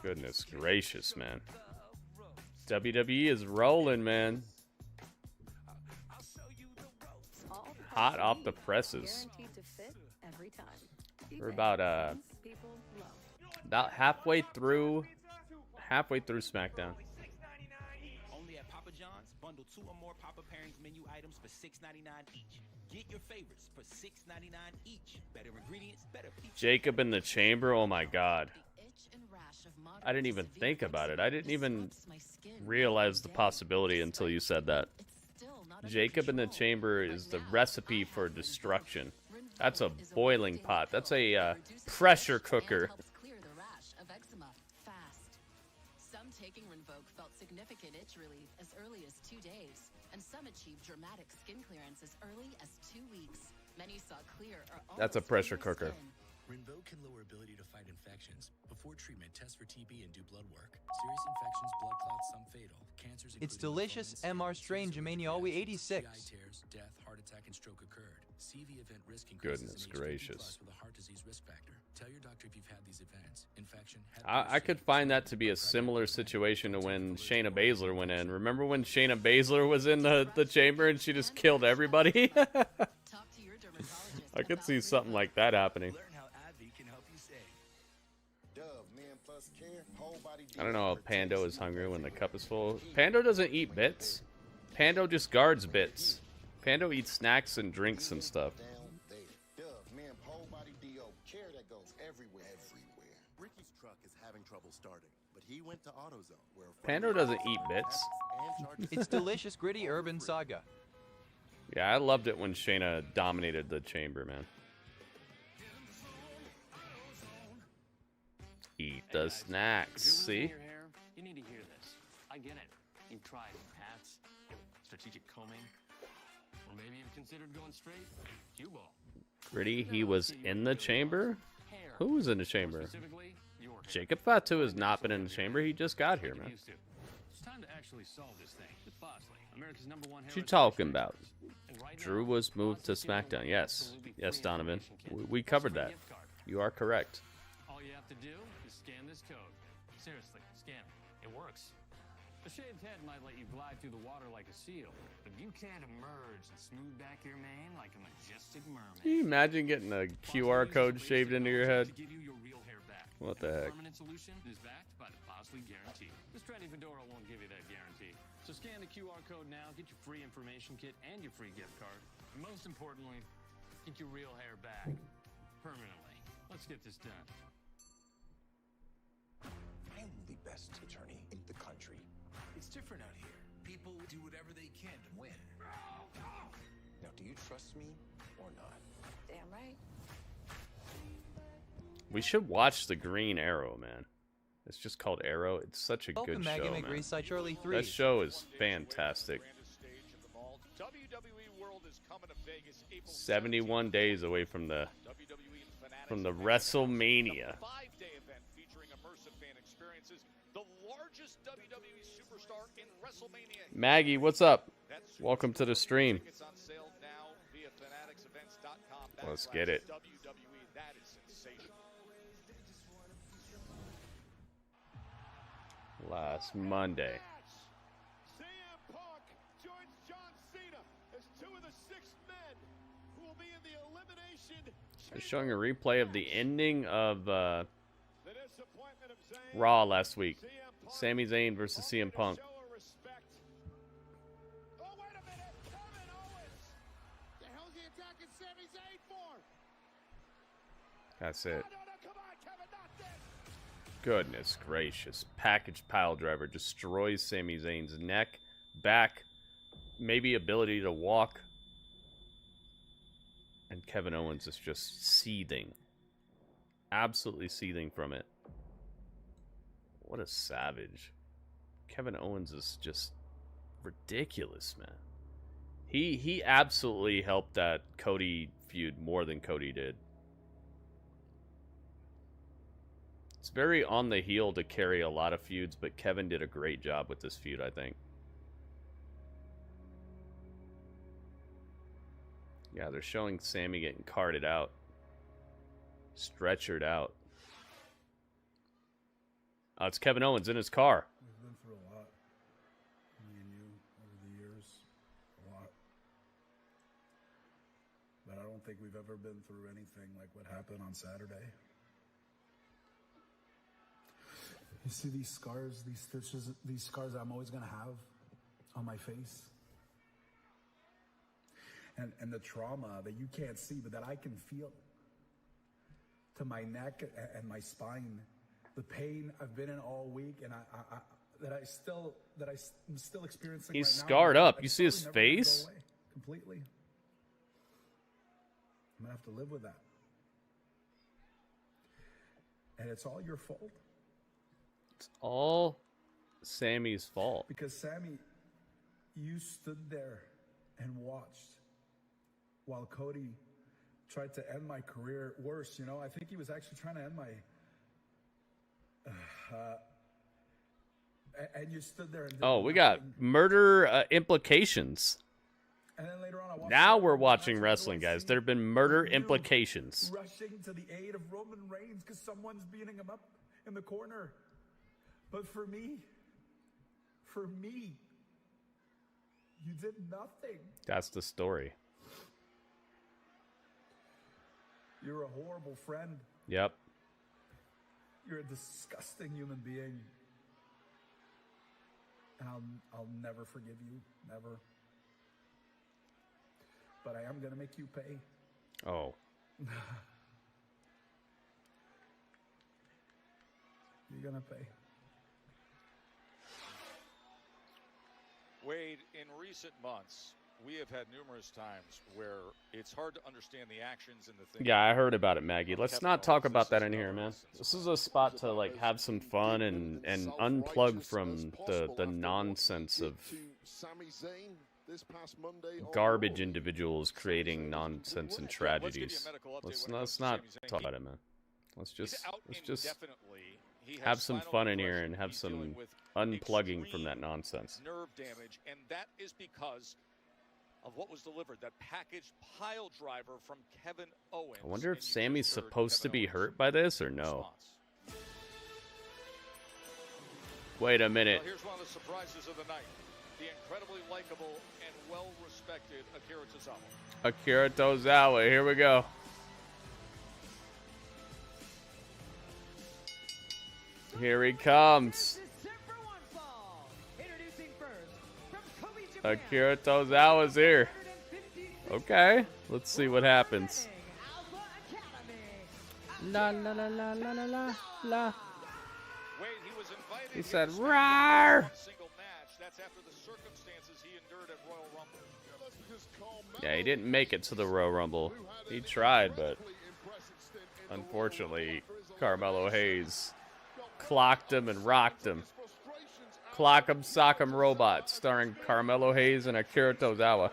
Goodness gracious, man. WWE is rolling, man. Hot off the presses. We're about halfway through SmackDown. Bundle 2 or more Papa Pairings menu items for $6.99 each. Get your favorites for $6.99 each. Better ingredients, better pizza. Jacob in the chamber. Oh my God. I didn't even think about it. I didn't even realize the possibility until you said that. Jacob in the chamber is the recipe for destruction. That's a boiling pot. That's a pressure cooker. Some taking Rinvoq felt significant itch relief as early as 2 days, and some achieved dramatic skin clearance as early as 2 weeks. Many saw clear or That's a pressure cooker. Rinvoq can lower ability to fight infections. Before treatment, test for TB and do blood work. Serious infections, blood clots, some fatal. Cancers. It's delicious. MR Strain Germania Alwi 86. Tears, death, heart attack, and stroke occurred. CV event risk increases. Goodness in gracious. HPV+ with a heart disease risk factor. Tell your doctor if you've had these events. Infection. I could find that to be a similar situation to when Shayna Baszler went in. Remember when Shayna Baszler was in the chamber and she just killed everybody? I could see something like that happening. I don't know if Pando is hungry when the cup is full. Pando doesn't eat bits. Pando just guards bits. Pando eats snacks and drinks and stuff. Ricky's truck is having trouble starting, but he went to AutoZone where Pando doesn't eat bits. It's delicious, gritty urban saga. Yeah, I loved it when Shayna dominated the chamber, man. Eat the snacks, see? You need to hear this. I get it. You've tried hats, strategic combing, or maybe you've considered going straight cue ball. Gritty, he was in the chamber? Who was in the chamber? Jacob Fatu has not been in the chamber. He just got here, man. It's time to actually solve this thing. Bosley, America's #1 What you talking about? Drew was moved to SmackDown. Yes. Yes, Donovan. We covered that. You are correct. All you have to do is scan this code. Seriously, scan it. It works. A shaved head might let you glide through the water like a seal, but you can't emerge and smooth back your mane like a majestic mermaid. Can you imagine getting a QR code shaved into your head? What the heck? Permanent solution is backed by the Bosley Guarantee. This trendy fedora won't give you that guarantee. So scan the QR code now, get your free information kit and your free gift card. And most importantly, get your real hair back. Permanently. Let's get this done. I am the best attorney in the country. It's different out here. People do whatever they can to win. Now, do you trust me or not? Damn right. We should watch the Green Arrow, man. It's just called Arrow. It's such a good show, man. That show is fantastic. 71 days away from the WrestleMania. Maggie, what's up? Welcome to the stream. Let's get it. Last Monday. CM Punk joins John Cena as two of the 6 men who will be in the elimination. They're showing a replay of the ending of Raw last week. Sami Zayn versus CM Punk. That's it. Goodness gracious. Package pile driver destroys Sami Zayn's neck, back, maybe ability to walk. And Kevin Owens is just seething. Absolutely seething from it. What a savage. Kevin Owens is just ridiculous, man. He absolutely helped that Cody feud more than Cody did. It's very on the heel to carry a lot of feuds, but Kevin did a great job with this feud, I think. Yeah, they're showing Sami getting carted out. Stretchered out. Oh, it's Kevin Owens in his car. We've been through a lot. Me and you, over the years. A lot. But I don't think we've ever been through anything like what happened on Saturday. You see these scars, these stitches, these scars I'm always going to have on my face. And the trauma that you can't see, but that I can feel to my neck and my spine. The pain I've been in all week, and I'm still experiencing. He's right now, scarred up. that's You see his totally never gonna face? go away completely. I'm gonna have to live with that. And it's all your fault. It's all Sammy's fault. Because Sammy, you stood there and watched while Cody tried to end my career. Worse, you know, I think he was actually trying to end my... and you stood there and... Oh, we got murder implications. And then later on, I watched Now we're watching wrestling, guys. There have been murder implications. rushing to the aid of Roman Reigns because someone's beating him up in the corner. But for me, you did nothing. That's the story. You're a horrible friend. Yep. You're a disgusting human being. And I'll never forgive you. Never. But I am going to make you pay. Oh. You're going to pay. Wade, in recent months, we have had numerous times where it's hard to understand the actions and the things. Yeah, I heard about it, Maggie. Let's not talk about that in here, man. This is a spot to like have some fun and unplug from the nonsense of garbage individuals creating nonsense and tragedies. Let's not talk about it, man. Let's just have some fun in here and have some unplugging from that nonsense. Nerve damage, and that is because of what was delivered, that packaged pile driver from Kevin Owens. I wonder if Sammy's supposed to be hurt by this or no. Wait a minute. Well, here's one of the surprises of the night. The incredibly likable and well-respected Akira Tozawa. Akira Tozawa, here we go. Here he comes. Akira Tozawa's here. Okay, let's see what happens. La la la la la la la la. He said, "Rawr!" Yeah, he didn't make it to the Royal Rumble. He tried, but unfortunately, Carmelo Hayes clocked him and rocked him. Clock 'em, sock 'em Robot, starring Carmelo Hayes and Akira Tozawa.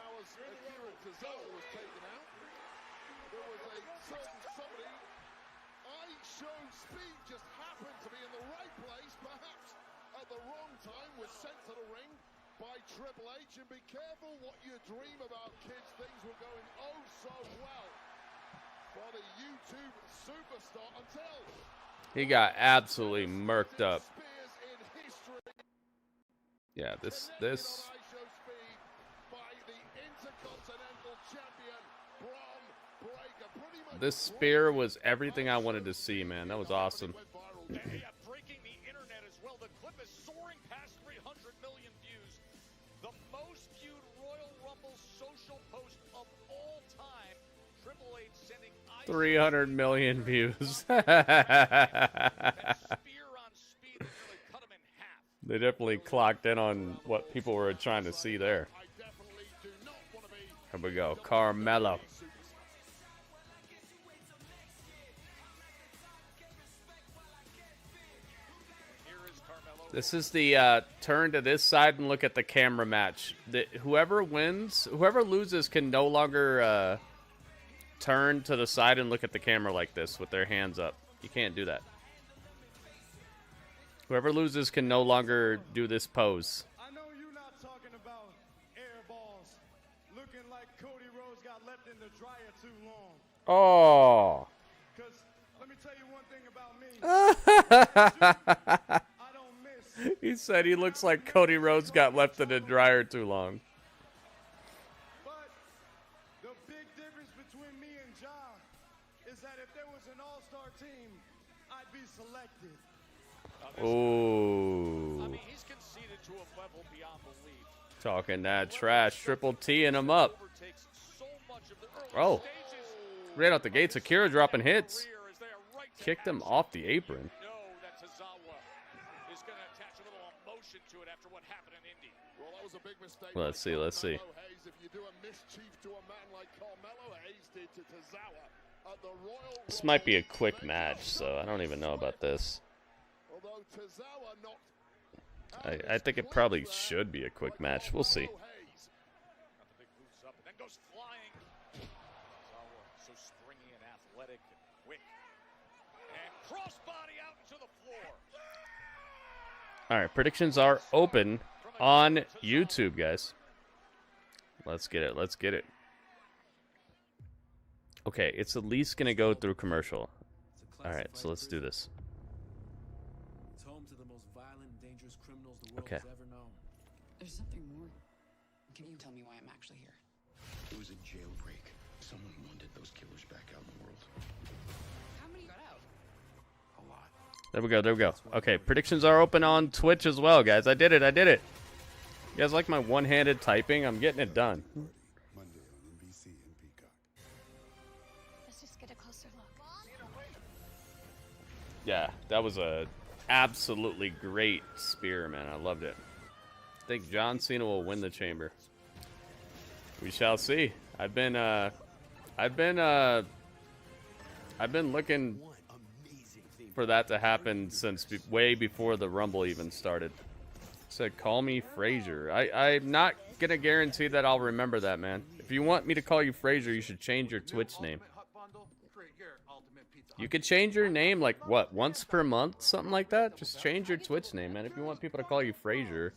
Triple H, and be careful what you dream about, kids. Things were going oh so well for the YouTube superstar until He got absolutely murked up. Yeah, this spear was everything I wanted to see, man. That was awesome. Breaking the internet as well. The clip is soaring past 300 million views. The most viewed Royal Rumble social post of all time. Triple H sending 300 million views. They definitely clocked in on what people were trying to see there. Here we go, Carmelo. This is the turn to this side and look at the camera match. Whoever loses can no longer turn to the side and look at the camera like this with their hands up. You can't do that. Whoever loses can no longer do this pose. I know you're not talking about air balls looking like Cody Rhodes got left in the dryer too long. Oh. Because let me tell you one thing about me. I don't miss. He said he looks like Cody Rhodes got left in the dryer too long. But the big difference between me and Jey is that if there was an all-star team, I'd be selected. Oh. I mean, he's conceded to a level beyond belief. Talking that trash. Triple T and him up. Oh. Right out the gates. Akira dropping hits. Kicked him off the apron. Let's see. Let's see. This might be a quick match, so I don't even know about this. I think it probably should be a quick match. We'll see. All right, predictions are open on YouTube, guys. Let's get it. Let's get it. Okay, it's at least going to go through commercial. All right, so let's do this. It's home to the most violent and dangerous criminals the world Okay. has ever known. There's something more. Can you tell me why I'm actually here? It was a jailbreak. Someone wanted those killers back out in the world. How many got out? A lot. There we go. There we go. Okay, predictions are open on Twitch as well, guys. I did it. I did it. You guys like my one-handed typing? I'm getting it done. Let's just get a closer look. Yeah, that was a absolutely great spear, man. I loved it. I think John Cena will win the chamber. We shall see. I've been looking for that to happen since way before the Rumble even started. Said, call me Frazier. I'm not gonna guarantee that I'll remember that, man. If you want me to call you Frazier, you should change your Twitch name. You could change your name, like, what, once per month? Something like that? Just change your Twitch name, man. If you want people to call you Frazier,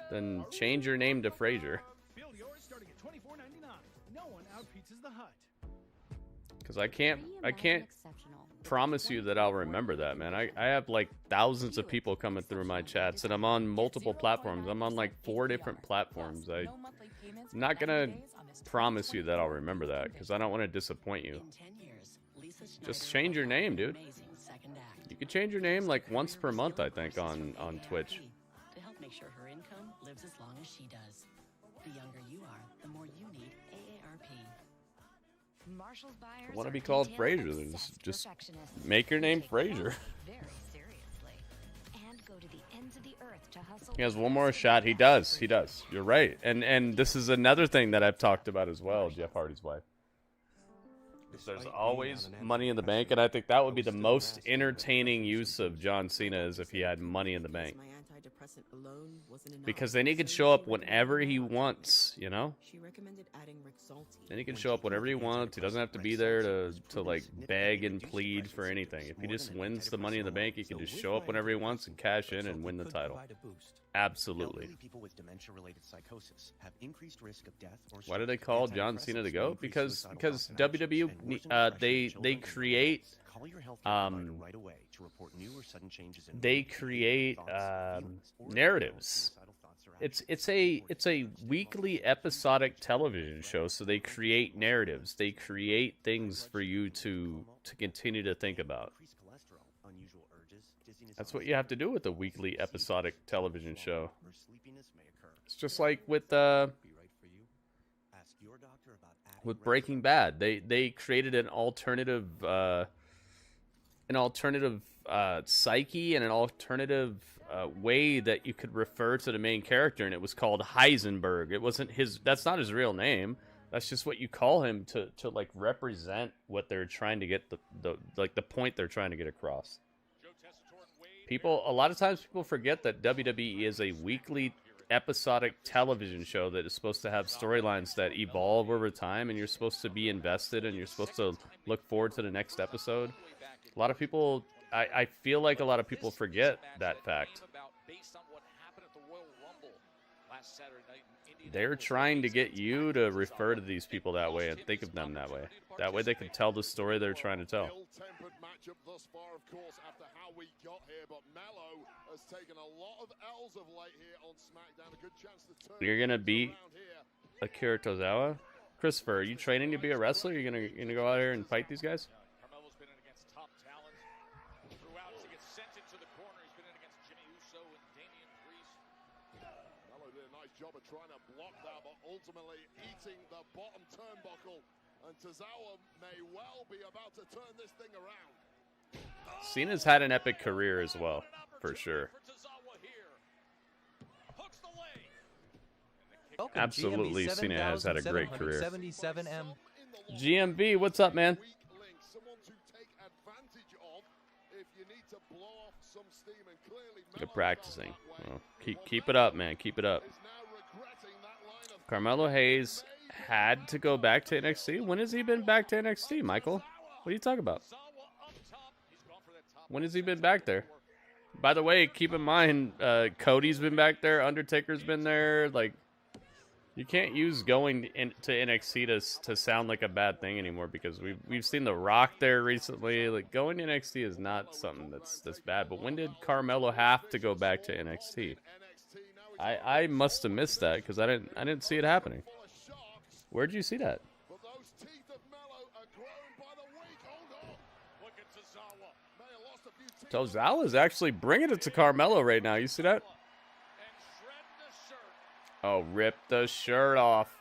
then change your name to Frazier. Build yours starting at $24.99. No one outpizzas the Hut. Because I can't promise you that I'll remember that, man. I have, like, thousands of people coming through my chats, and I'm on multiple platforms. I'm on, like, 4 different platforms. I'm not going to promise you that I'll remember that, because I don't want to disappoint you. Just change your name, dude. You could change your name like once per month, I think, on Twitch. To help make sure her income lives as long as she does. The younger you are, the more you need AARP. Marshall's buyers I want to be called Frazier. Then just make your name Frazier. Very seriously. And go to the ends of the earth to hustle. He has one more shot. He does. He does. You're right. And this is another thing that I've talked about as well, Jeff Hardy's wife. There's always money in the bank, and I think that would be the most entertaining use of John Cena is if he had money in the bank. Because then he could show up whenever he wants, you know? Then he can show up whenever he wants. He doesn't have to be there to like beg and plead for anything. If he just wins the money in the bank, he can just show up whenever he wants and cash in and win the title. Absolutely. People with dementia-related psychosis have increased risk of death or why do they call John Cena to go? Because WWE they create they create narratives. It's a weekly episodic television show, so they create narratives. They create things for you to continue to think about. That's what you have to do with a weekly episodic television show. It's just like with Breaking Bad. They created an alternative psyche and an alternative way that you could refer to the main character, and it was called Heisenberg. It wasn't his. That's not his real name. That's just what you call him to like represent what they're trying to get the point they're trying to get across. A lot of times people forget that WWE is a weekly episodic television show that is supposed to have storylines that evolve over time, and you're supposed to be invested, and you're supposed to look forward to the next episode. A lot of people, I feel like a lot of people forget that fact. They're trying to get you to refer to these people that way and think of them that way. That way they can tell the story they're trying to tell. You're gonna beat Akira Tozawa? Christopher, are you training to be a wrestler? You're gonna go out here and fight these guys? Carmelo's been in against top talent throughout. He gets sent into the corner. He's been in against Jey Uso and Damian Priest. Carmelo did a nice job of trying to block that, but ultimately eating the bottom turnbuckle. And Tozawa may well be about to turn this thing around. Cena's had an epic career as well, for sure. Absolutely, Cena has had a great career. 77M. GMB, what's up, man? Good practicing. Well, keep it up, man. Keep it up. Carmelo Hayes had to go back to NXT. When has he been back to NXT, Michael? What are you talking about? When has he been back there? By the way, keep in mind, Cody's been back there. Undertaker's been there. Like, you can't use going to NXT to sound like a bad thing anymore, because we've seen The Rock there recently. Like, going to NXT is not something that's bad. But when did Carmelo have to go back to NXT? I must have missed that, because I didn't see it happening. Where'd you see that? Tozawa's actually bringing it to Carmelo right now. You see that? Oh, rip the shirt off.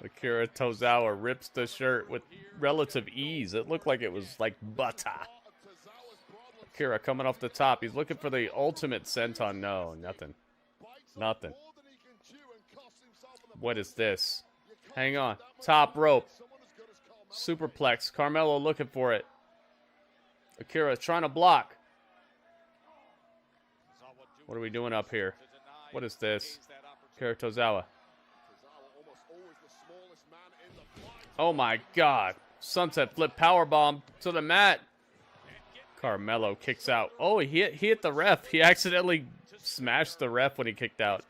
Akira Tozawa rips the shirt with relative ease. It looked like it was like butter. Akira coming off the top. He's looking for the ultimate senton. No, nothing. Nothing. What is this? Hang on. Top rope. Superplex. Carmelo looking for it. Akira trying to block. What are we doing up here? What is this? Akira Tozawa. Oh my God. Sunset flip powerbomb to the mat. Carmelo kicks out. Oh, he hit the ref. He accidentally smashed the ref when he kicked out.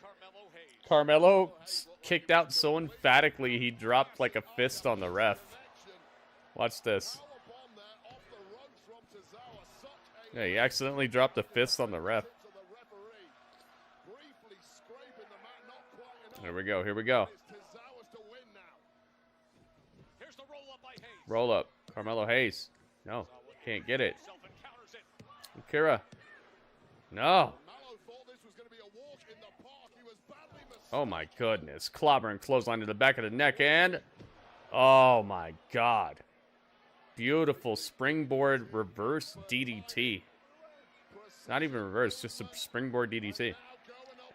Carmelo kicked out so emphatically he dropped like a fist on the ref. Watch this. Yeah, he accidentally dropped a fist on the ref. Here we go. Here we go. Roll up. Carmelo Hayes. No, can't get it. Akira. No. Oh my goodness. Clobbering clothesline to the back of the neck, and oh my God. Beautiful springboard reverse DDT. Not even reverse, just a springboard DDT.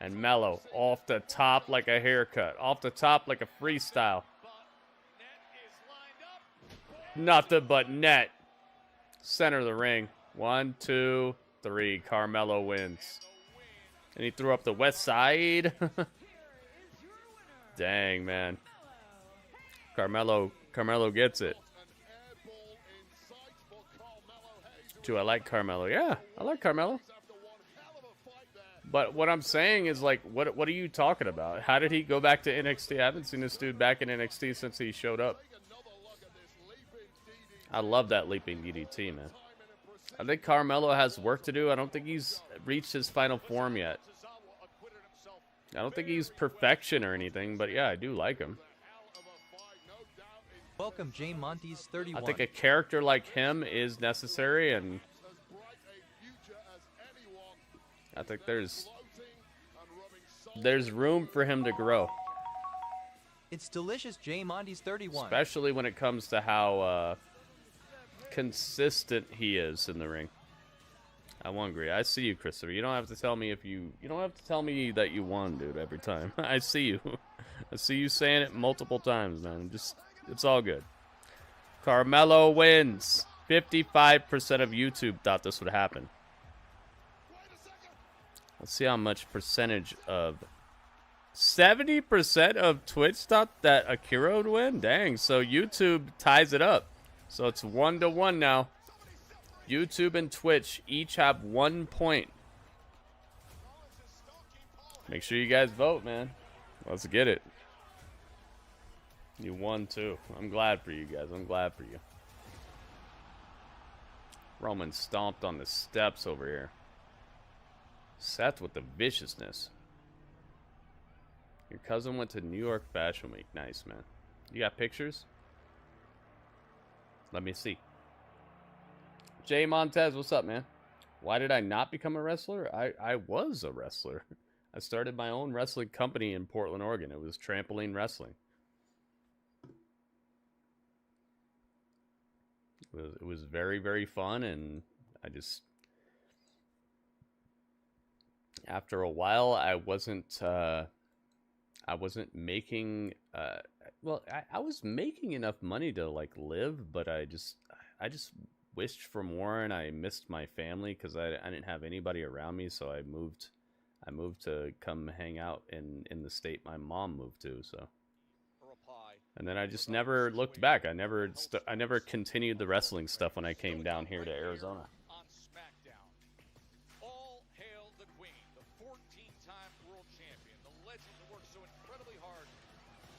And Mello off the top like a haircut. Off the top like a freestyle. Nothing but net. Center of the ring. 1, 2, 3. Carmelo wins. And he threw up the west side. Dang, man. Carmelo gets it. I like Carmelo. Yeah, I like Carmelo. But what I'm saying is, like, what are you talking about? How did he go back to NXT? I haven't seen this dude back in NXT since he showed up. I love that leaping DDT, man. I think Carmelo has work to do. I don't think he's reached his final form yet. I don't think he's perfection or anything, but yeah, I do like him. Welcome, Jay Montes 31. I think a character like him is necessary, and I think there's room for him to grow. It's delicious, Jay Montes 31. Especially when it comes to how consistent he is in the ring. I won't agree. I see you, Christopher. You don't have to tell me you don't have to tell me that you won, dude, every time. I see you. I see you saying it multiple times, man. It's all good. Carmelo wins. 55% of YouTube thought this would happen. Let's see how much percentage of 70% of Twitch thought that Akira would win. Dang, so YouTube ties it up. So it's 1-1 now. YouTube and Twitch each have 1 point. Make sure you guys vote, man. Let's get it. You won too. I'm glad for you guys. I'm glad for you. Roman stomped on the steps over here. Seth with the viciousness. Your cousin went to New York Fashion Week. Nice, man. You got pictures? Let me see. Jay Montez, what's up, man? Why did I not become a wrestler? I was a wrestler. I started my own wrestling company in Portland, Oregon. It was Trampoline Wrestling. It was very, very fun, and I just, after a while, I wasn't making, well, I was making enough money to like live, but I just wished for more, and I missed my family because I didn't have anybody around me, so I moved to come hang out in the state my mom moved to, so. And then I just never looked back. I never continued the wrestling stuff when I came down here to Arizona. On SmackDown, all hail the Queen, the 14-time world champion, the legend that worked so incredibly hard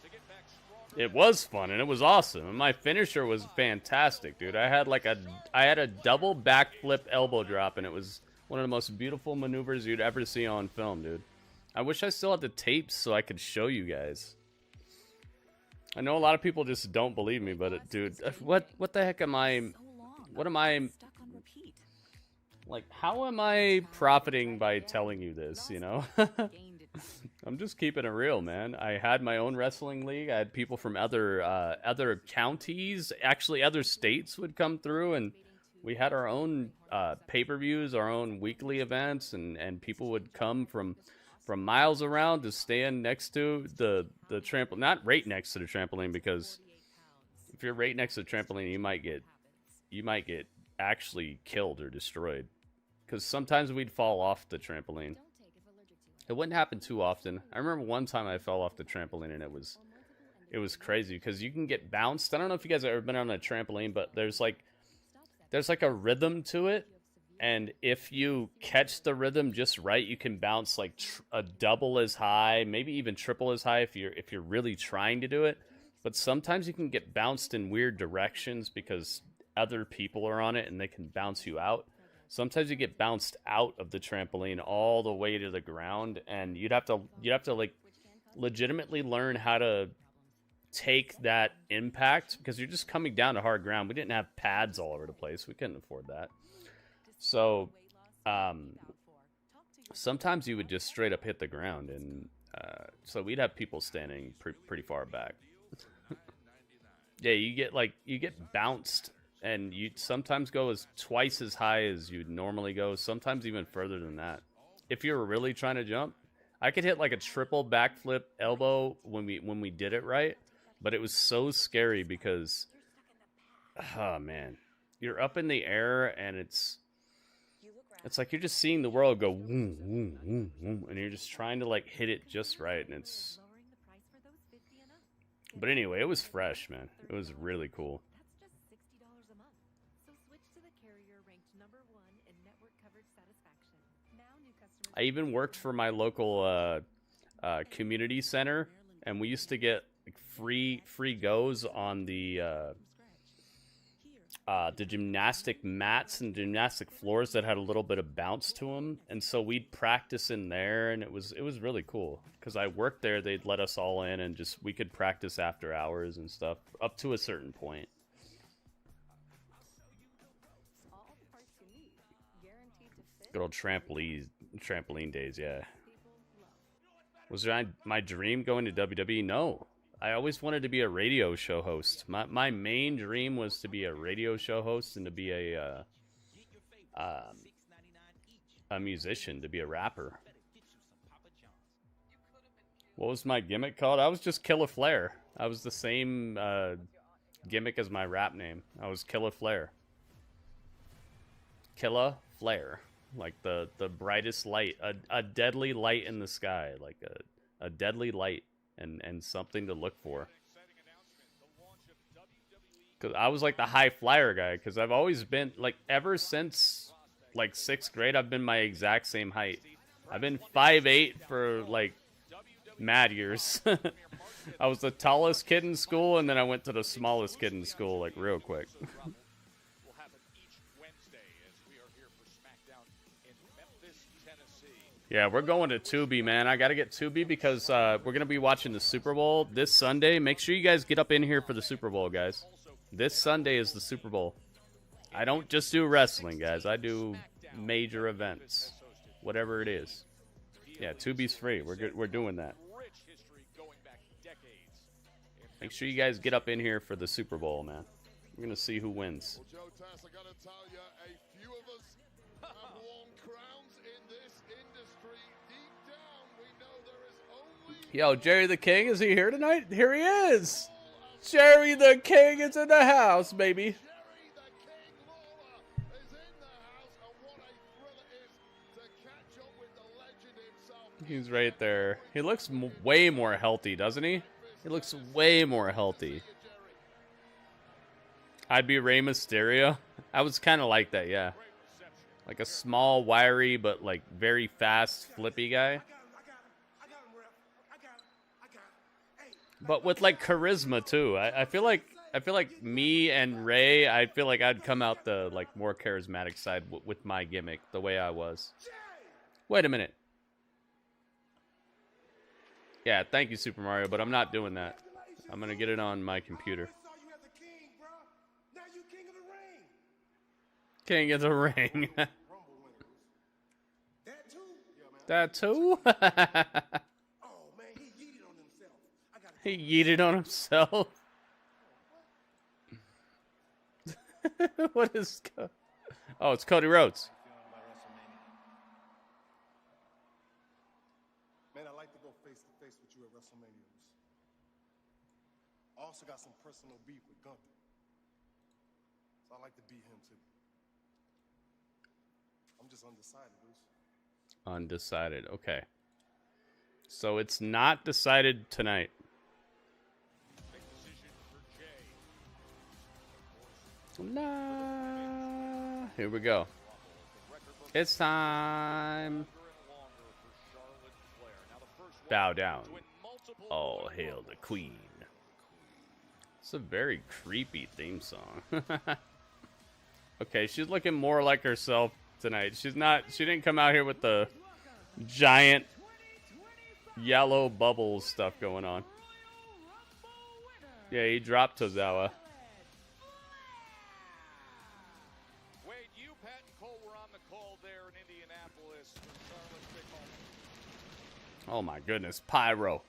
to get back stronger. It was fun and it was awesome. And my finisher was fantastic, dude. I had a double backflip elbow drop, and it was one of the most beautiful maneuvers you'd ever see on film, dude. I wish I still had the tapes so I could show you guys. I know a lot of people just don't believe me, but dude, what the heck am I? What am I? Like, how am I profiting by telling you this? You know, I'm just keeping it real, man. I had my own wrestling league. I had people from other counties, actually other states, would come through, and we had our own pay-per-views, our own weekly events, and people would come from miles around to stand next to the trampoline, not right next to the trampoline, because if you're right next to the trampoline, you might get actually killed or destroyed, because sometimes we'd fall off the trampoline. It wouldn't happen too often. I remember one time I fell off the trampoline, and it was crazy because you can get bounced. I don't know if you guys have ever been on a trampoline, but there's like a rhythm to it. And if you catch the rhythm just right, you can bounce like a double as high, maybe even triple as high if you're really trying to do it. But sometimes you can get bounced in weird directions because other people are on it and they can bounce you out. Sometimes you get bounced out of the trampoline all the way to the ground, and you'd have to like legitimately learn how to take that impact, because you're just coming down to hard ground. We didn't have pads all over the place. We couldn't afford that. So, sometimes you would just straight up hit the ground, and so we'd have people standing pretty far back. Yeah, you get bounced, and you sometimes go as twice as high as you'd normally go, sometimes even further than that. If you're really trying to jump, I could hit like a triple backflip elbow when we did it right, but it was so scary because, oh man, you're up in the air and it's like you're just seeing the world go woom, woom, woom, woom, and you're just trying to like hit it just right, and it's. But anyway, it was fresh, man. It was really cool. That's just $60 a month. So switch to the carrier ranked #1 in network coverage satisfaction. Now new customers. I even worked for my local community center, and we used to get like free goes on the gymnastic mats and gymnastic floors that had a little bit of bounce to them, and so we'd practice in there, and it was really cool because I worked there. They'd let us all in, and just we could practice after hours and stuff up to a certain point. Good old trampoline days, yeah. Was that my dream going to WWE? No. I always wanted to be a radio show host. My main dream was to be a radio show host and to be a musician, to be a rapper. What was my gimmick called? I was just Killer Flair. I was the same gimmick as my rap name. I was Killer Flair. Killer Flair. Like the brightest light. A deadly light in the sky. Like a deadly light. And something to look for. Because I was like the high flyer guy. Because I've always been, like, ever since, like, 6th grade, I've been my exact same height. I've been 5'8" for, like, mad years. I was the tallest kid in school, and then I went to the smallest kid in school, like, real quick. Yeah, we're going to Tubi, man. I got to get Tubi because we're going to be watching the Super Bowl this Sunday. Make sure you guys get up in here for the Super Bowl, guys. This Sunday is the Super Bowl. I don't just do wrestling, guys. I do major events, whatever it is. Yeah, Tubi's free. We're good. We're doing that. Make sure you guys get up in here for the Super Bowl, man. We're gonna see who wins. Well, Joe Tass, I gotta tell you, a few of us have worn crowns in this industry. Deep down, we know there is only... Yo, Jerry the King, is he here tonight? Here he is. Jerry the King is in the house, baby. He's right there. He looks way more healthy, doesn't he? He looks way more healthy. I'd be Rey Mysterio. I was kind of like that, yeah. Like a small, wiry, but like very fast, flippy guy. But with like charisma too. I feel like me and Rey, I feel like I'd come out the like more charismatic side with my gimmick, the way I was. Wait a minute. Yeah, thank you, Super Mario, but I'm not doing that. I'm gonna get it on my computer. King of the Ring. That too? He yeeted on himself. What is... Oh, it's Cody Rhodes. Man, I like to go face to face with you at WrestleMania. I also got some personal beef with Gunther. So I like to beat him too. I'm just undecided, Bruce. Undecided, okay. So it's not decided tonight. Nah. Here we go. It's time. Bow down. All hail the queen. It's a very creepy theme song. Okay, she's looking more like herself tonight. She didn't come out here with the giant yellow bubbles stuff going on. Yeah, he dropped Tozawa. Oh my goodness, pyro.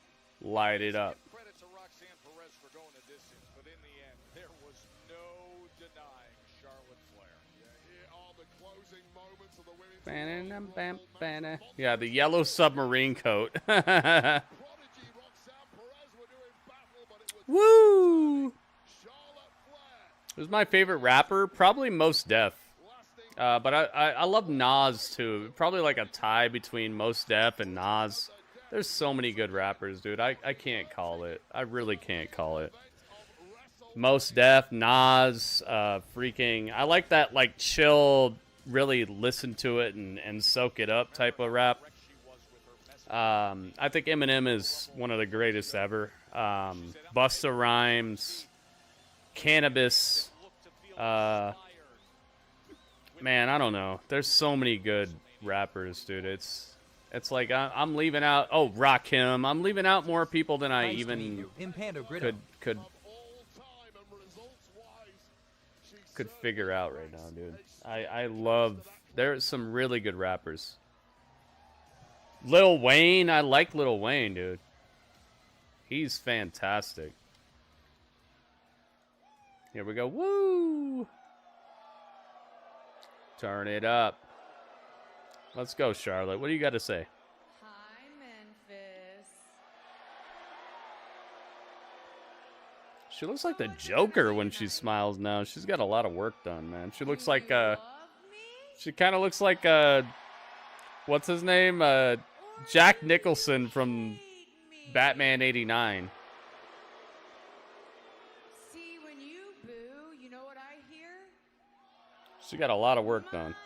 Light it up. Credit to Roxanne Perez for going the distance, but in the end, there was no denying Charlotte Flair. Here are the closing moments of the women's Yeah, the yellow submarine coat. Woo! Who's my favorite rapper? Probably Mos Def. But I love Nas too. Probably like a tie between Mos Def and Nas. There's so many good rappers, dude. I can't call it. I really can't call it. Mos Def, Nas, freaking... I like that, like, chill, really listen to it and soak it up type of rap. I think Eminem is one of the greatest ever. Busta Rhymes, Cannabis, man, I don't know. There's so many good rappers, dude. It's like I'm leaving out. Oh, Rakim. I'm leaving out more people than I even could figure out right now, dude. I love. There's some really good rappers. Lil Wayne. I like Lil Wayne, dude. He's fantastic. Here we go. Woo! Turn it up. Let's go, Charlotte. What do you got to say? Hi, Memphis. She looks like the Joker when she smiles now. She's got a lot of work done, man. She looks like she kind of looks like what's his name? Jack Nicholson from Batman '89. See, when you boo, you know what I hear? She got a lot of work done.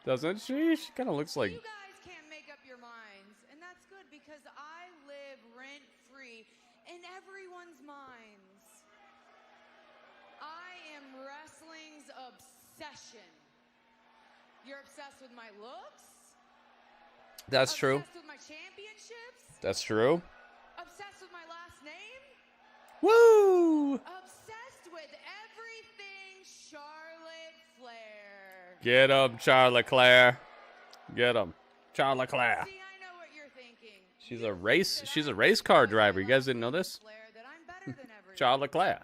Doesn't she? She kind of looks like... You guys can't make up your minds, and that's good because I live rent-free in everyone's minds. I am wrestling's obsession. You're obsessed with my looks? That's true. Obsessed with my championships? That's true. Obsessed with my last name? Woo! Obsessed with everything Charlotte Flair. Get him, Charlotte Claire. Get him. Charles Leclerc. See, I know what you're thinking. She's a race car driver. You guys didn't know this? That I'm better than everyone. Charles Leclerc.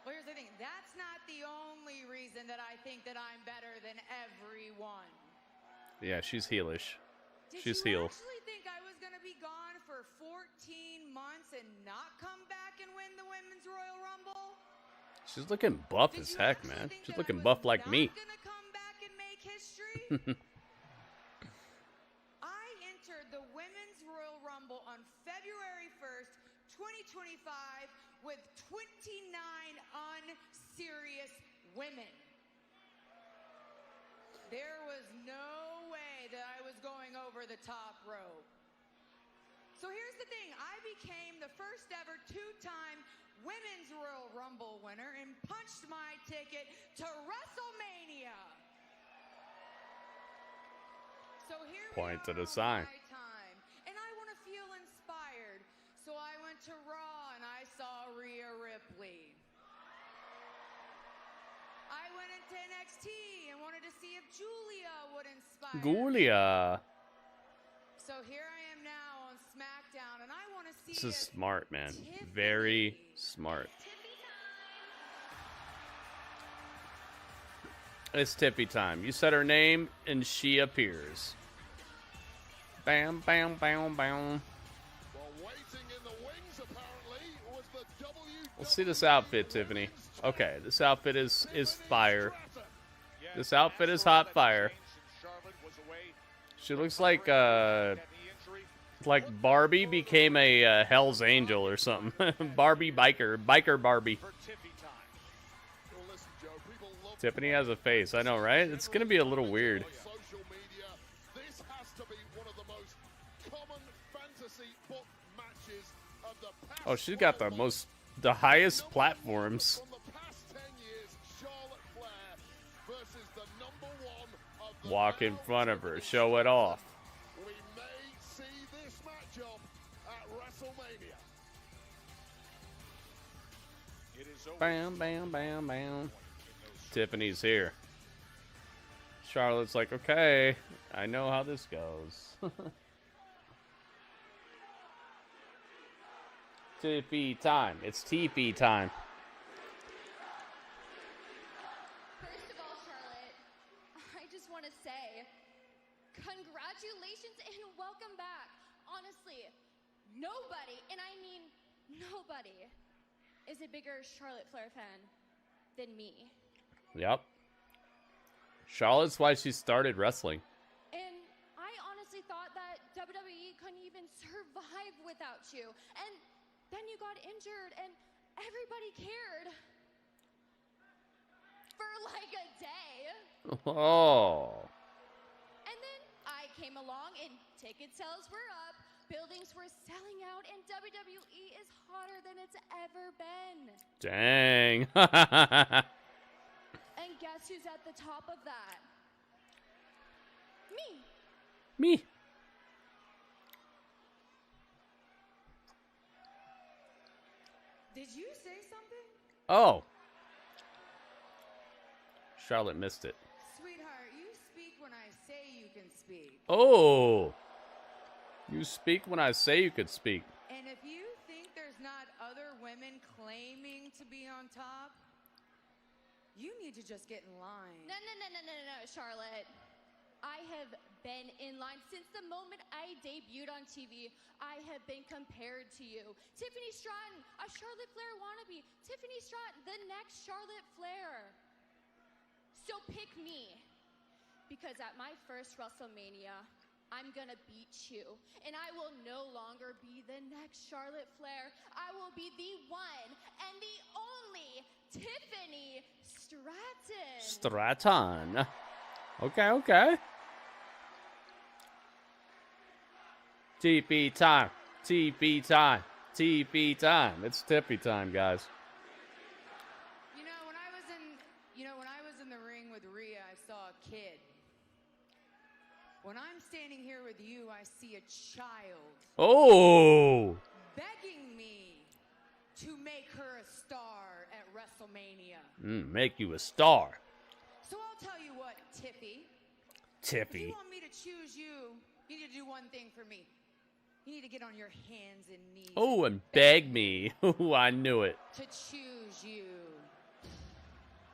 Well, here's the thing. That's not the only reason that I think that I'm better than everyone. Yeah, she's heelish. She's Did you heel. actually think I was going to be gone for 14 months and not come back and win the Women's Royal Rumble? She's looking buff as heck, man. She's looking buff like me. Gonna come back and make history? I entered the Women's Royal Rumble on February 1st, 2025 with 29 unserious women. There was no way that I was going over the top rope. So here's the thing. I became the first ever two-time Women's Royal Rumble winner and punched my ticket to WrestleMania. So here Point we to are the sign. on my time, and I want to feel inspired. So I went to Raw and I saw Rhea Ripley. I went into NXT and wanted to see if Julia would inspire. Julia. So here I am now on SmackDown, and I want to see. This is smart, man. Very smart. It's Tiffy time. You said her name, and she appears. Bam, bam, bam, bam. Let's see this outfit, Tiffany. Okay, this outfit is fire. This outfit is hot fire. She looks like Barbie became a Hell's Angel or something. Barbie biker Barbie. Tiffany has a face, I know, right? It's gonna be a little weird. Oh, she's got the highest platforms. Walk in front of her, show it off. We may see this matchup at WrestleMania. Bam, bam, bam, bam. Tiffany's here. Charlotte's like, okay, I know how this goes. Tiffy time. It's Tiffy time. First of all, Charlotte, I just want to say congratulations and welcome back. Honestly, nobody, and I mean nobody, is a bigger Charlotte Flair fan than me. Yep. Charlotte's why she started wrestling. And I honestly thought that WWE couldn't even survive without you. And then you got injured and everybody cared. For like a day. Oh. And then I came along and ticket sales were up, buildings were selling out, and WWE is hotter than it's ever been. Dang. And guess who's at the top of that? Me. Me. Did you say something? Oh. Charlotte missed it. Sweetheart, you speak when I say you can speak. Oh. You speak when I say you could speak. And if you think there's not other women claiming to be on top, you need to just get in line. No, Charlotte. I have been in line since the moment I debuted on TV. I have been compared to you. Tiffany Stratton, a Charlotte Flair wannabe. Tiffany Stratton, the next Charlotte Flair. So pick me. Because at my first WrestleMania, I'm gonna beat you. And I will no longer be the next Charlotte Flair. I will be the one and the only Tiffany Stratton. Stratton. Okay. TP time. TP time. TP time. It's Tiffy time, guys. When I was in the ring with Rhea, I saw a kid. When I'm standing here with you, I see a child. Oh. Begging me to make her a star at WrestleMania. Make you a star. So I'll tell you what, Tiffy. If Tiffy. you want me to choose you, you need to do one thing for me. You need to get on your hands and knees. Oh, and beg me. Ooh, I knew it. To choose you.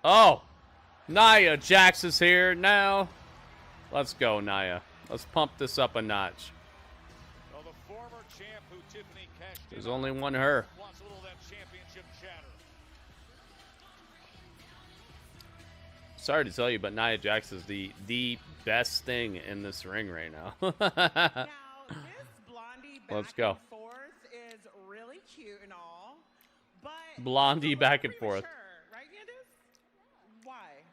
Oh, Nia Jax is here now. Let's go, Nia. Let's pump this up a notch. Well, the former champ who Tiffany cashed There's only one her. wants a little of that championship chatter. Sorry to tell you, but Nia Jax is the best thing in this ring right now. Let's go. Forth is really cute and all, but Blondie back and forth. right, Candace? Why?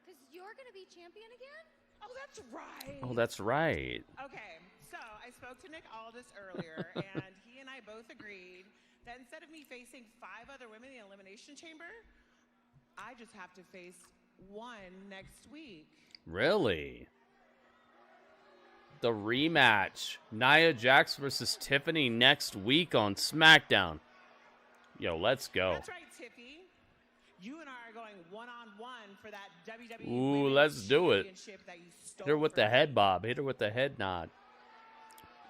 Because you're gonna be champion again? Oh, that's right. Oh, that's right. Okay, so I spoke to Nick Aldis earlier, and he and I both agreed that instead of me facing 5 other women in the Elimination Chamber, I just have to face one next week. Really? The rematch. Nia Jax versus Tiffany next week on SmackDown. Yo, let's go. That's right, Tiffy. You and I are going one-on-one for that WWE Ooh, let's do it. Championship that you stole Hit her with from the head bob. Hit her with the head nod.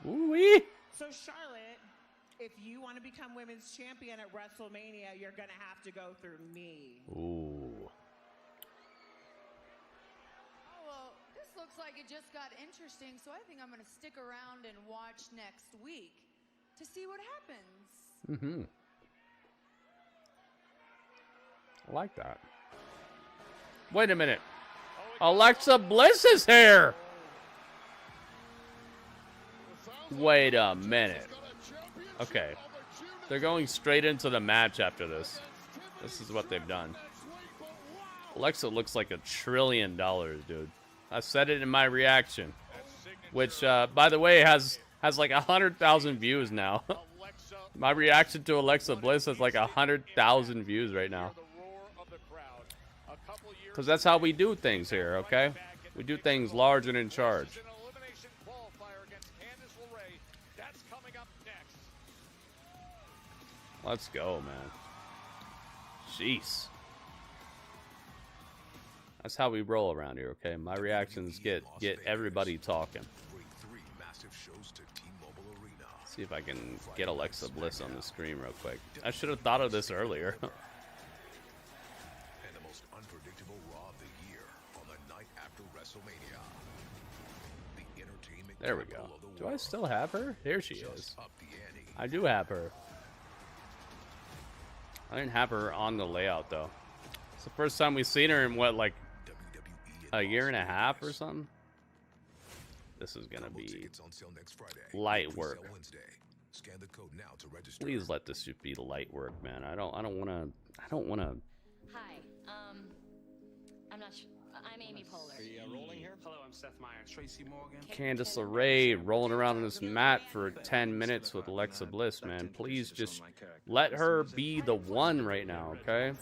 Ooh-wee. So, Charlotte, if you want to become women's champion at WrestleMania, you're going to have to go through me. Ooh. Oh, well, this looks like it just got interesting, so I think I'm going to stick around and watch next week to see what happens. Mm-hmm. I like that. Wait a minute. Alexa Bliss is here. Wait a minute. Okay. They're going straight into the match after this. This is what they've done. Alexa looks like $1 trillion, dude. I said it in my reaction. Which, by the way, has like 100,000 views now. My reaction to Alexa Bliss has like 100,000 views right now. Because that's how we do things here, okay? We do things large and in charge. Let's go, man. Jeez. That's how we roll around here, okay? My reactions get everybody talking. See if I can get Alexa Bliss on the screen real quick. I should have thought of this earlier. There we go. Do I still have her? Here she is. I do have her. I didn't have her on the layout, though. It's the first time we've seen her in, what, like a year and a half or something? This is going to be light work. Please let this just be light work, man. I don't want to. Hi, I'm not sure. I'm Amy Poehler. Rolling here? Hello, I'm Seth Meyers. Tracy Morgan. Candace LeRae rolling around on this mat for 10 minutes with Alexa Bliss, man. Please just let her be the one right now, okay?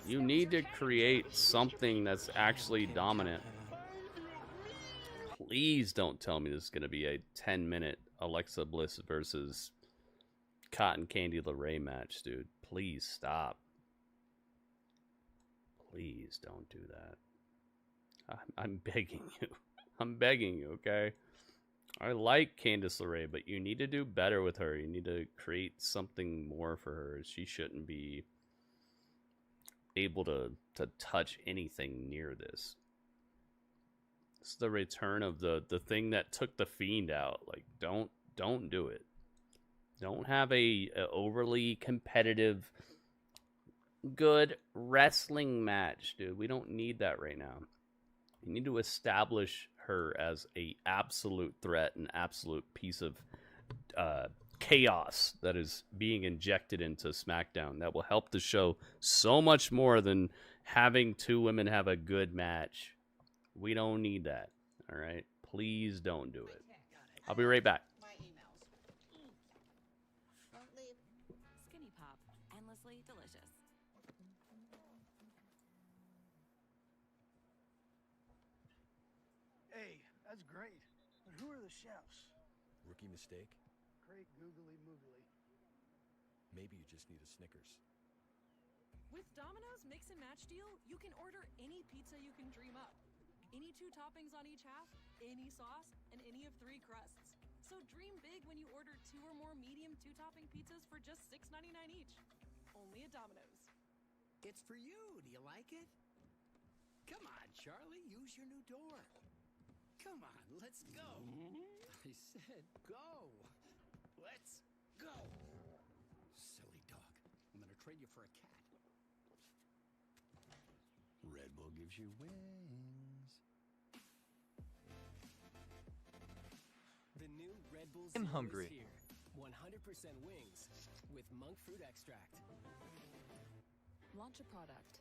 You need to create something that's actually dominant. Please don't tell me this is going to be a 10-minute Alexa Bliss versus Cotton Candy LeRae match, dude. Please stop. Please don't do that. I'm begging you. I'm begging you, okay? I like Candace LeRae, but you need to do better with her. You need to create something more for her. She shouldn't be able to touch anything near this. This is the return of the thing that took the Fiend out. Like, don't do it. Don't have a overly competitive, good wrestling match, dude. We don't need that right now. You need to establish her as a absolute threat, an absolute piece of chaos that is being injected into SmackDown. That will help the show so much more than having two women have a good match. We don't need that. All right? Please don't do it. I'll be right back. Skinny Pop, endlessly delicious. Hey, that's great. But who are the chefs? Rookie mistake? Great googly moogly. Maybe you just need a Snickers. With Domino's Mix and Match deal, you can order any pizza you can dream up. Any 2 toppings on each half, any sauce, and any of 3 crusts. So dream big when you order 2 or more medium 2-topping pizzas for just $6.99 each. Only at Domino's. It's for you. Do you like it? Come on, Charlie. Use your new door. Come on, let's go. I said go. Let's go. Silly dog. I'm going to trade you for a cat. Red Bull gives you wings. The new Red Bull I'm Zero hungry. is here. 100% wings with monk fruit extract. Launch a product.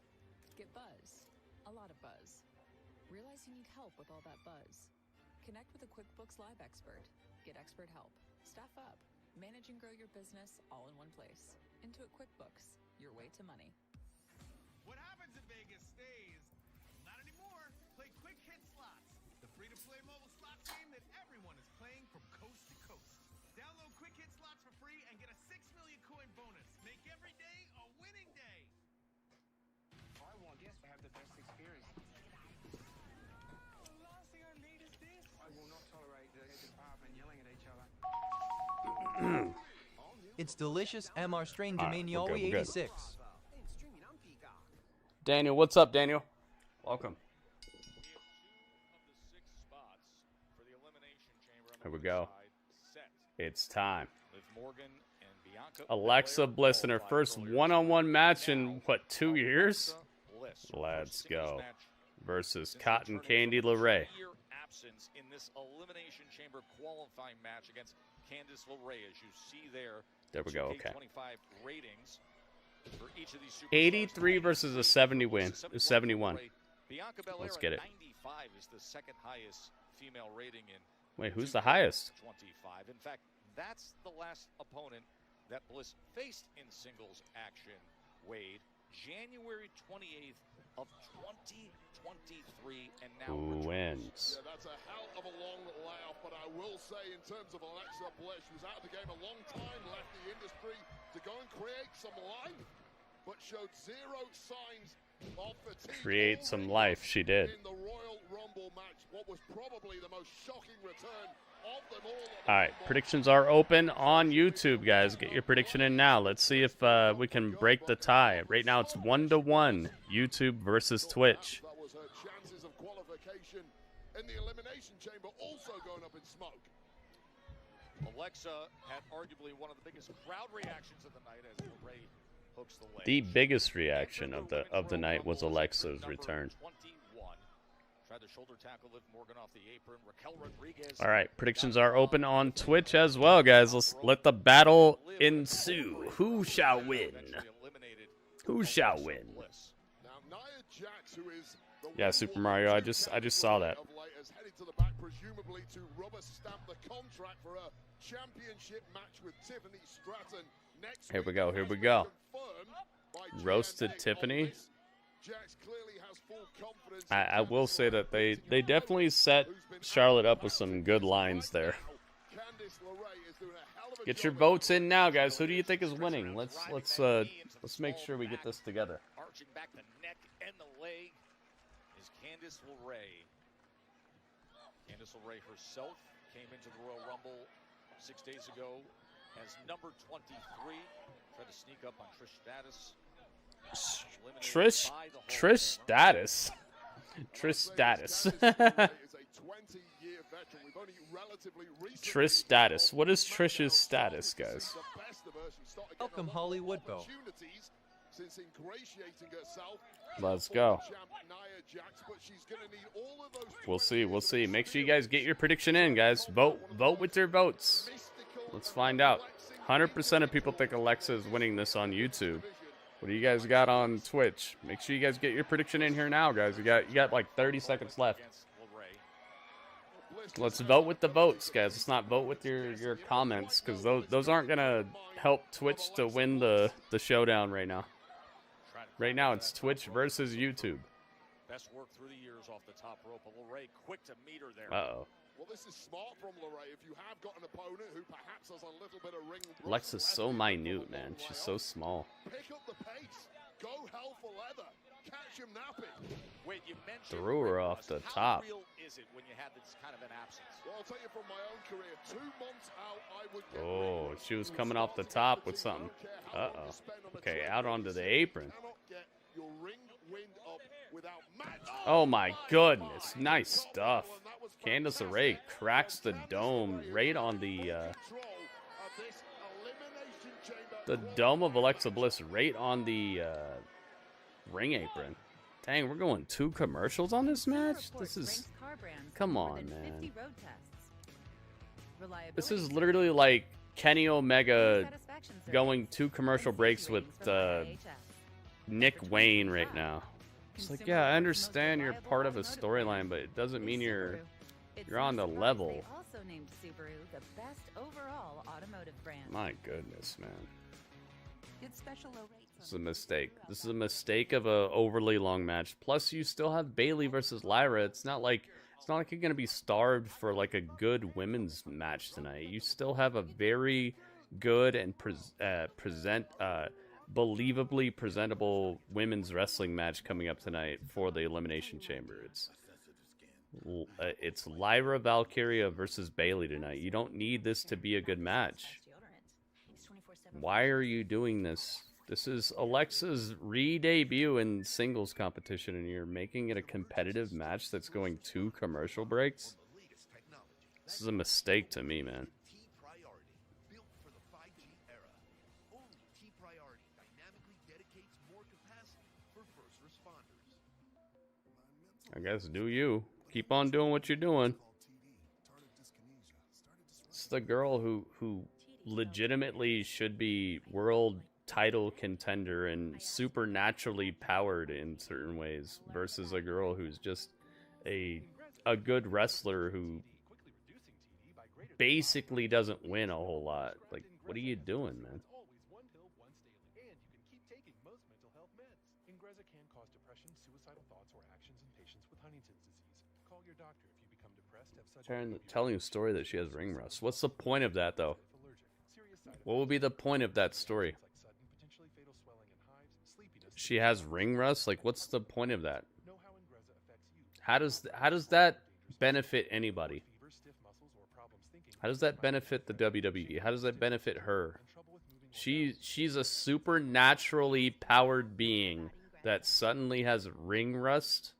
Get buzz. A lot of buzz. Realize you need help with all that buzz. Connect with a QuickBooks Live expert. Get expert help. Staff up. Manage and grow your business all in one place. Intuit QuickBooks. Your way to money. What happens in Vegas stays. Not anymore. Play Quick Hit Slots, the free-to-play mobile slot game that everyone is playing from coast to coast. Download Quick Hit Slots for free and get a 6 million coin bonus. Make every day a winning day. I want guests to have the best experience. The last thing I need is this. I will not tolerate the department yelling at each other. It's delicious MR strain All right, Dominion we're good. 86. Daniel, what's up, Daniel? Welcome. Here we go. It's time. Alexa Bliss in her first one-on-one match in, what, 2 years? Let's go. Versus Cotton Candy LeRae. Absence in this Elimination Chamber qualifying match against Candace LeRae, as you see there. There we go, okay. 25 ratings for each of these superstars. 83 versus a 70 win. 71. Let's get it. 95 is the second highest female rating in. Wait, who's the highest? 25. In fact, that's the last opponent that Bliss faced in singles action, Wade. January 28th of 2023, and now Who wins? Yeah, that's a hell of a long layoff, but I will say in terms of Alexa Bliss, she was out of the game a long time, left the industry to go and create some life, but showed zero signs of fatigue. Create some life, she did. In the Royal Rumble match, what was probably the most shocking return of them all. All right, predictions are open on YouTube, guys. Get your prediction in now. Let's see if we can break the tie. Right now, it's 1-1. YouTube versus Twitch. That was her chances of qualification in the Elimination Chamber also going up in smoke. Alexa had arguably one of the biggest crowd reactions of the night as LeRae hooks the leg. The biggest reaction of the night was Alexa's return. 21. Tried the shoulder tackle, lift Morgan off the apron. Raquel Rodriguez. All right, predictions are open on Twitch as well, guys. Let's let the battle ensue. Who shall win? Who shall win? Yeah, Super Mario. I just saw that. Has headed to the back, presumably to rubber stamp the contract for a championship match with Tiffany Stratton. Next Here we go. Here we go. Roasted Tiffany. Jax clearly has full confidence. I will say that they definitely set Charlotte up with some good lines there. Get your votes in now, guys. Who do you think is winning? Let's make sure we get this together. Arching back the neck and the leg is Candace LeRae. Candace LeRae herself came into the Royal Rumble 6 days ago as number 23. Tried to sneak up on Trish Stratus. Trish Stratus. Trish Stratus. Trish Stratus. What is Trish's status, guys? Welcome, Hollywoodbo. Let's go. We'll see. We'll see. Make sure you guys get your prediction in, guys. Vote with your votes. Let's find out. 100% of people think Alexa is winning this on YouTube. What do you guys got on Twitch? Make sure you guys get your prediction in here now, guys. You got like 30 seconds left. Let's vote with the votes, guys. Let's not vote with your comments, because those aren't gonna help Twitch to win the showdown right now. Right now, it's Twitch versus YouTube. Best work through the years off the top rope. LeRae quick to meet her there. Uh-oh. Well, this is smart from LeRae. If you have got an opponent who perhaps has a little bit of ring. Alexa's so minute, man. She's so small. Pick up the pace. Go hell for leather. Catch him napping. Wait, you mentioned Threw her off the top. How real is it when you have this kind of an absence? Well, I'll tell you from my own career, 2 months out, I would get Oh, she was coming off the top with something. Uh-oh. Okay, out onto the apron. get your ring wind up without Oh my goodness, nice stuff. Candace LeRae cracks the dome right on the dome of Alexa Bliss right on the ring apron. Dang, we're going 2 commercials on this match? This is... Come on, man. This is literally like Kenny Omega going 2 commercial breaks with Nick Wayne right now. It's like, yeah, I understand you're part of a storyline, but it doesn't mean you're on the level. Also named Subaru the best overall automotive brand. My goodness, man. Get special low rates. This is a mistake. This is a mistake of a overly long match. Plus, you still have Bayley versus Lyra. It's not like you're gonna be starved for like a good women's match tonight. You still have a very good and believably presentable women's wrestling match coming up tonight for the Elimination Chamber. It's Lyra Valkyria versus Bayley tonight. You don't need this to be a good match. Why are you doing this? This is Alexa's re-debut in singles competition, and you're making it a competitive match that's going 2 commercial breaks? This is a mistake to me, man. I guess do you. Keep on doing what you're doing. It's the girl who legitimately should be world title contender and supernaturally powered in certain ways versus a girl who's just a good wrestler who basically doesn't win a whole lot. Like, what are you doing, man? Telling a story that she has ring rust. What's the point of that, though? What would be the point of that story? She has ring rust? Like, what's the point of that? How does that benefit anybody? How does that benefit the WWE? How does that benefit her? She's a supernaturally powered being that suddenly has ring rust.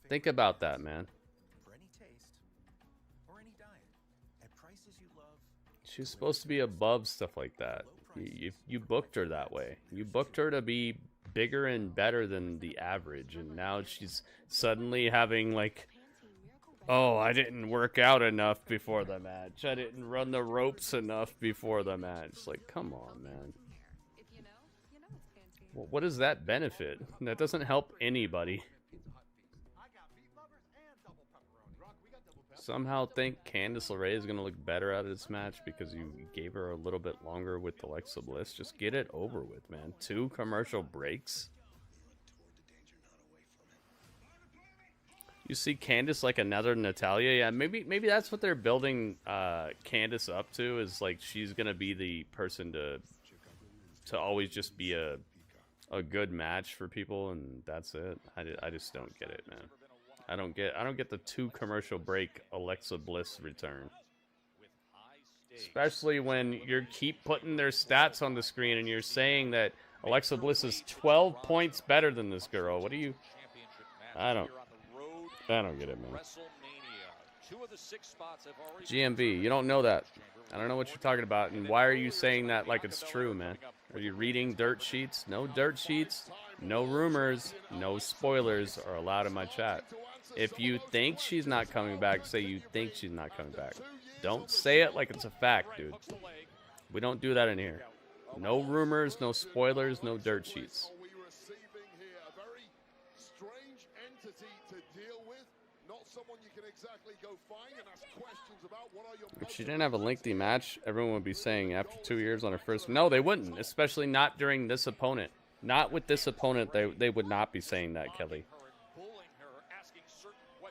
Think about that, man. She's supposed to be above stuff like that. You booked her that way. You booked her to be bigger and better than the average, and now she's suddenly having like, oh, I didn't work out enough before the match. I didn't run the ropes enough before the match. Like, come on, man. Well, what does that benefit? That doesn't help anybody. Somehow think Candace LeRae is going to look better out of this match because you gave her a little bit longer with Alexa Bliss. Just get it over with, man. 2 commercial breaks. You see Candace like another Natalya? Yeah, maybe that's what they're building Candace up to, is like she's going to be the person to always just be a good match for people, and that's it. I just don't get it, man. I don't get the 2 commercial break Alexa Bliss return. Especially when you keep putting their stats on the screen and you're saying that Alexa Bliss is 12 points better than this girl. What do you... I don't get it, man. GMV, you don't know that. I don't know what you're talking about, and why are you saying that like it's true, man? Are you reading dirt sheets? No dirt sheets, no rumors, no spoilers are allowed in my chat. If you think she's not coming back, say you think she's not coming back. Don't say it like it's a fact, dude. We don't do that in here. No rumors, no spoilers, no dirt sheets. If she didn't have a lengthy match, everyone would be saying after 2 years on her first... No, they wouldn't, especially not during this opponent. Not with this opponent, they would not be saying that, Kelly.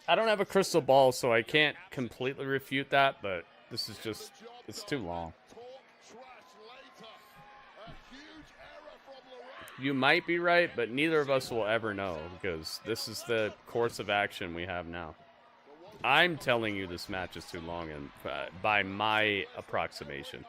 I don't have a crystal ball, so I can't completely refute that, but this is just... It's too long. You might be right, but neither of us will ever know because this is the course of action we have now. I'm telling you this match is too long, and by my approximation.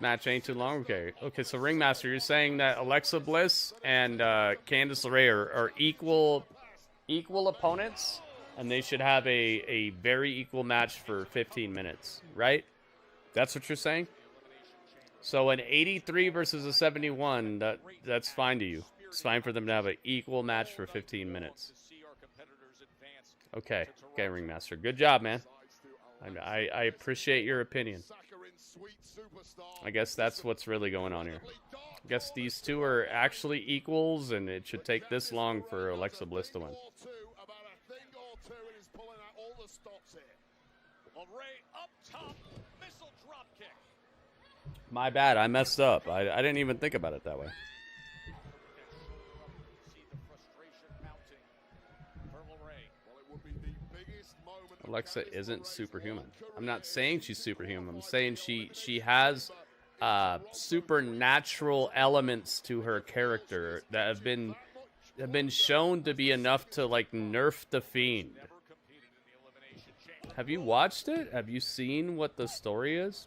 Match ain't too long. Okay. So Ringmaster, you're saying that Alexa Bliss and Candace LeRae are equal opponents, and they should have a very equal match for 15 minutes, right? That's what you're saying. So an 83 versus a 71, that's fine to you. It's fine for them to have an equal match for 15 minutes. Okay, Ringmaster, good job, man. I appreciate your opinion. I guess that's what's really going on here. I guess these two are actually equals, and it should take this long for Alexa Bliss to win. My bad, I messed up. I didn't even think about it that way. Alexa isn't superhuman. I'm not saying she's superhuman. I'm saying she has supernatural elements to her character that have been shown to be enough to like nerf the Fiend. Have you watched it? Have you seen what the story is?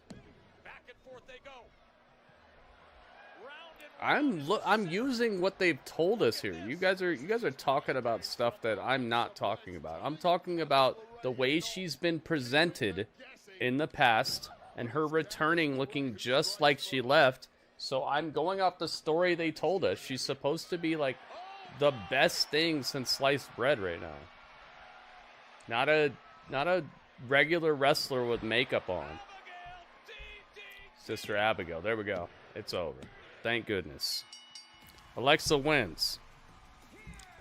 I'm using what they've told us here. You guys are talking about stuff that I'm not talking about. I'm talking about the way she's been presented in the past and her returning looking just like she left. So I'm going off the story they told us. She's supposed to be like the best thing since sliced bread right now. Not a regular wrestler with makeup on. Sister Abigail. There we go. It's over. Thank goodness. Alexa wins.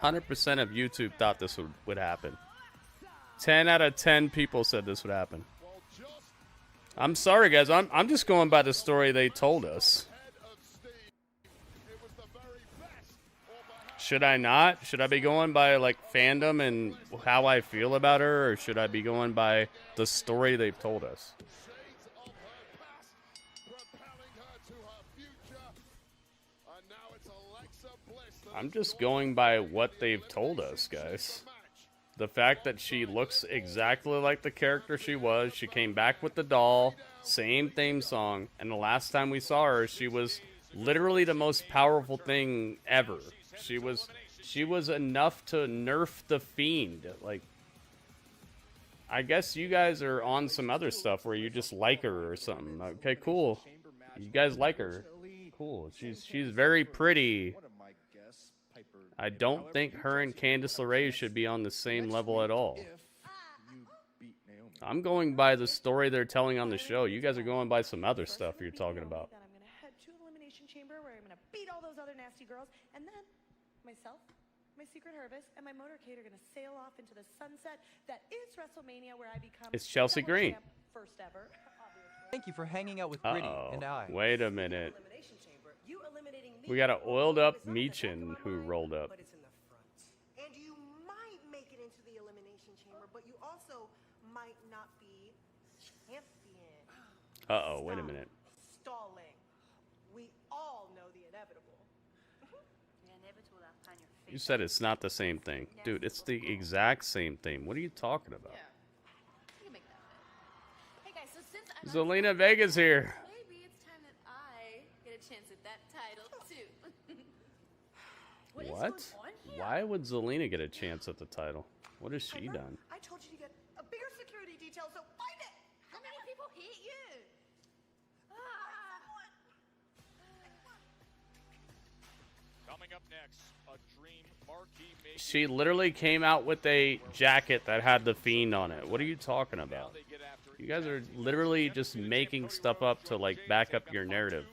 100% of YouTube thought this would happen. 10 out of 10 people said this would happen. I'm sorry, guys. I'm just going by the story they told us. Should I not? Should I be going by like fandom and how I feel about her, or should I be going by the story they've told us? I'm just going by what they've told us, guys. The fact that she looks exactly like the character she was. She came back with the doll, same theme song, and the last time we saw her, she was literally the most powerful thing ever. She was enough to nerf the Fiend. Like, I guess you guys are on some other stuff where you just like her or something. Okay, cool. You guys like her. Cool. She's very pretty. I don't think her and Candace LeRae should be on the same level at all. I'm going by the story they're telling on the show. You guys are going by some other stuff you're talking about. I'm going to head to Elimination Chamber where I'm going to beat all those other nasty girls, and then myself, my secret Hervis, and my motorcade are going to sail off into the sunset that is WrestleMania, where I become It's Chelsea Green. First ever. Thank you for hanging out with Gritty and I. Wait a minute. We got an oiled up Meechin who rolled up. And you might make it into the Elimination Chamber, but you also might not be champion. Uh-oh, wait a minute. Stalling. We all know the inevitable. You said it's not the same thing. Dude, it's the exact same thing. What are you talking about? Hey guys, so since I'm Zelina Vega's here. maybe it's time that I get a chance at that title too. What? Why would Zelina get a chance at the title? What has she done? I told you to get a bigger security detail, so find it. How many people hate you? Coming up next, a dream marquee making. She literally came out with a jacket that had the Fiend on it. What are you talking about? You guys are literally just making stuff up to like back up your narrative.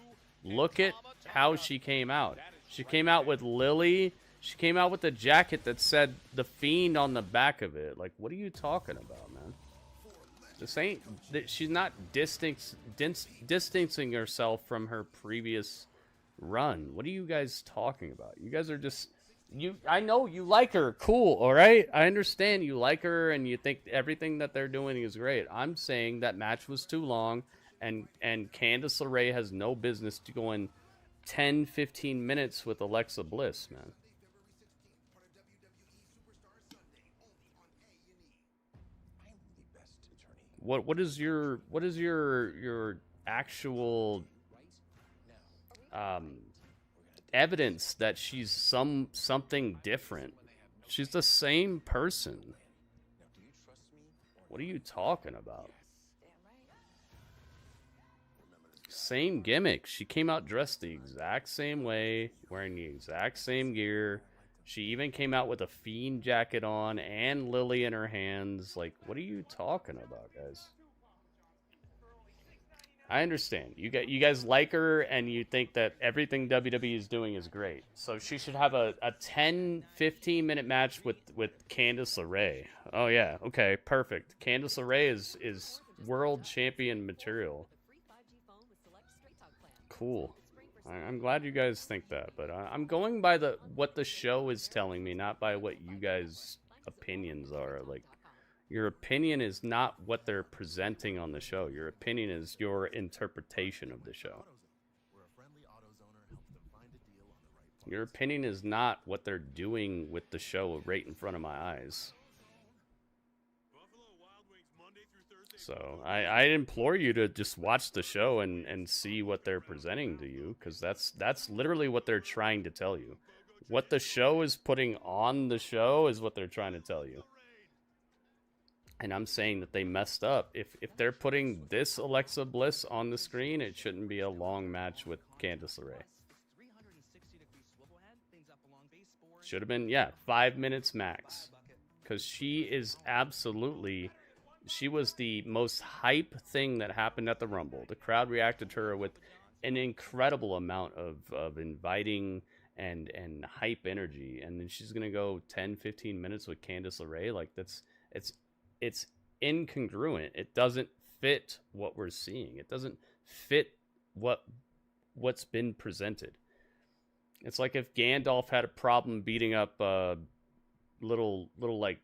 Look at how she came out. She came out with Lily. She came out with a jacket that said the Fiend on the back of it. Like, what are you talking about, man? This ain't. She's not distancing herself from her previous run. What are you guys talking about? You guys are just I know you like her. Cool, all right? I understand you like her and you think everything that they're doing is great. I'm saying that match was too long, and Candace LeRae has no business to go in 10, 15 minutes with Alexa Bliss, man. What is your actual evidence that she's something different? She's the same person. What are you talking about? Same gimmick. She came out dressed the exact same way, wearing the exact same gear. She even came out with a Fiend jacket on and Lily in her hands. Like, what are you talking about, guys? I understand. You guys like her and you think that everything WWE is doing is great. So she should have a 10, 15-minute match with Candace LeRae. Oh, yeah. Okay, perfect. Candace LeRae is world champion material. Cool. I'm glad you guys think that, but I'm going by what the show is telling me, not by what you guys' opinions are. Like, your opinion is not what they're presenting on the show. Your opinion is your interpretation of the show. Your opinion is not what they're doing with the show right in front of my eyes. So I implore you to just watch the show and see what they're presenting to you, because that's literally what they're trying to tell you. What the show is putting on the show is what they're trying to tell you. And I'm saying that they messed up. If they're putting this Alexa Bliss on the screen, it shouldn't be a long match with Candace LeRae. Should have been, 5 minutes max. Because she is absolutely... She was the most hype thing that happened at the Rumble. The crowd reacted to her with an incredible amount of inviting and hype energy. And then she's going to go 10, 15 minutes with Candace LeRae. Like, it's incongruent. It doesn't fit what we're seeing. It doesn't fit what's been presented. It's like if Gandalf had a problem beating up little like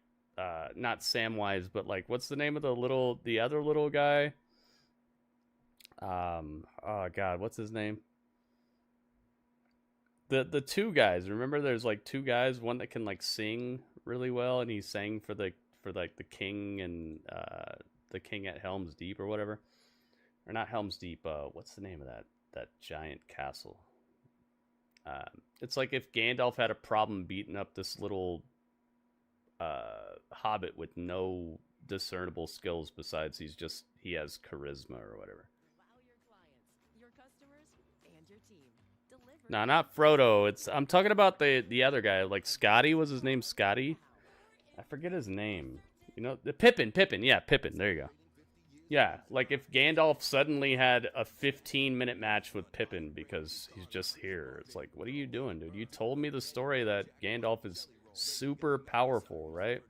not Samwise, but like, what's the name of the other little guy? Oh god, what's his name? The two guys. Remember, there's like two guys. One that can like sing really well, and he sang for the king and the king at Helm's Deep or whatever, or not Helm's Deep. What's the name of that giant castle? It's like if Gandalf had a problem beating up this little hobbit with no discernible skills besides he has charisma or whatever. No, not Frodo. I'm talking about the other guy. Like Scotty, was his name Scotty? I forget his name. You know, the Pippin. Yeah, Pippin. There you go. Yeah, like if Gandalf suddenly had a 15-minute match with Pippin because he's just here. It's like, what are you doing, dude? You told me the story that Gandalf is super powerful, right?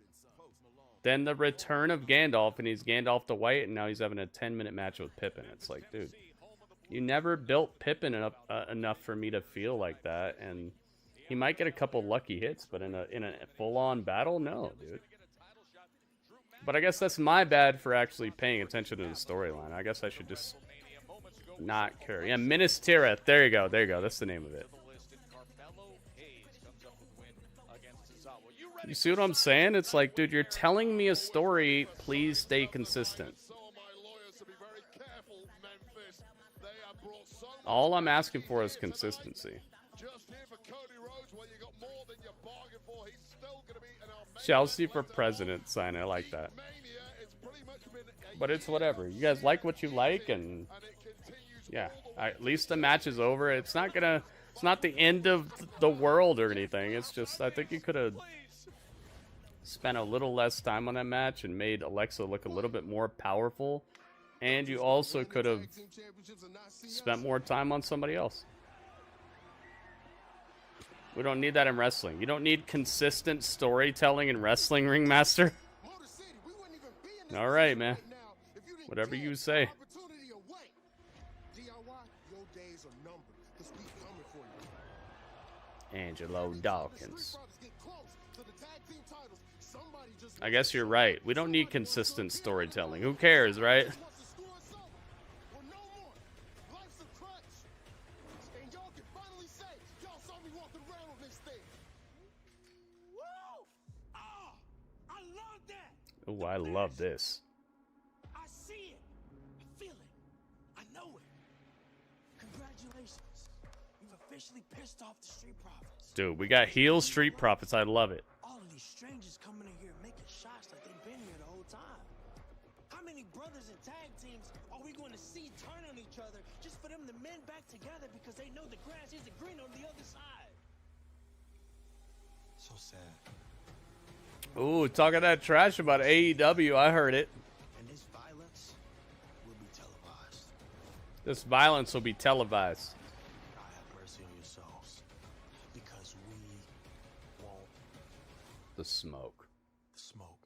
Then the return of Gandalf, and he's Gandalf the White, and now he's having a 10-minute match with Pippin. It's like, dude, you never built Pippin enough for me to feel like that, and he might get a couple lucky hits, but in a full-on battle, no, dude. But I guess that's my bad for actually paying attention to the storyline. I guess I should just not care. Yeah, Minas Tirith. There you go. That's the name of it. You see what I'm saying? It's like, dude, you're telling me a story. Please stay consistent. All I'm asking for is consistency. Chelsea for president sign. I like that. But it's whatever. You guys like what you like, and yeah, at least the match is over. It's not the end of the world or anything. It's just, I think you could have spent a little less time on that match and made Alexa look a little bit more powerful. And you also could have spent more time on somebody else. We don't need that in wrestling. You don't need consistent storytelling in wrestling, Ringmaster. All right, man. Whatever you say. Angelo Dawkins. I guess you're right. We don't need consistent storytelling. Who cares, right? Oh, I love this. I see it. I feel it. I know it. Congratulations. You've officially pissed off the Street Profits. Dude, we got heel Street Profits. I love it. All of these strangers coming in here making shots like they've been here the whole time. How many brothers and tag teams are we going to see turn on each other just for them to mend back together because they know the grass isn't green on the other side? So sad. Ooh, talking that trash about AEW. I heard it. And this violence will be televised. This violence will be televised. God have mercy on your souls. Because we want The smoke. the smoke.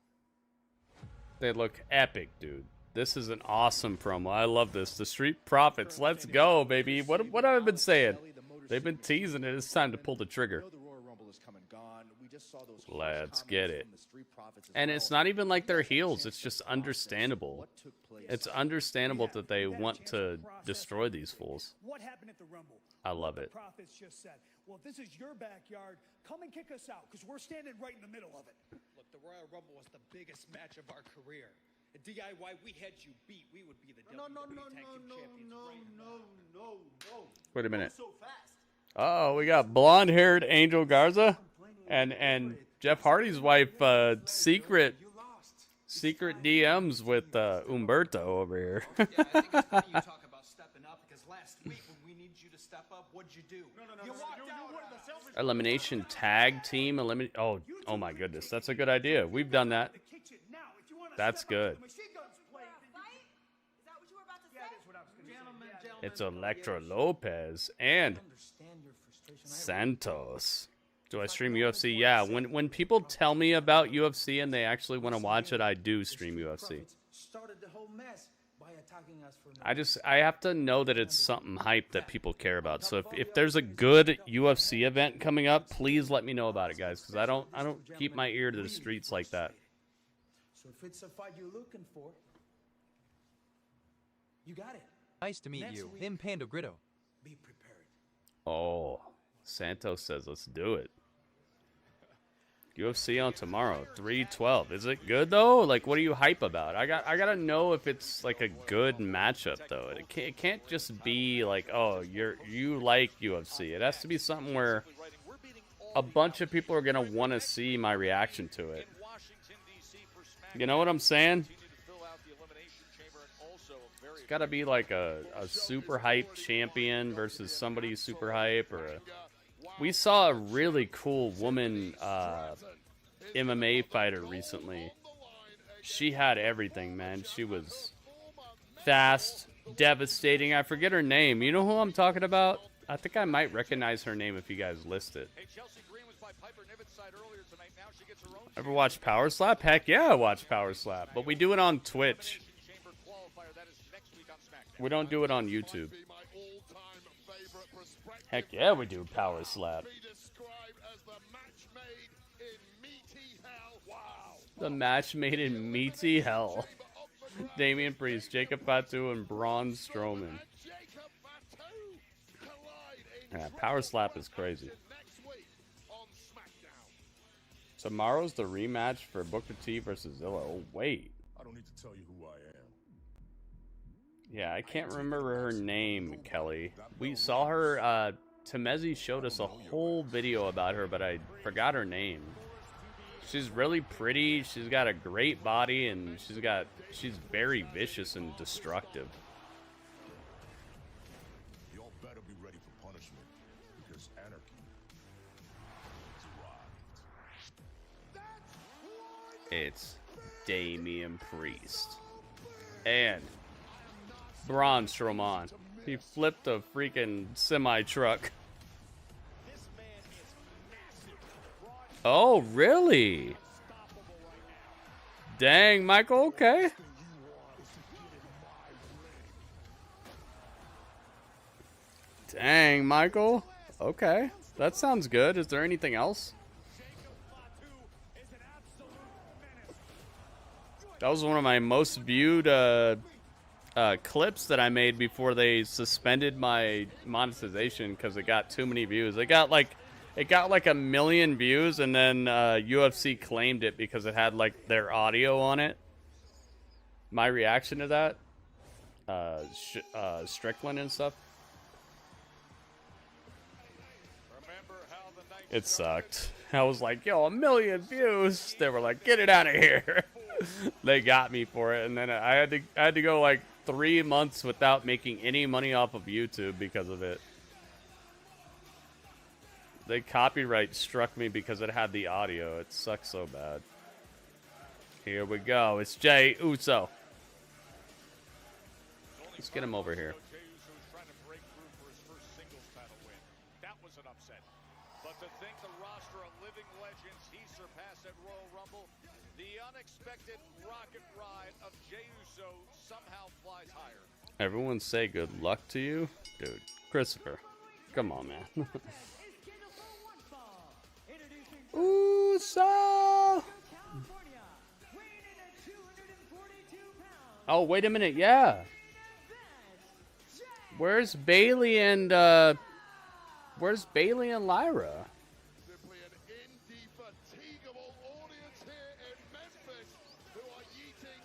They look epic, dude. This is an awesome promo. I love this. The Street Profits. Let's go, baby. What have I been saying? They've been teasing it. It's time to pull the trigger. Let's get it. And it's not even like they're heels. It's just understandable. It's understandable that they want to destroy these fools. What happened at the Rumble? I love it. The Profits just said, well, if this is your backyard, come and kick us out, because we're standing right in the middle of it. Look, the Royal Rumble was the biggest match of our career. At DIY, we had you beat. We would be the WWE Tag Team Champions right now. Wait a minute. So fast. Oh, we got blonde-haired Angel Garza and Jeff Hardy's wife, secret DMs with Umberto over here. Yeah, I think it's funny you talk about stepping up because last week when we needed you to step up, what'd you do? You walked out. Elimination tag team Oh my goodness, that's a good idea. We've done that. That's good. It's Elektra Lopez and Santos. Do I stream UFC? Yeah, when people tell me about UFC and they actually want to watch it, I do stream UFC. Started the whole mess by attacking us for I have to know that it's something hype that people care about. So if there's a good UFC event coming up, please let me know about it, guys, because I don't keep my ear to the streets like that. So if it's a fight you're looking for, you got it. Nice to meet you. Him Pando Gritto. Be prepared. Oh, Santos says let's do it. UFC on tomorrow, 3/12. Is it good though? Like, what are you hype about? I gotta know if it's like a good matchup though. It can't just be like, oh, you like UFC. It has to be something where a bunch of people are gonna want to see my reaction to it. You know what I'm saying? It's gotta be like a super hype champion versus somebody super hype, or we saw a really cool woman MMA fighter recently. She had everything, man. She was fast, devastating. I forget her name. You know who I'm talking about? I think I might recognize her name if you guys list it. Ever watch Power Slap? Heck yeah, I watch Power Slap. But we do it on Twitch. We don't do it on YouTube. Heck yeah, we do Power Slap. The match made in meaty hell. Damian Priest, Jacob Fatu, and Braun Strowman. Yeah, Power Slap is crazy. Tomorrow's the rematch for Booker T versus Zilla. Oh, wait. I don't need to tell you who I am. Yeah, I can't remember her name, Kelly. We saw her, Temezi showed us a whole video about her, but I forgot her name. She's really pretty, she's got a great body, and she's very vicious and destructive. Y'all better be ready for punishment, because anarchy has arrived. It's Damian Priest. And Braun Strowman. He flipped a freaking semi-truck. Oh, really? Dang, Michael, okay. Dang, Michael. Okay. That sounds good. Is there anything else? That was one of my most viewed clips that I made before they suspended my monetization because it got too many views. It got like 1 million views, and then UFC claimed it because it had like their audio on it. My reaction to that, Strickland and stuff. It sucked. I was like, yo, 1 million views. They were like, get it out of here. They got me for it, and then I had to go like 3 months without making any money off of YouTube because of it. They copyright struck me because it had the audio. It sucks so bad. Here we go. It's Jey Uso. Let's get him over here. Jey Uso is trying to break through for his first singles title win. That was an upset. But to think the roster of living legends he surpassed at Royal Rumble, the unexpected rocket ride of Jey Uso somehow flies higher. Everyone say good luck to you? Dude, Christopher. Come on, man. Uso! Oh, wait a minute, yeah. Where's Bayley and Lyra?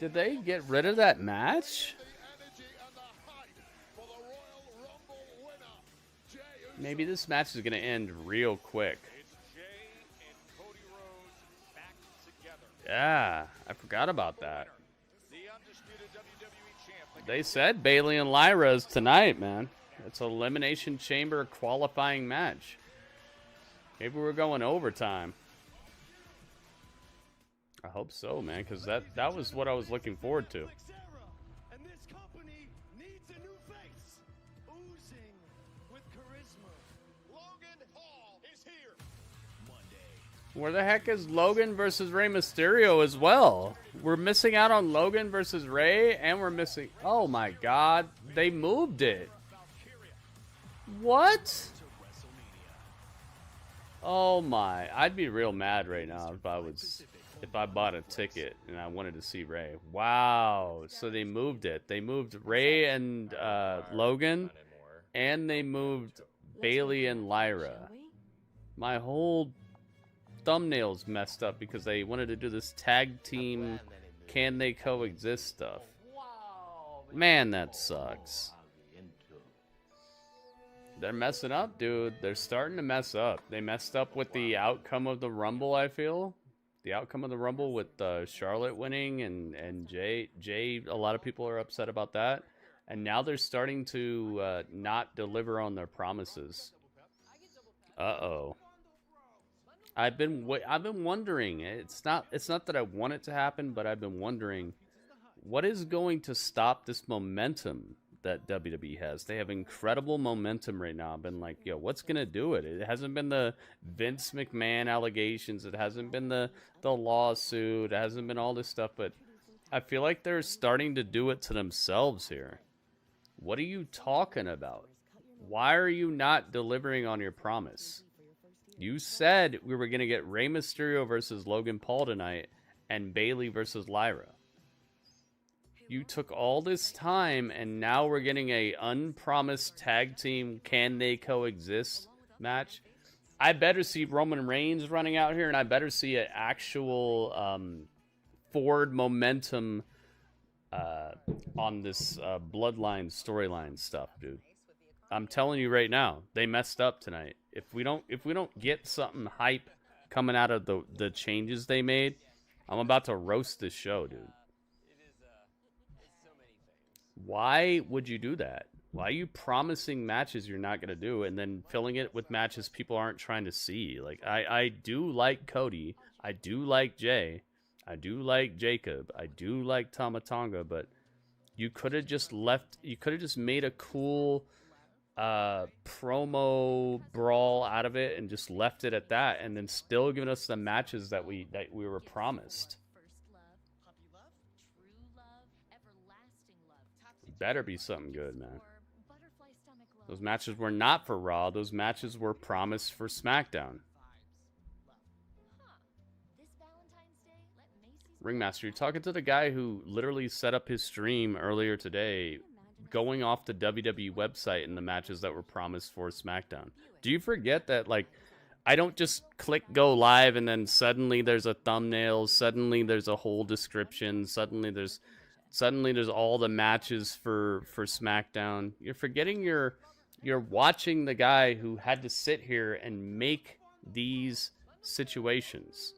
Did they get rid of that match? Maybe this match is going to end real quick. Yeah, I forgot about that. They said Bayley and Lyra is tonight, man. It's an Elimination Chamber qualifying match. Maybe we're going overtime. I hope so, man, because that was what I was looking forward to. And this company needs a new face. Oozing with charisma. Logan Paul is here. Where the heck is Logan versus Rey Mysterio as well? We're missing out on Logan versus Rey, and we're missing... Oh my god, they moved it. What? Oh my, I'd be real mad right now if I bought a ticket and I wanted to see Rey. Wow, so they moved it. They moved Rey and Logan, and they moved Bayley and Lyra. My whole thumbnails messed up because they wanted to do this tag team can they coexist stuff. Man, that sucks. They're messing up, dude. They're starting to mess up. They messed up with the outcome of the Rumble, I feel. The outcome of the Rumble with Charlotte winning and Jey, a lot of people are upset about that. And now they're starting to not deliver on their promises. Uh-oh. I've been wondering. It's not that I want it to happen, but I've been wondering what is going to stop this momentum that WWE has. They have incredible momentum right now. I've been like, yo, what's gonna do it? It hasn't been the Vince McMahon allegations. It hasn't been the lawsuit. It hasn't been all this stuff. But I feel like they're starting to do it to themselves here. What are you talking about? Why are you not delivering on your promise? You said we were going to get Rey Mysterio versus Logan Paul tonight and Bayley versus Lyra. You took all this time and now we're getting a unpromised tag team can they coexist match. I better see Roman Reigns running out here, and I better see an actual forward momentum on this bloodline storyline stuff, dude. I'm telling you right now, they messed up tonight. If we don't get something hype coming out of the changes they made, I'm about to roast this show, dude. Why would you do that? Why are you promising matches you're not going to do and then filling it with matches people aren't trying to see? Like, I do like Cody. I do like Jey. I do like Jacob. I do like Tama Tonga, but you could have just made a cool promo brawl out of it and just left it at that, and then still given us the matches that we were promised. Better be something good, man. Those matches were not for Raw. Those matches were promised for SmackDown. Ringmaster, you're talking to the guy who literally set up his stream earlier today, going off the WWE website and the matches that were promised for SmackDown. Do you forget that, like, I don't just click go live and then suddenly there's a thumbnail, suddenly there's a whole description, suddenly there's all the matches for SmackDown. You're forgetting you're watching the guy who had to sit here and make these situations.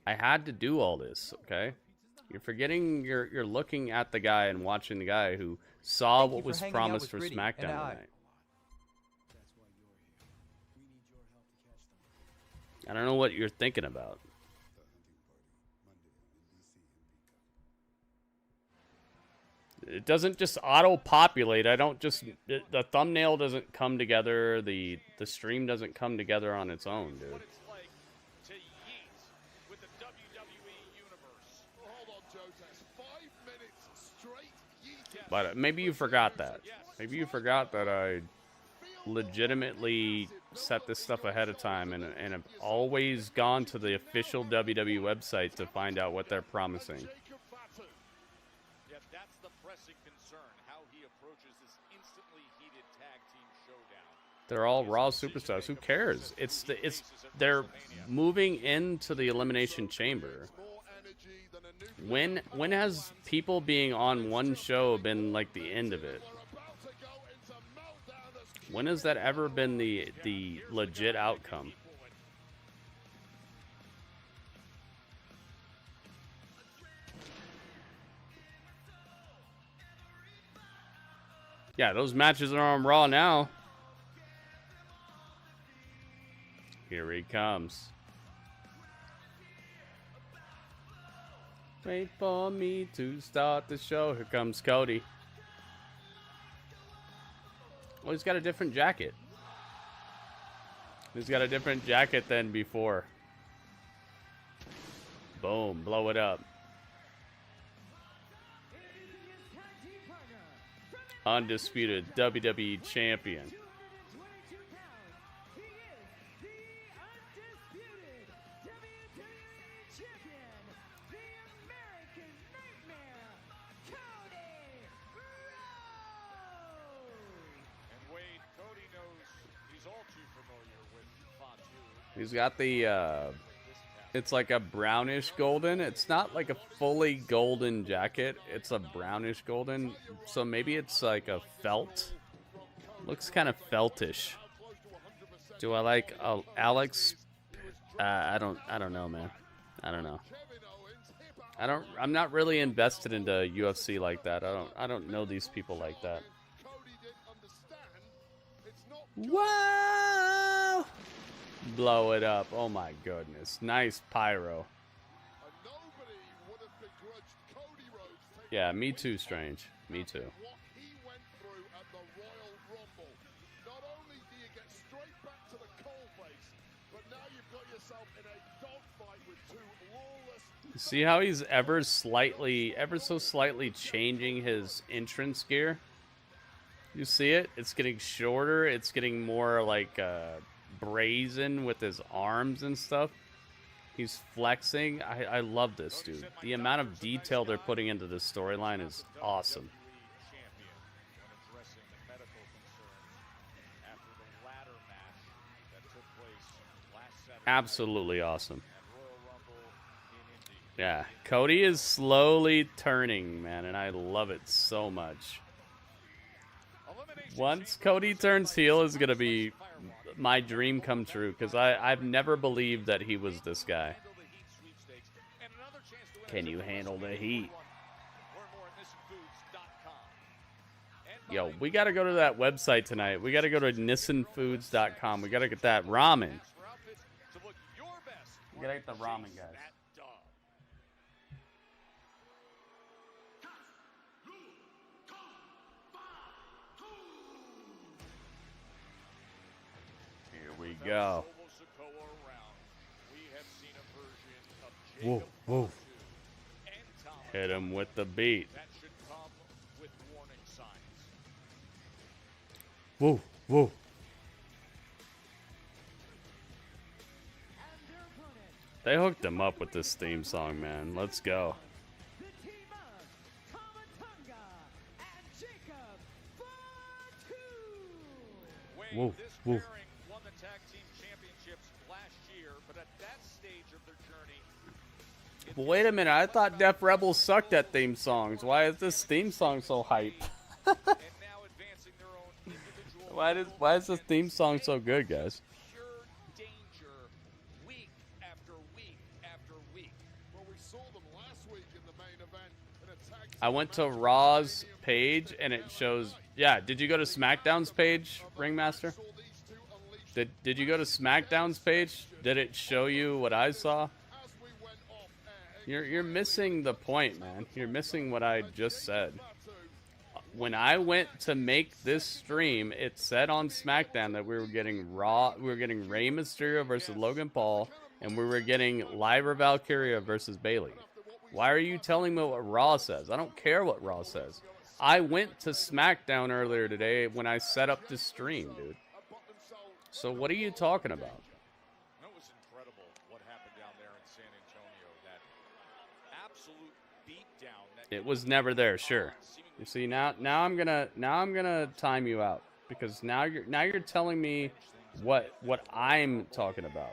I had to do all this, okay? You're forgetting you're looking at the guy and watching the guy who saw what was promised for SmackDown tonight. I don't know what you're thinking about. It doesn't just auto-populate. The thumbnail doesn't come together. The stream doesn't come together on its own, dude. But maybe you forgot that. Maybe you forgot that I legitimately set this stuff ahead of time and have always gone to the official WWE website to find out what they're promising. Yeah, that's the pressing concern, how he approaches this instantly heated tag team showdown. They're all Raw superstars. Who cares? They're moving into the Elimination Chamber. When has people being on one show been like the end of it? When has that ever been the legit outcome? Yeah, those matches are on Raw now. Here he comes. Wait for me to start the show. Here comes Cody. Oh, he's got a different jacket. He's got a different jacket than before. Boom, blow it up. Undisputed WWE champion. He's got the, it's like a brownish golden. It's not like a fully golden jacket. It's a brownish golden. So maybe it's like a felt. Looks kind of feltish. Do I like Alex? I don't know, man. I don't know. I'm not really invested into UFC like that. I don't know these people like that. Whoa! Blow it up. Oh my goodness. Nice pyro. Yeah, me too, Strange. Me too. See how he's ever so slightly changing his entrance gear? You see it? It's getting shorter. It's getting more like brazen with his arms and stuff. He's flexing. I love this, dude. The amount of detail they're putting into this storyline is awesome. Absolutely awesome. Yeah, Cody is slowly turning, man, and I love it so much. Once Cody turns heel is going to be my dream come true, because I've never believed that he was this guy. Can you handle the heat? Yo, we got to go to that website tonight. We got to go to nissanfoods.com. We got to get that ramen. We got to get the ramen, guys. We go. Whoa, whoa. Hit him with the beat. Whoa, whoa. They hooked him up with this theme song, man. Let's go. Whoa, whoa. Won the tag team championships last year, but at that stage of their journey, Wait a minute, I thought Def Rebel sucked at theme songs. Why is this theme song so hype? Why is this theme song so good, guys? pure danger week after week after week. Well, we saw them last week in the main event in a tag I went to Raw's page and it shows. Yeah, did you go to SmackDown's page, Ringmaster? Did you go to SmackDown's page? Did it show you what I saw? You're missing the point, man. You're missing what I just said. When I went to make this stream, it said on SmackDown that we were getting Rey Mysterio versus Logan Paul, and we were getting Lyra Valkyria versus Bayley. Why are you telling me what Raw says? I don't care what Raw says. I went to SmackDown earlier today when I set up this stream, dude. So what are you talking about? That was incredible what happened down there in San Antonio. That absolute beatdown. It was never there, sure. You see, now I'm gonna time you out because now you're telling me what I'm talking about.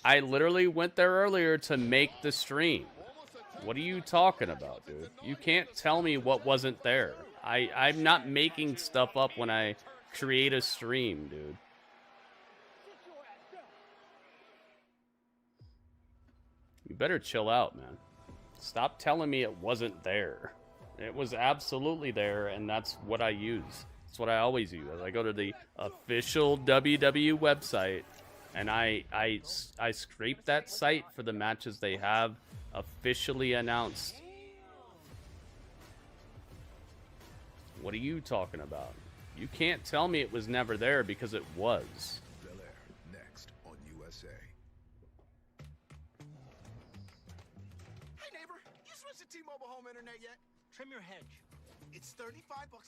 I literally went there earlier to make the stream. What are you talking about, dude? You can't tell me what wasn't there. I'm not making stuff up when I create a stream, dude. You better chill out, man. Stop telling me it wasn't there. It was absolutely there, and that's what I use. That's what I always use. I go to the official WWE website, and I scrape that site for the matches they have officially announced. What are you talking about? You can't tell me it was never there because it was. Belair next on USA. Hey neighbor, you switched to T-Mobile home internet yet? Trim your hedge. It's $35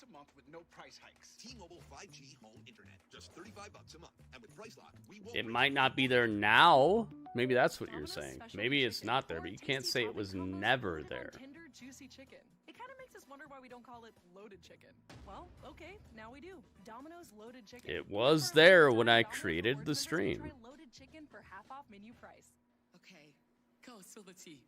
a month with no price hikes. T-Mobile 5G home internet, just $35 a month, and with Price Lock, we won't. It might not be there now. Maybe that's what you're saying. Maybe it's not there, but you can't say it was never there. Tender, juicy chicken. It kind of makes us wonder why we don't call it loaded chicken. Well, okay, now we do. Domino's loaded chicken. It was there when I created the stream. Try loaded chicken for half off menu price. Okay, go spill the tea.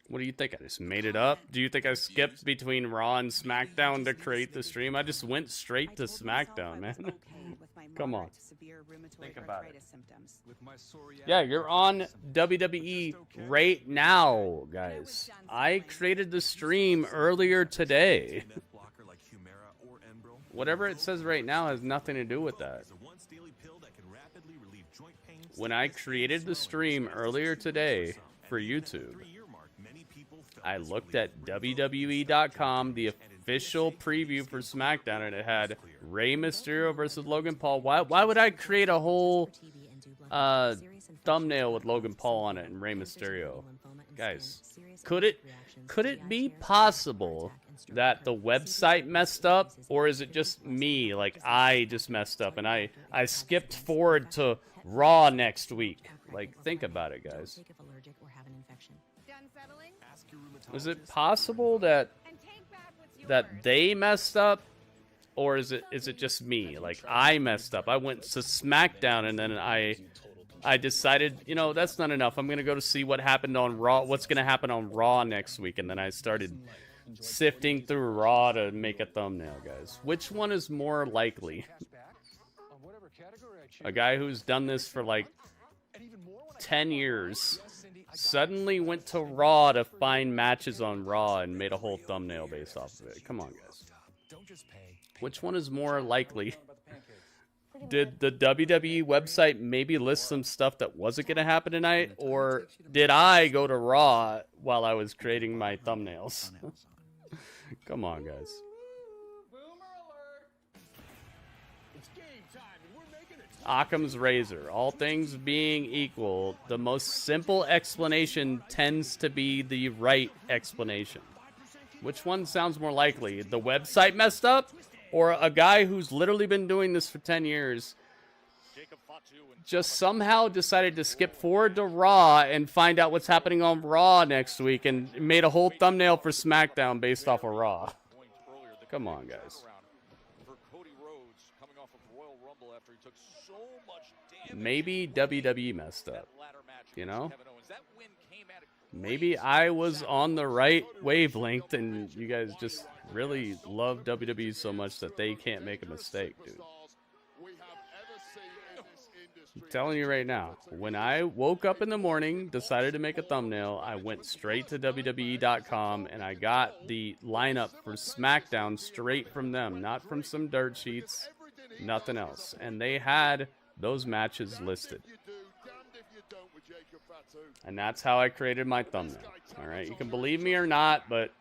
What do you think? I just made it up? Do you think I skipped between Raw and SmackDown to create the stream? I just went straight to SmackDown, man. Come on. Think about it. Yeah, you're on WWE right now, guys. I created the stream earlier today. Whatever it says right now has nothing to do with that. When I created the stream earlier today for YouTube, I looked at WWE.com, the official preview for SmackDown, and it had Rey Mysterio versus Logan Paul. Why would I create a whole thumbnail with Logan Paul on it and Rey Mysterio? Guys, could it be possible that the website messed up, or is it just me? Like, I just messed up and I skipped forward to Raw next week. Like, think about it, guys. Is it possible that they messed up, or is it just me? Like, I messed up. I went to SmackDown and then I decided, you know, that's not enough. I'm gonna go to see what happened on Raw. What's gonna happen on Raw next week? And then I started sifting through Raw to make a thumbnail, guys. Which one is more likely? A guy who's done this for like 10 years suddenly went to Raw to find matches on Raw and made a whole thumbnail based off of it. Come on, guys. Which one is more likely? Did the WWE website maybe list some stuff that wasn't going to happen tonight? Or did I go to Raw while I was creating my thumbnails? Come on, guys. Occam's razor. All things being equal, the most simple explanation tends to be the right explanation. Which one sounds more likely? The website messed up? Or a guy who's literally been doing this for 10 years just somehow decided to skip forward to Raw and find out what's happening on Raw next week and made a whole thumbnail for SmackDown based off of Raw. Come on, guys. Maybe WWE messed up, you know? Maybe I was on the right wavelength and you guys just really love WWE so much that they can't make a mistake, dude. I'm telling you right now, when I woke up in the morning, decided to make a thumbnail, I went straight to WWE.com and I got the lineup for SmackDown straight from them, not from some dirt sheets, nothing else. And they had those matches listed. And that's how I created my thumbnail. All right, you can believe me or not, but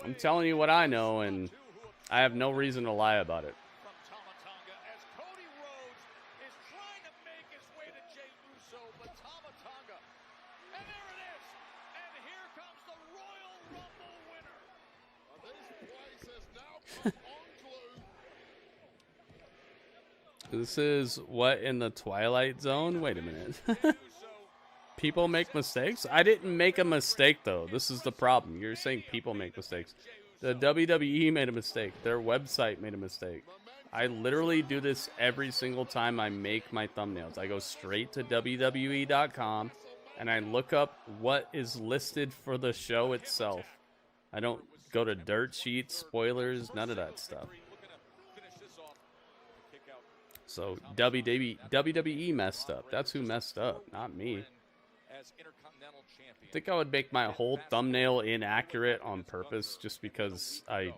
I'm telling you what I know, and I have no reason to lie about it. This is what in the Twilight Zone? Wait a minute. People make mistakes? I didn't make a mistake, though. This is the problem. You're saying people make mistakes. The WWE made a mistake. Their website made a mistake. I literally do this every single time I make my thumbnails. I go straight to WWE.com and I look up what is listed for the show itself. I don't go to dirt sheets, spoilers, none of that stuff. So WWE messed up. That's who messed up, not me. I think I would make my whole thumbnail inaccurate on purpose just because I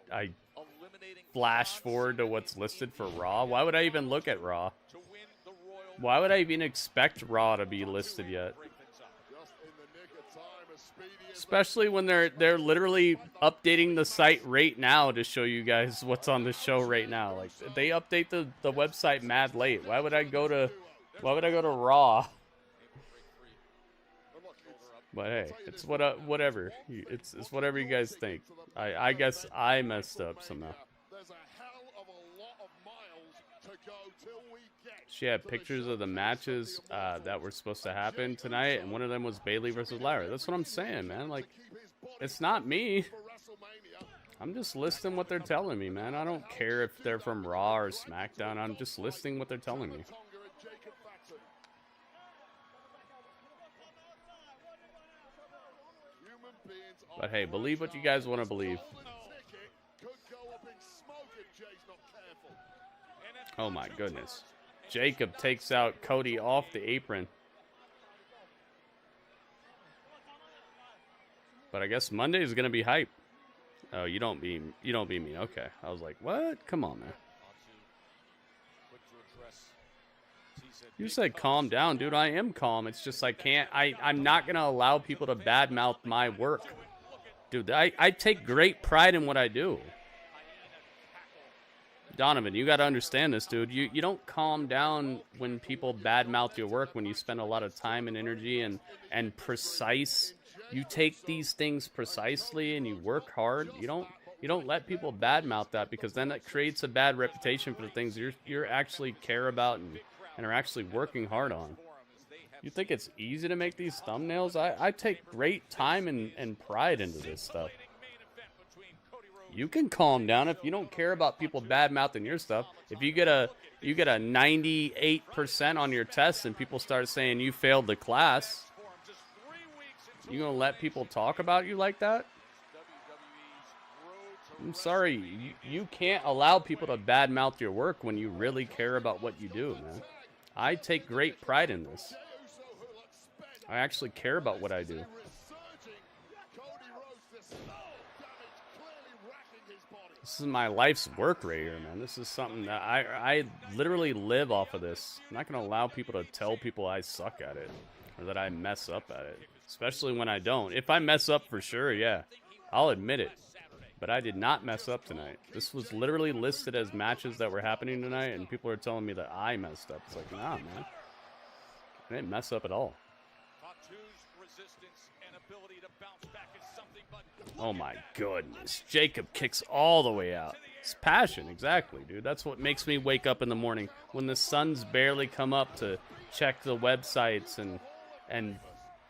flash forward to what's listed for Raw. Why would I even look at Raw? Why would I even expect Raw to be listed yet? Especially when they're literally updating the site right now to show you guys what's on the show right now. Like, they update the website mad late. Why would I go to Raw? But hey, it's whatever. It's whatever you guys think. I guess I messed up somehow. She had pictures of the matches that were supposed to happen tonight, and one of them was Bayley versus Lyra. That's what I'm saying, man. Like, it's not me. I'm just listing what they're telling me, man. I don't care if they're from Raw or SmackDown. I'm just listing what they're telling me. But hey, believe what you guys want to believe. Oh my goodness. Jacob takes out Cody off the apron. But I guess Monday is gonna be hype. Oh, you don't be me. Okay. I was like, what? Come on, man. You said calm down, dude. I am calm. It's just I'm not gonna allow people to badmouth my work. Dude, I take great pride in what I do. Donovan, you got to understand this, dude. You don't calm down when people badmouth your work, when you spend a lot of time and energy and precise. You take these things precisely and you work hard. You don't let people badmouth that, because then it creates a bad reputation for the things you're actually care about and are actually working hard on. You think it's easy to make these thumbnails? I take great time and pride into this stuff. You can calm down if you don't care about people bad-mouthing your stuff. If you get a 98% on your test and people start saying you failed the class, you gonna let people talk about you like that? I'm sorry, you can't allow people to bad-mouth your work when you really care about what you do, man. I take great pride in this. I actually care about what I do. This is my life's work right here, man. This is something that I literally live off of this. I'm not going to allow people to tell people I suck at it or that I mess up at it, especially when I don't. If I mess up for sure, yeah, I'll admit it. But I did not mess up tonight. This was literally listed as matches that were happening tonight, and people are telling me that I messed up. It's like, nah, man. I didn't mess up at all. Oh my goodness. Jacob kicks all the way out. It's passion, exactly, dude. That's what makes me wake up in the morning. When the sun's barely come up to check the websites and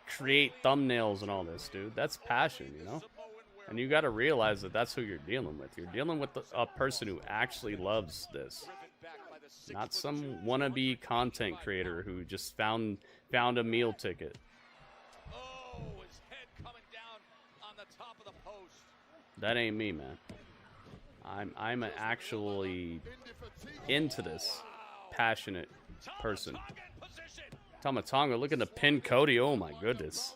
create thumbnails and all this, dude. That's passion, you know? And you got to realize that that's who you're dealing with. You're dealing with a person who actually loves this. Not some wannabe content creator who just found a meal ticket. That ain't me, man. I'm an actually into this passionate person. Tama Tonga looking to pin Cody. Oh my goodness.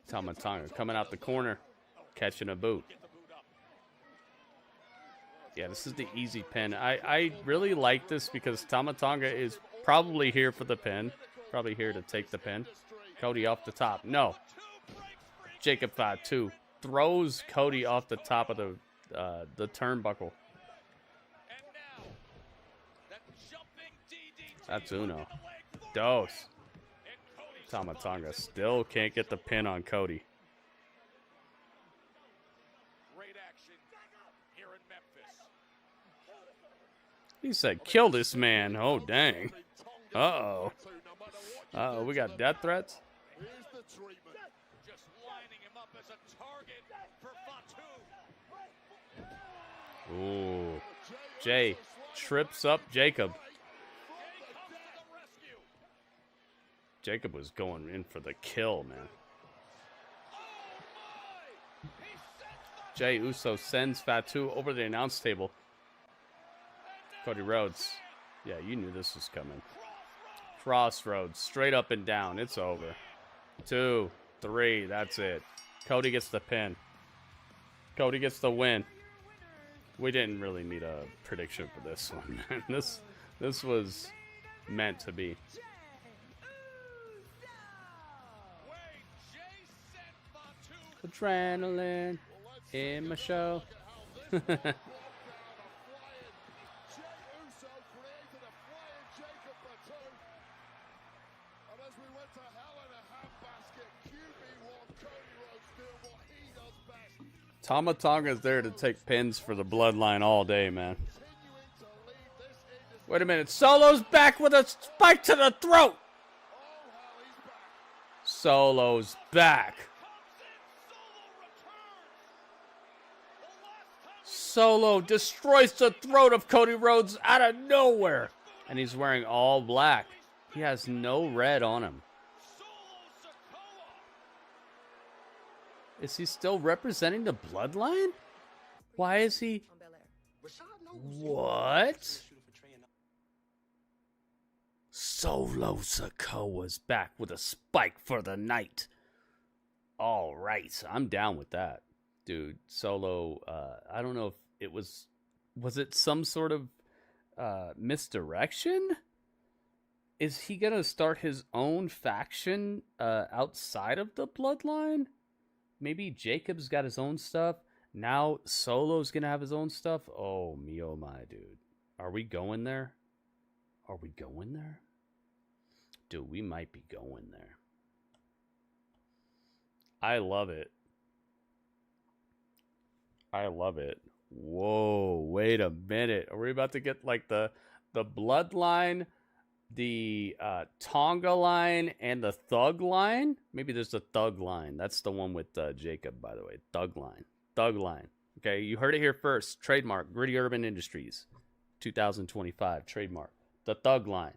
Tama Tonga coming out the corner, catching a boot. Yeah, this is the easy pin. I really like this because Tama Tonga is probably here for the pin. Probably here to take the pin. Cody off the top. No. Jacob Fatu throws Cody off the top of the turnbuckle. That's Uno. Dos. Tama Tonga still can't get the pin on Cody. He said, kill this man. Oh, dang. Uh-oh. Uh-oh, we got death threats? Ooh. Jey trips up Jacob. Jacob was going in for the kill, man. Jey Uso sends Fatu over the announce table. Cody Rhodes. Yeah, you knew this was coming. Crossroads, straight up and down. It's over. 2, 3, that's it. Cody gets the pin. Cody gets the win. We didn't really need a prediction for this one, man. This was meant to be. Adrenaline in my show. Tama Tonga's there to take pins for the bloodline all day, man. Wait a minute. Solo's back with a spike to the throat. Solo's back. Solo destroys the throat of Cody Rhodes out of nowhere. And he's wearing all black. He has no red on him. Is he still representing the bloodline? Why is he? What? Solo Sakoa's back with a spike for the night. All right, I'm down with that. Dude, Solo, I don't know if it was it some sort of misdirection? Is he going to start his own faction outside of the bloodline? Maybe Jacob's got his own stuff. Now Solo's going to have his own stuff. Oh, me, oh my, dude. Are we going there? Are we going there? Dude, we might be going there. I love it. I love it. Whoa, wait a minute. Are we about to get like the bloodline, the Tonga line, and the Thug line? Maybe there's a Thug line. That's the one with Jacob, by the way. Thug line. Thug line. Okay, you heard it here first. Trademark. Gritty Urban Industries. 2025. Trademark. The Thug line.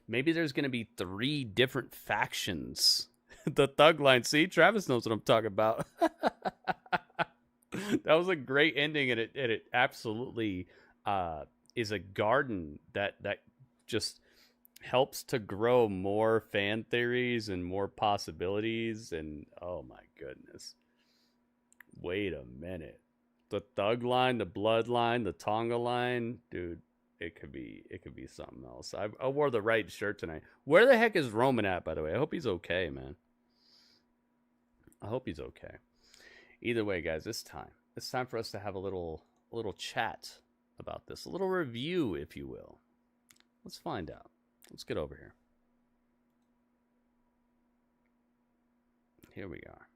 Maybe there's going to be 3 different factions. The Thug line. See, Travis knows what I'm talking about. That was a great ending, and it absolutely is a garden that just helps to grow more fan theories and more possibilities. And oh my goodness, wait a minute, the Thug line, the Bloodline, the Tonga line, dude, it could be something else. I wore the right shirt tonight. Where the heck is Roman at, by the way? I hope he's okay, man. I hope he's okay. Either way, guys, it's time. It's time for us to have a little chat about this, a little review, if you will. Let's find out. Let's get over here. Here we are.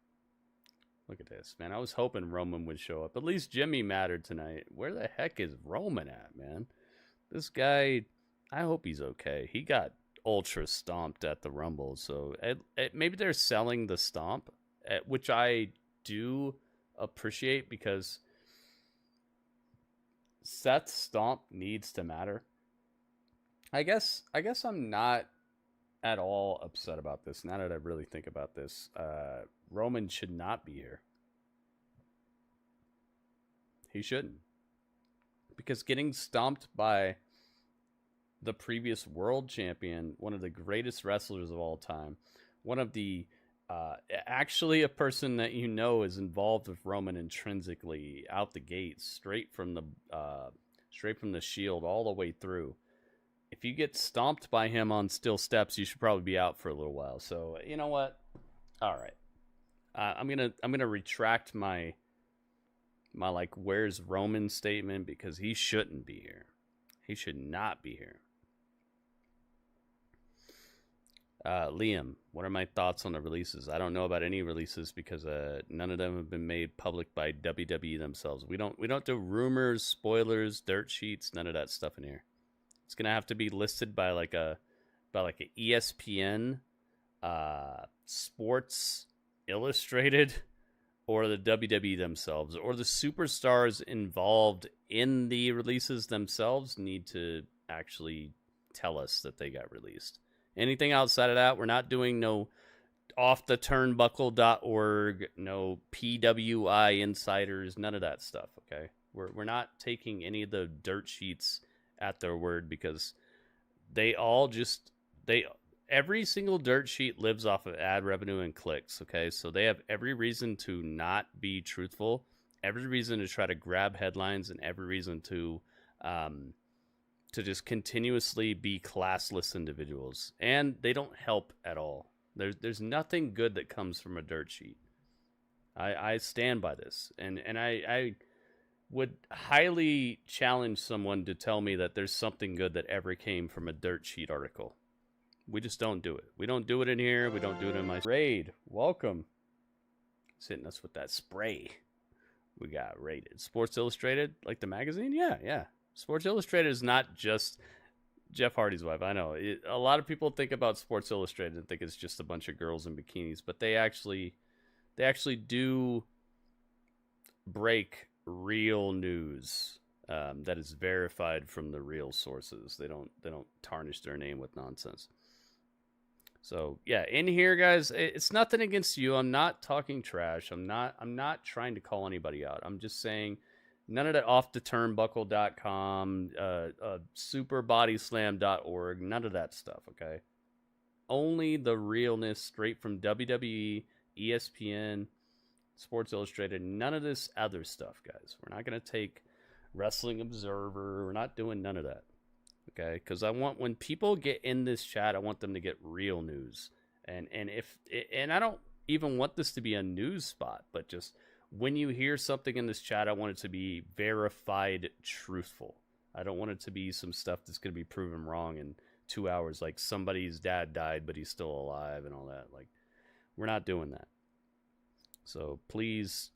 Look at this, man. I was hoping Roman would show up. At least Jimmy mattered tonight. Where the heck is Roman at, man? This guy, I hope he's okay. He got ultra stomped at the Rumble, so maybe they're selling the stomp, which I do appreciate, because Seth's stomp needs to matter. I guess I'm not at all upset about this. Now that I really think about this, Roman should not be here. He shouldn't, because getting stomped by the previous world champion, one of the greatest wrestlers of all time, one of the actually a person that you know is involved with Roman intrinsically out the gate, straight from the Shield all the way through. If you get stomped by him on steel steps, you should probably be out for a little while. So you know what? All right, I'm gonna retract my like where's Roman statement, because he shouldn't be here. He should not be here. Liam, what are my thoughts on the releases? I don't know about any releases because none of them have been made public by WWE themselves. We don't do rumors, spoilers, dirt sheets, none of that stuff in here. It's gonna have to be listed by like a ESPN, Sports Illustrated, or the WWE themselves, or the superstars involved in the releases themselves need to actually tell us that they got released. Anything outside of that, we're not doing no offtheturnbuckle.org, no PWI insiders, none of that stuff, okay? We're not taking any of the dirt sheets at their word, because every single dirt sheet lives off of ad revenue and clicks, okay? So they have every reason to not be truthful, every reason to try to grab headlines, and every reason to just continuously be classless individuals. And they don't help at all. There's nothing good that comes from a dirt sheet. I stand by this. And I would highly challenge someone to tell me that there's something good that ever came from a dirt sheet article. We just don't do it. We don't do it in here. We don't do it in my raid. Welcome. He's hitting us with that spray. We got rated. Sports Illustrated, like the magazine? Yeah. Sports Illustrated is not just Jeff Hardy's wife. I know. A lot of people think about Sports Illustrated and think it's just a bunch of girls in bikinis, but they actually do break real news that is verified from the real sources. They don't tarnish their name with nonsense. So yeah, in here, guys, it's nothing against you. I'm not talking trash. I'm not trying to call anybody out. I'm just saying none of that offtheturnbuckle.com, superbodyslam.org, none of that stuff, okay? Only the realness straight from WWE, ESPN, Sports Illustrated, none of this other stuff, guys. We're not going to take Wrestling Observer. We're not doing none of that, okay? Because I want, when people get in this chat, I want them to get real news. And I don't even want this to be a news spot, but just when you hear something in this chat, I want it to be verified, truthful. I don't want it to be some stuff that's going to be proven wrong in 2 hours, like somebody's dad died, but he's still alive and all that. Like, we're not doing that. So please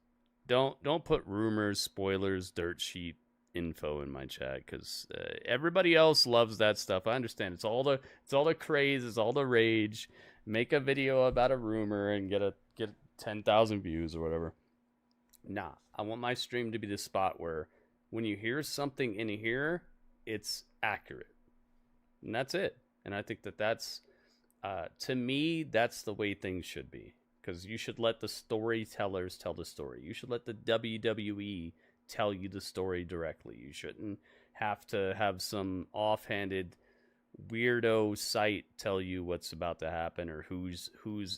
don't put rumors, spoilers, dirt sheet info in my chat, because everybody else loves that stuff. I understand. It's all the craze, it's all the rage. Make a video about a rumor and get 10,000 views or whatever. Nah, I want my stream to be the spot where when you hear something in here, it's accurate. And that's it. And I think that's, to me, that's the way things should be. Because you should let the storytellers tell the story. You should let the WWE tell you the story directly. You shouldn't have to have some offhanded weirdo site tell you what's about to happen, or who's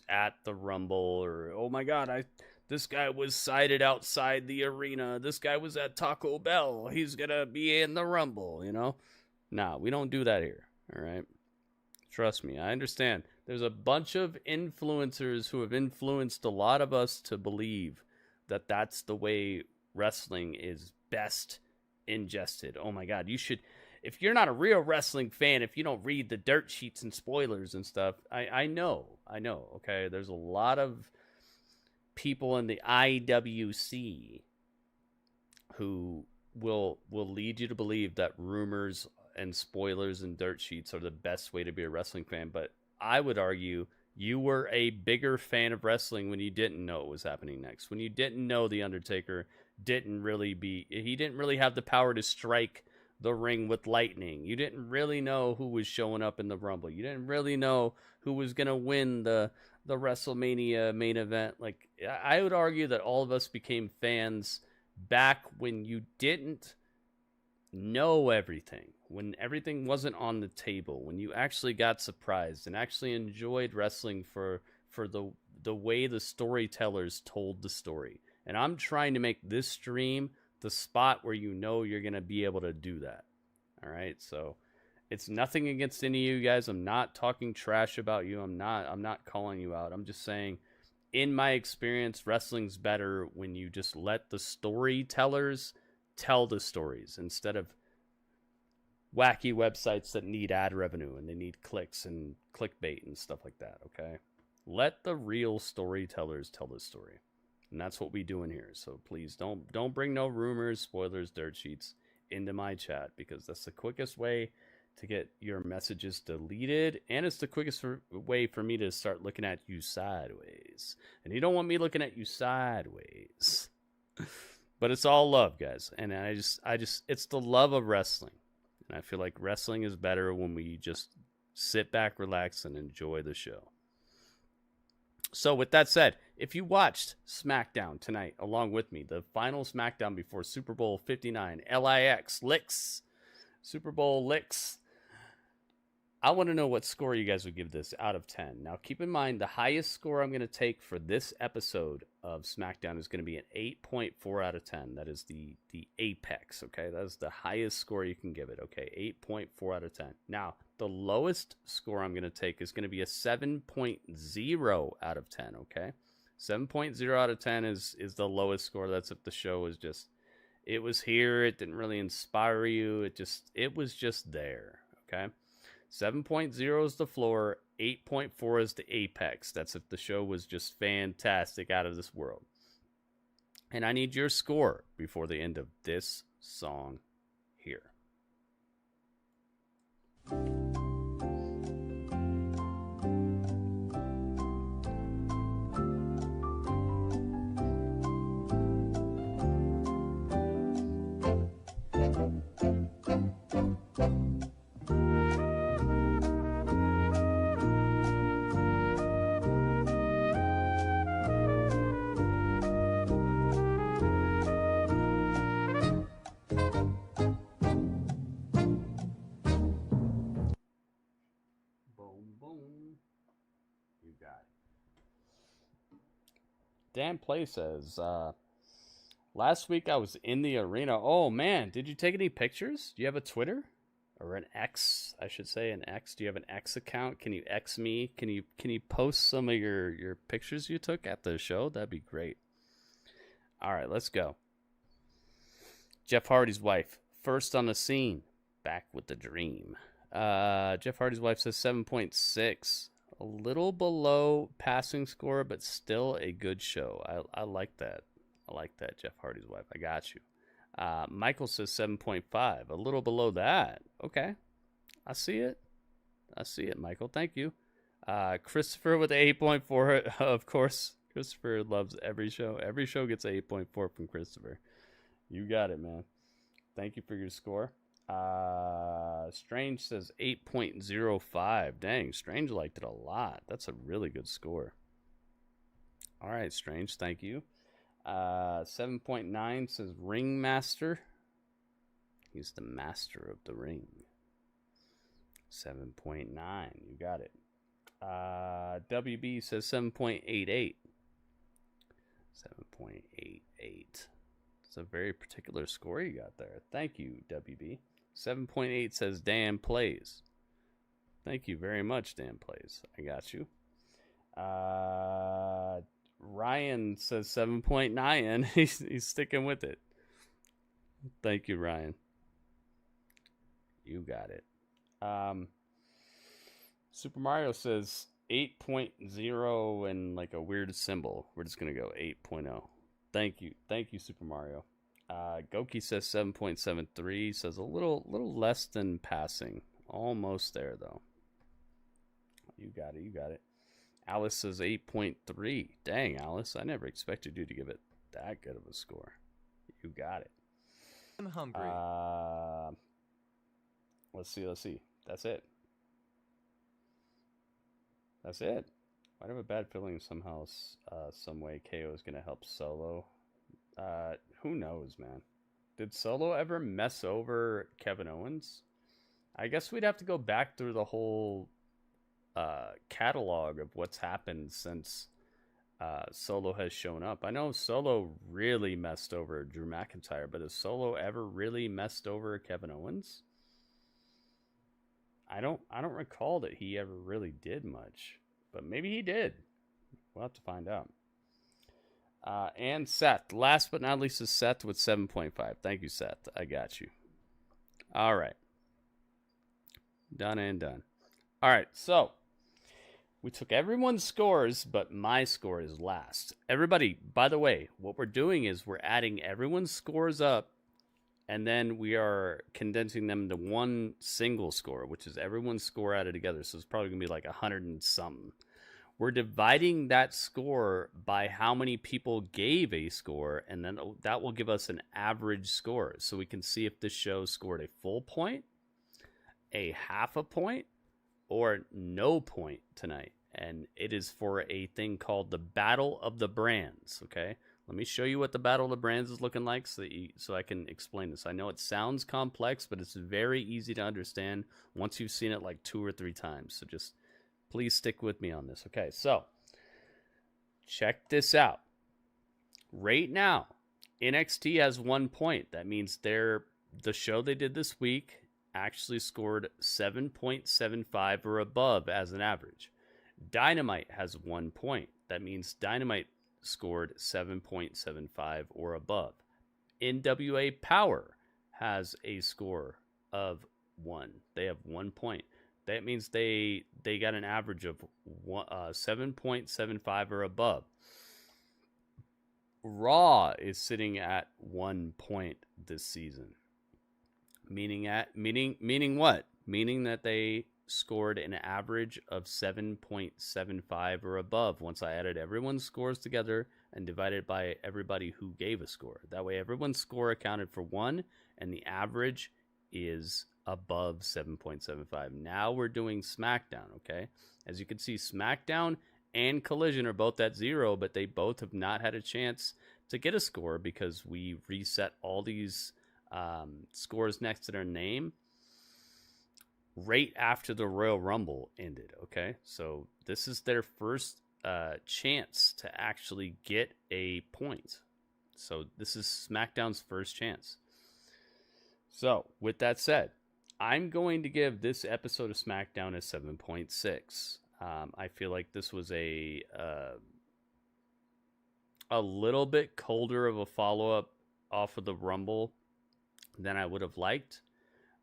at the Rumble, or, oh my God, this guy was sighted outside the arena. This guy was at Taco Bell. He's going to be in the Rumble, you know? Nah, we don't do that here. All right. Trust me, I understand. There's a bunch of influencers who have influenced a lot of us to believe that that's the way wrestling is best ingested. Oh my God, you should, if you're not a real wrestling fan, if you don't read the dirt sheets and spoilers and stuff, I know, okay? There's a lot of people in the IWC who will lead you to believe that rumors and spoilers and dirt sheets are the best way to be a wrestling fan. But I would argue you were a bigger fan of wrestling when you didn't know what was happening next. When you didn't know The Undertaker he didn't really have the power to strike the ring with lightning. You didn't really know who was showing up in the Rumble. You didn't really know who was going to win the WrestleMania main event. Like, I would argue that all of us became fans back when you didn't know everything, when everything wasn't on the table, when you actually got surprised and actually enjoyed wrestling for the way the storytellers told the story. And I'm trying to make this stream the spot where you know you're going to be able to do that. All right? So it's nothing against any of you guys. I'm not talking trash about you. I'm not calling you out. I'm just saying, in my experience, wrestling's better when you just let the storytellers tell the stories instead of wacky websites that need ad revenue and they need clicks and clickbait and stuff like that, okay? Let the real storytellers tell the story. And that's what we do in here. So please don't bring no rumors, spoilers, dirt sheets into my chat, because that's the quickest way to get your messages deleted, and it's the quickest way for me to start looking at you sideways. And you don't want me looking at you sideways. But it's all love, guys. And I just it's the love of wrestling. And I feel like wrestling is better when we just sit back, relax, and enjoy the show. So with that said, if you watched SmackDown tonight along with me, the final SmackDown before Super Bowl 59, LIX, Super Bowl licks, I want to know what score you guys would give this out of 10. Now, keep in mind, the highest score I'm going to take for this episode of SmackDown is going to be an 8.4 out of 10. That is the apex, okay? That is the highest score you can give it, okay? 8.4 out of 10. Now, the lowest score I'm going to take is going to be a 7.0 out of 10, okay? 7.0 out of 10 is the lowest score. That's if the show was just, it was here, it didn't really inspire you, it was just there, okay? 7.0 is the floor, 8.4 is the apex. That's if the show was just fantastic, out of this world. And I need your score before the end of this song here. Dan Play says, last week I was in the arena. Oh man, did you take any pictures? Do you have a Twitter? Or an X, I should say, an X. Do you have an X account? Can you X me? Can you post some of your pictures you took at the show? That'd be great. All right, let's go. Jeff Hardy's wife, first on the scene, back with the dream. Jeff Hardy's wife says 7.6. A little below passing score, but still a good show. I like that. I like that, Jeff Hardy's wife. I got you. Michael says 7.5. A little below that. Okay. I see it. Michael. Thank you. Christopher with 8.4. Of course, Christopher loves every show. Every show gets 8.4 from Christopher. You got it, man. Thank you for your score. Strange says 8.05. Dang, Strange liked it a lot. That's a really good score. All right, Strange, thank you. 7.9 says Ringmaster. He's the master of the ring. 7.9, you got it. WB says 7.88. 7.88. It's a very particular score you got there. Thank you, WB. 7.8 says Dan Plays. Thank you very much, Dan Plays. I got you. Ryan says 7.9. He's sticking with it. Thank you, Ryan. You got it. Super Mario says 8.0 and like a weird symbol. We're just going to go 8.0. Thank you. Thank you, Super Mario. Goki says 7.73. Says a little less than passing. Almost there, though. You got it. You got it. Alice says 8.3. Dang, Alice. I never expected you to give it that good of a score. You got it. I'm hungry. Let's see. That's it. That's it. I have a bad feeling somehow, some way KO is going to help Solo. Who knows, man? Did Solo ever mess over Kevin Owens? I guess we'd have to go back through the whole catalog of what's happened since Solo has shown up. I know Solo really messed over Drew McIntyre, but has Solo ever really messed over Kevin Owens? I don't recall that he ever really did much, but maybe he did. We'll have to find out. And Seth, last but not least, is Seth with 7.5. Thank you, Seth. I got you. All right. Done and done. All right, so we took everyone's scores, but my score is last. Everybody, by the way, what we're doing is we're adding everyone's scores up, and then we are condensing them to one single score, which is everyone's score added together. So it's probably going to be like 100 and something. We're dividing that score by how many people gave a score, and then that will give us an average score. So we can see if this show scored a full point, a half a point, or no point tonight. And it is for a thing called the Battle of the Brands, okay? Let me show you what the Battle of the Brands is looking like so I can explain this. I know it sounds complex, but it's very easy to understand once you've seen it like 2 or 3 times. So just please stick with me on this. Okay, so check this out. Right now, NXT has 1 point. That means the show they did this week actually scored 7.75 or above as an average. Dynamite has 1 point. That means Dynamite scored 7.75 or above. NWA Power has a score of 1. They have 1 point. That means they got an average of 7.75 or above. Raw is sitting at 1 point this season. Meaning what? Meaning that they scored an average of 7.75 or above once I added everyone's scores together and divided by everybody who gave a score. That way everyone's score accounted for 1 and the average is above 7.75. Now we're doing SmackDown, okay? As you can see, SmackDown and Collision are both at 0, but they both have not had a chance to get a score because we reset all these scores next to their name right after the Royal Rumble ended, okay? So this is their first chance to actually get a point. So this is SmackDown's first chance. So with that said, I'm going to give this episode of SmackDown a 7.6. I feel like this was a little bit colder of a follow-up off of the Rumble than I would have liked.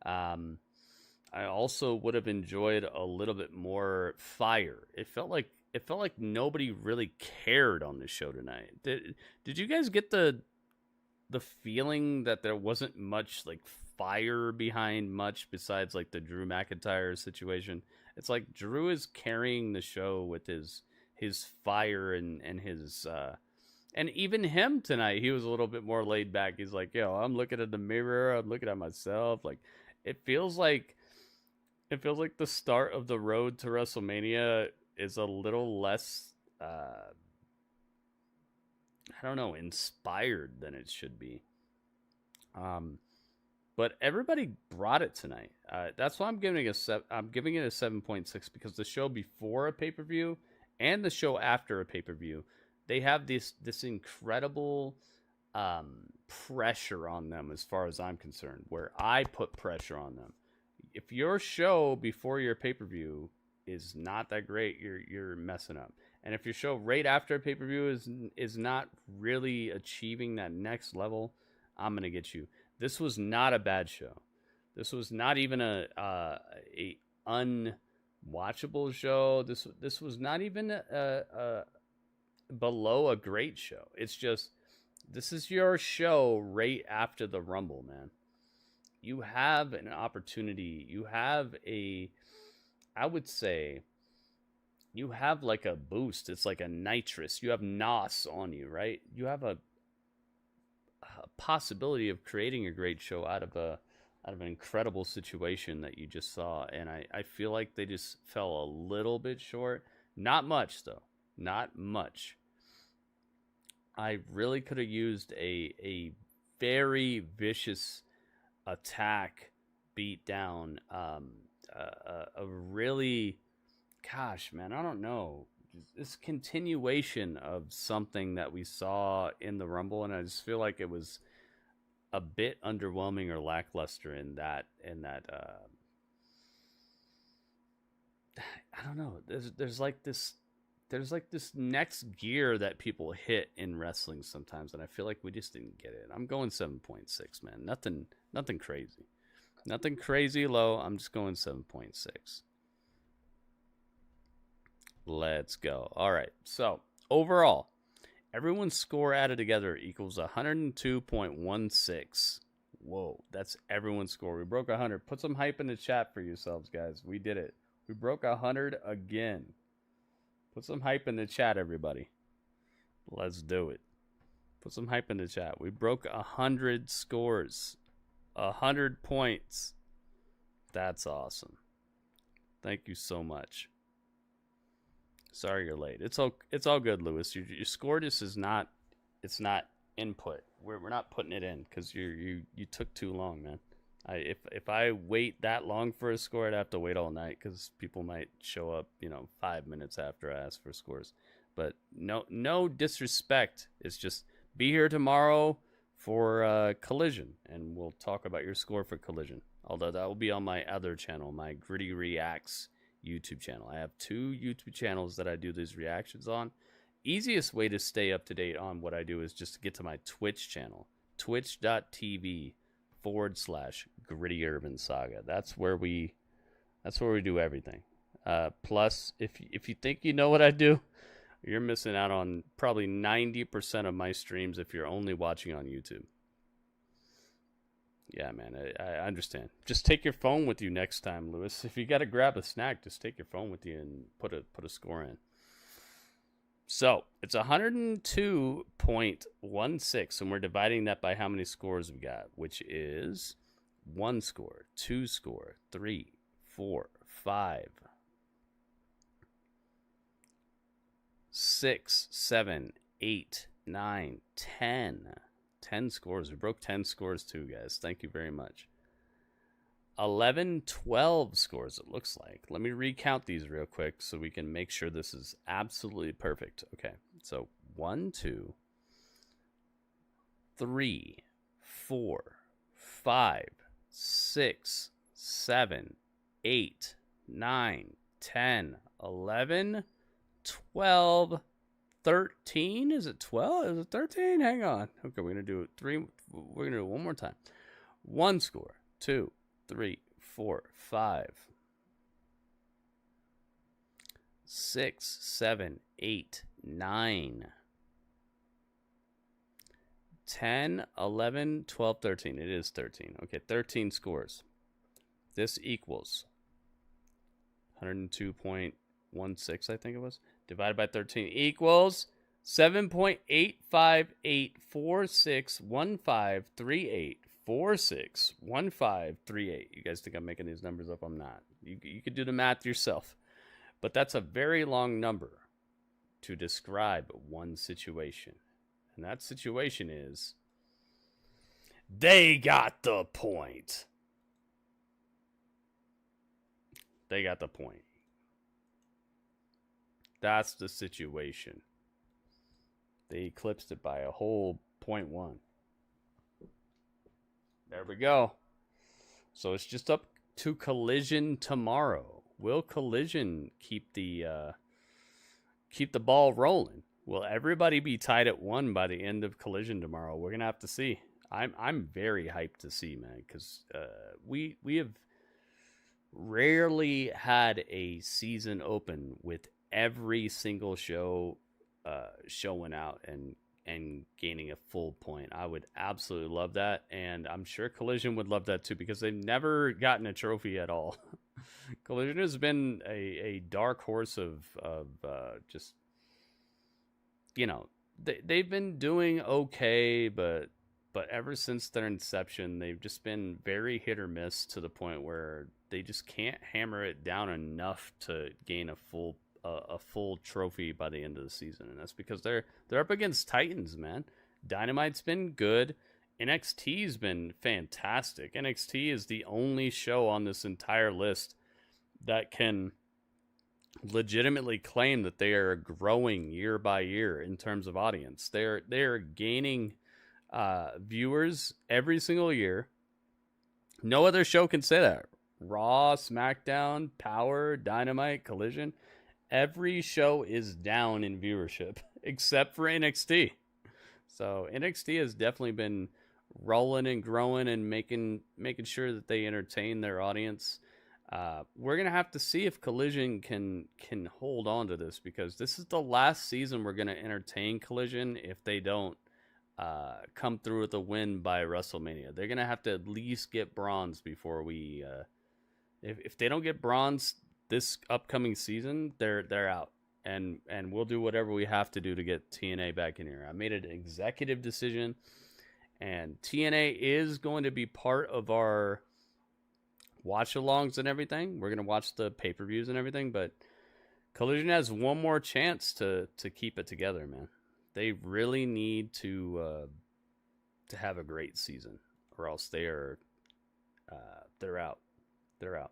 I also would have enjoyed a little bit more fire. It felt like nobody really cared on the show tonight. Did you guys get the feeling that there wasn't much like fire behind much besides like the Drew McIntyre situation? It's like Drew is carrying the show with his fire and his and even him tonight, he was a little bit more laid back. He's like, yo, I'm looking at the mirror, I'm looking at myself. Like it feels like the start of the road to WrestleMania is a little less inspired than it should be. But everybody brought it tonight. That's why I'm giving it a 7.6 because the show before a pay-per-view and the show after a pay-per-view, they have this incredible pressure on them as far as I'm concerned, where I put pressure on them. If your show before your pay-per-view is not that great, you're messing up. And if your show right after a pay-per-view is not really achieving that next level, I'm going to get you. This was not a bad show. This was not even a unwatchable show. This was not even a below a great show. It's just, this is your show right after the Rumble, man. You have an opportunity. You have I would say, you have like a boost. It's like a nitrous. You have NOS on you, right? You have a possibility of creating a great show out of an incredible situation that you just saw. And I feel like they just fell a little bit short. Not much, though. Not much. I really could have used a very vicious attack, beat down, a really, gosh, man, I don't know, this continuation of something that we saw in the Rumble, and I just feel like it was a bit underwhelming or lackluster in that I don't know, there's like this next gear that people hit in wrestling sometimes, and I feel like we just didn't get it. I'm going 7.6, man. Nothing crazy. Nothing crazy low. I'm just going 7.6. Let's go. All right. So, overall, everyone's score added together equals 102.16. Whoa, that's everyone's score. We broke 100. Put some hype in the chat for yourselves, guys. We did it. We broke 100 again. Put some hype in the chat, everybody. Let's do it. Put some hype in the chat. We broke 100 scores. 100 points. That's awesome. Thank you so much. Sorry you're late. It's all good, Lewis. Your score just is not, it's not input. We're not putting it in because you took too long, man. If I wait that long for a score, I'd have to wait all night because people might show up, 5 minutes after I ask for scores. But no disrespect. It's just be here tomorrow for Collision, and we'll talk about your score for Collision. Although that will be on my other channel, my Gritty Reacts YouTube channel. I have 2 YouTube channels that I do these reactions on. Easiest way to stay up to date on what I do is just to get to my Twitch channel, twitch.tv/GrittyUrbanSaga. That's where we do everything. Plus, if you think you know what I do, you're missing out on probably 90% of my streams if you're only watching on YouTube. Yeah, man, I understand. Just take your phone with you next time, Lewis. If you got to grab a snack, just take your phone with you and put a score in. So, it's 102.16, and we're dividing that by how many scores we got, which is 1 score, 2 score, 3, 4, 5, 6, 7, 8, 9, 10. 10 scores. We broke 10 scores too, guys. Thank you very much. 11, 12 scores, it looks like. Let me recount these real quick so we can make sure this is absolutely perfect. Okay, so 1, 2, 3, 4, 5, 6, 7, 8, 9, 10, 11, 12, 13. Is it 12? Is it 13? Hang on. Okay, we're gonna do 3. We're gonna do it one more time. 1 score, 2, 3, 4, 5, 6, 7, 8, 9, 10, 11, 12, 13. It is 13. Okay, 13 scores. This equals 102.16, I think it was. Divided by 13 equals 7.85461538461538. You guys think I'm making these numbers up? I'm not. You could do the math yourself. But that's a very long number to describe one situation. And that situation is, they got the point. They got the point. That's the situation. They eclipsed it by a whole 0.1. There we go. So it's just up to Collision tomorrow. Will Collision keep the ball rolling? Will everybody be tied at 1 by the end of Collision tomorrow? We're gonna have to see. I'm very hyped to see, man, because we have rarely had a season open with every single show showing out and gaining a full point. I would absolutely love that, and I'm sure Collision would love that too, because they've never gotten a trophy at all. Collision has been a dark horse of just, you know, they've been doing okay, but ever since their inception, they've just been very hit or miss, to the point where they just can't hammer it down enough to gain a full trophy by the end of the season. And that's because they're up against Titans, man. Dynamite's been good. NXT's been fantastic. NXT is the only show on this entire list that can legitimately claim that they are growing year by year in terms of audience. They're gaining viewers every single year. No other show can say that. Raw, SmackDown, Power, Dynamite, Collision. Every show is down in viewership except for NXT. So NXT has definitely been rolling and growing and making sure that they entertain their audience. We're gonna have to see if Collision can hold on to this, because this is the last season we're gonna entertain Collision if they don't come through with a win by WrestleMania. They're gonna have to at least get bronze before we. If they don't get bronze this upcoming season, they're out, and we'll do whatever we have to do to get TNA back in here. I made an executive decision, and TNA is going to be part of our watch-alongs and everything. We're gonna watch the pay-per-views and everything, but Collision has one more chance to keep it together, man. They really need to have a great season, or else they're out. They're out.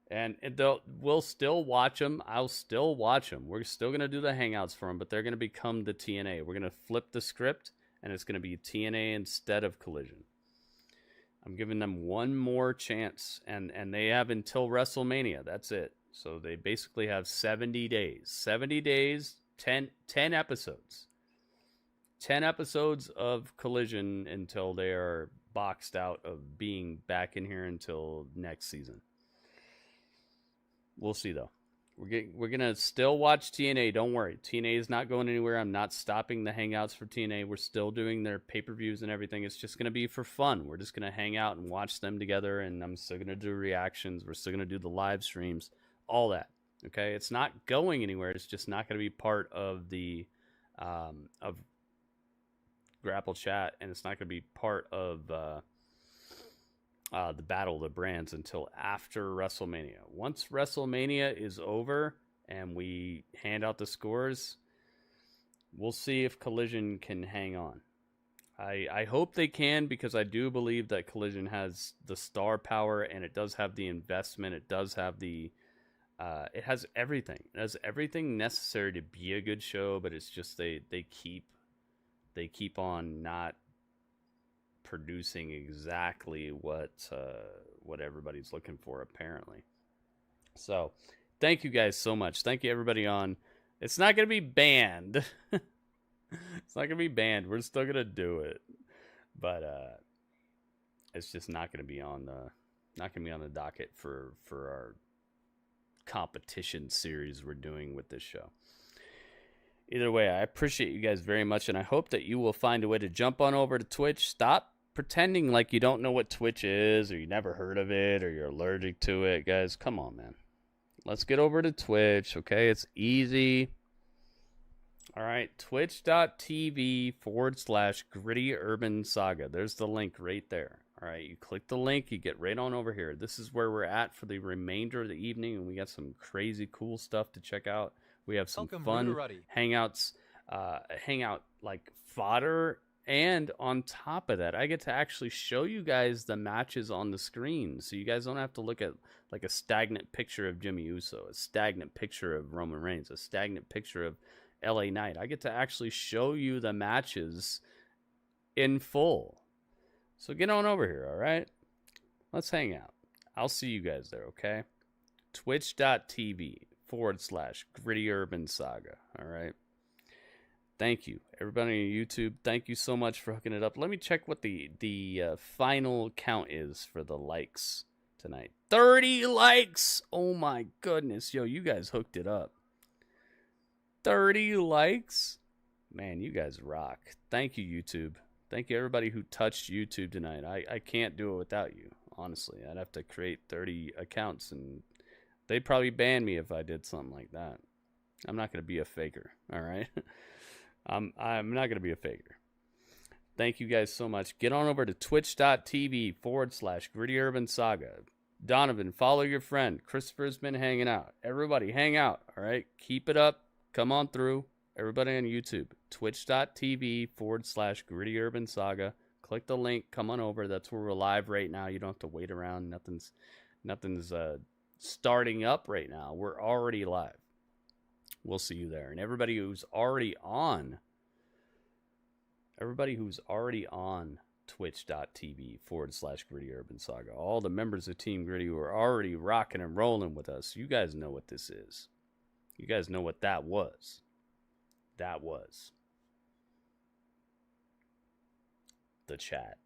And we'll still watch them. I'll still watch them. We're still going to do the hangouts for them, but they're going to become the TNA. We're going to flip the script, and it's going to be TNA instead of Collision. I'm giving them one more chance, and they have until WrestleMania. That's it. So they basically have 70 days. 70 days, 10 episodes. 10 episodes of Collision until they are boxed out of being back in here until next season. We'll see, though. We're going to still watch TNA. Don't worry. TNA is not going anywhere. I'm not stopping the hangouts for TNA. We're still doing their pay-per-views and everything. It's just going to be for fun. We're just going to hang out and watch them together, and I'm still going to do reactions. We're still going to do the live streams, all that. Okay? It's not going anywhere. It's just not going to be part of the of Grapple Chat, and it's not going to be part of the Battle of the Brands until after WrestleMania. Once WrestleMania is over and we hand out the scores, we'll see if Collision can hang on. I hope they can, because I do believe that Collision has the star power, and it does have the investment. It does have the it has everything. It has everything necessary to be a good show, but it's just they keep on not producing exactly what everybody's looking for, apparently. So thank you guys so much. Thank you everybody on. It's not gonna be banned. It's not gonna be banned. We're still gonna do it, but it's just not gonna be on the docket for our competition series we're doing with this show. Either way, I appreciate you guys very much, and I hope that you will find a way to jump on over to Twitch. Stop pretending like you don't know what Twitch is, or you never heard of it, or you're allergic to it. Guys, come on, man. Let's get over to Twitch, okay? It's easy. All right, twitch.tv/GrittyUrbanSaga. There's the link right there. All right, you click the link, you get right on over here. This is where we're at for the remainder of the evening, and we got some crazy cool stuff to check out. We have some fun hangouts, hangout like fodder, and on top of that, I get to actually show you guys the matches on the screen, so you guys don't have to look at like a stagnant picture of Jimmy Uso, a stagnant picture of Roman Reigns, a stagnant picture of LA Knight. I get to actually show you the matches in full. So get on over here, all right? Let's hang out. I'll see you guys there, okay? Twitch.tv/GrittyUrbanSaga, all right? Thank you. Everybody on YouTube, thank you so much for hooking it up. Let me check what the final count is for the likes tonight. 30 likes! Oh my goodness. Yo, you guys hooked it up. 30 likes? Man, you guys rock. Thank you, YouTube. Thank you, everybody who touched YouTube tonight. I can't do it without you, honestly. I'd have to create 30 accounts, and they'd probably ban me if I did something like that. I'm not going to be a faker, all right? I'm not going to be a faker. Thank you guys so much. Get on over to twitch.tv/GrittyUrbanSaga. Donovan, follow your friend. Christopher's been hanging out. Everybody, hang out, all right? Keep it up. Come on through. Everybody on YouTube, twitch.tv/GrittyUrbanSaga. Click the link. Come on over. That's where we're live right now. You don't have to wait around. Nothing's starting up right now. We're already live. We'll see you there. And everybody who's already on twitch.tv/GrittyUrbanSaga, all the members of Team Gritty who are already rocking and rolling with us, you guys know what this is. You guys know what that was. That was the chat.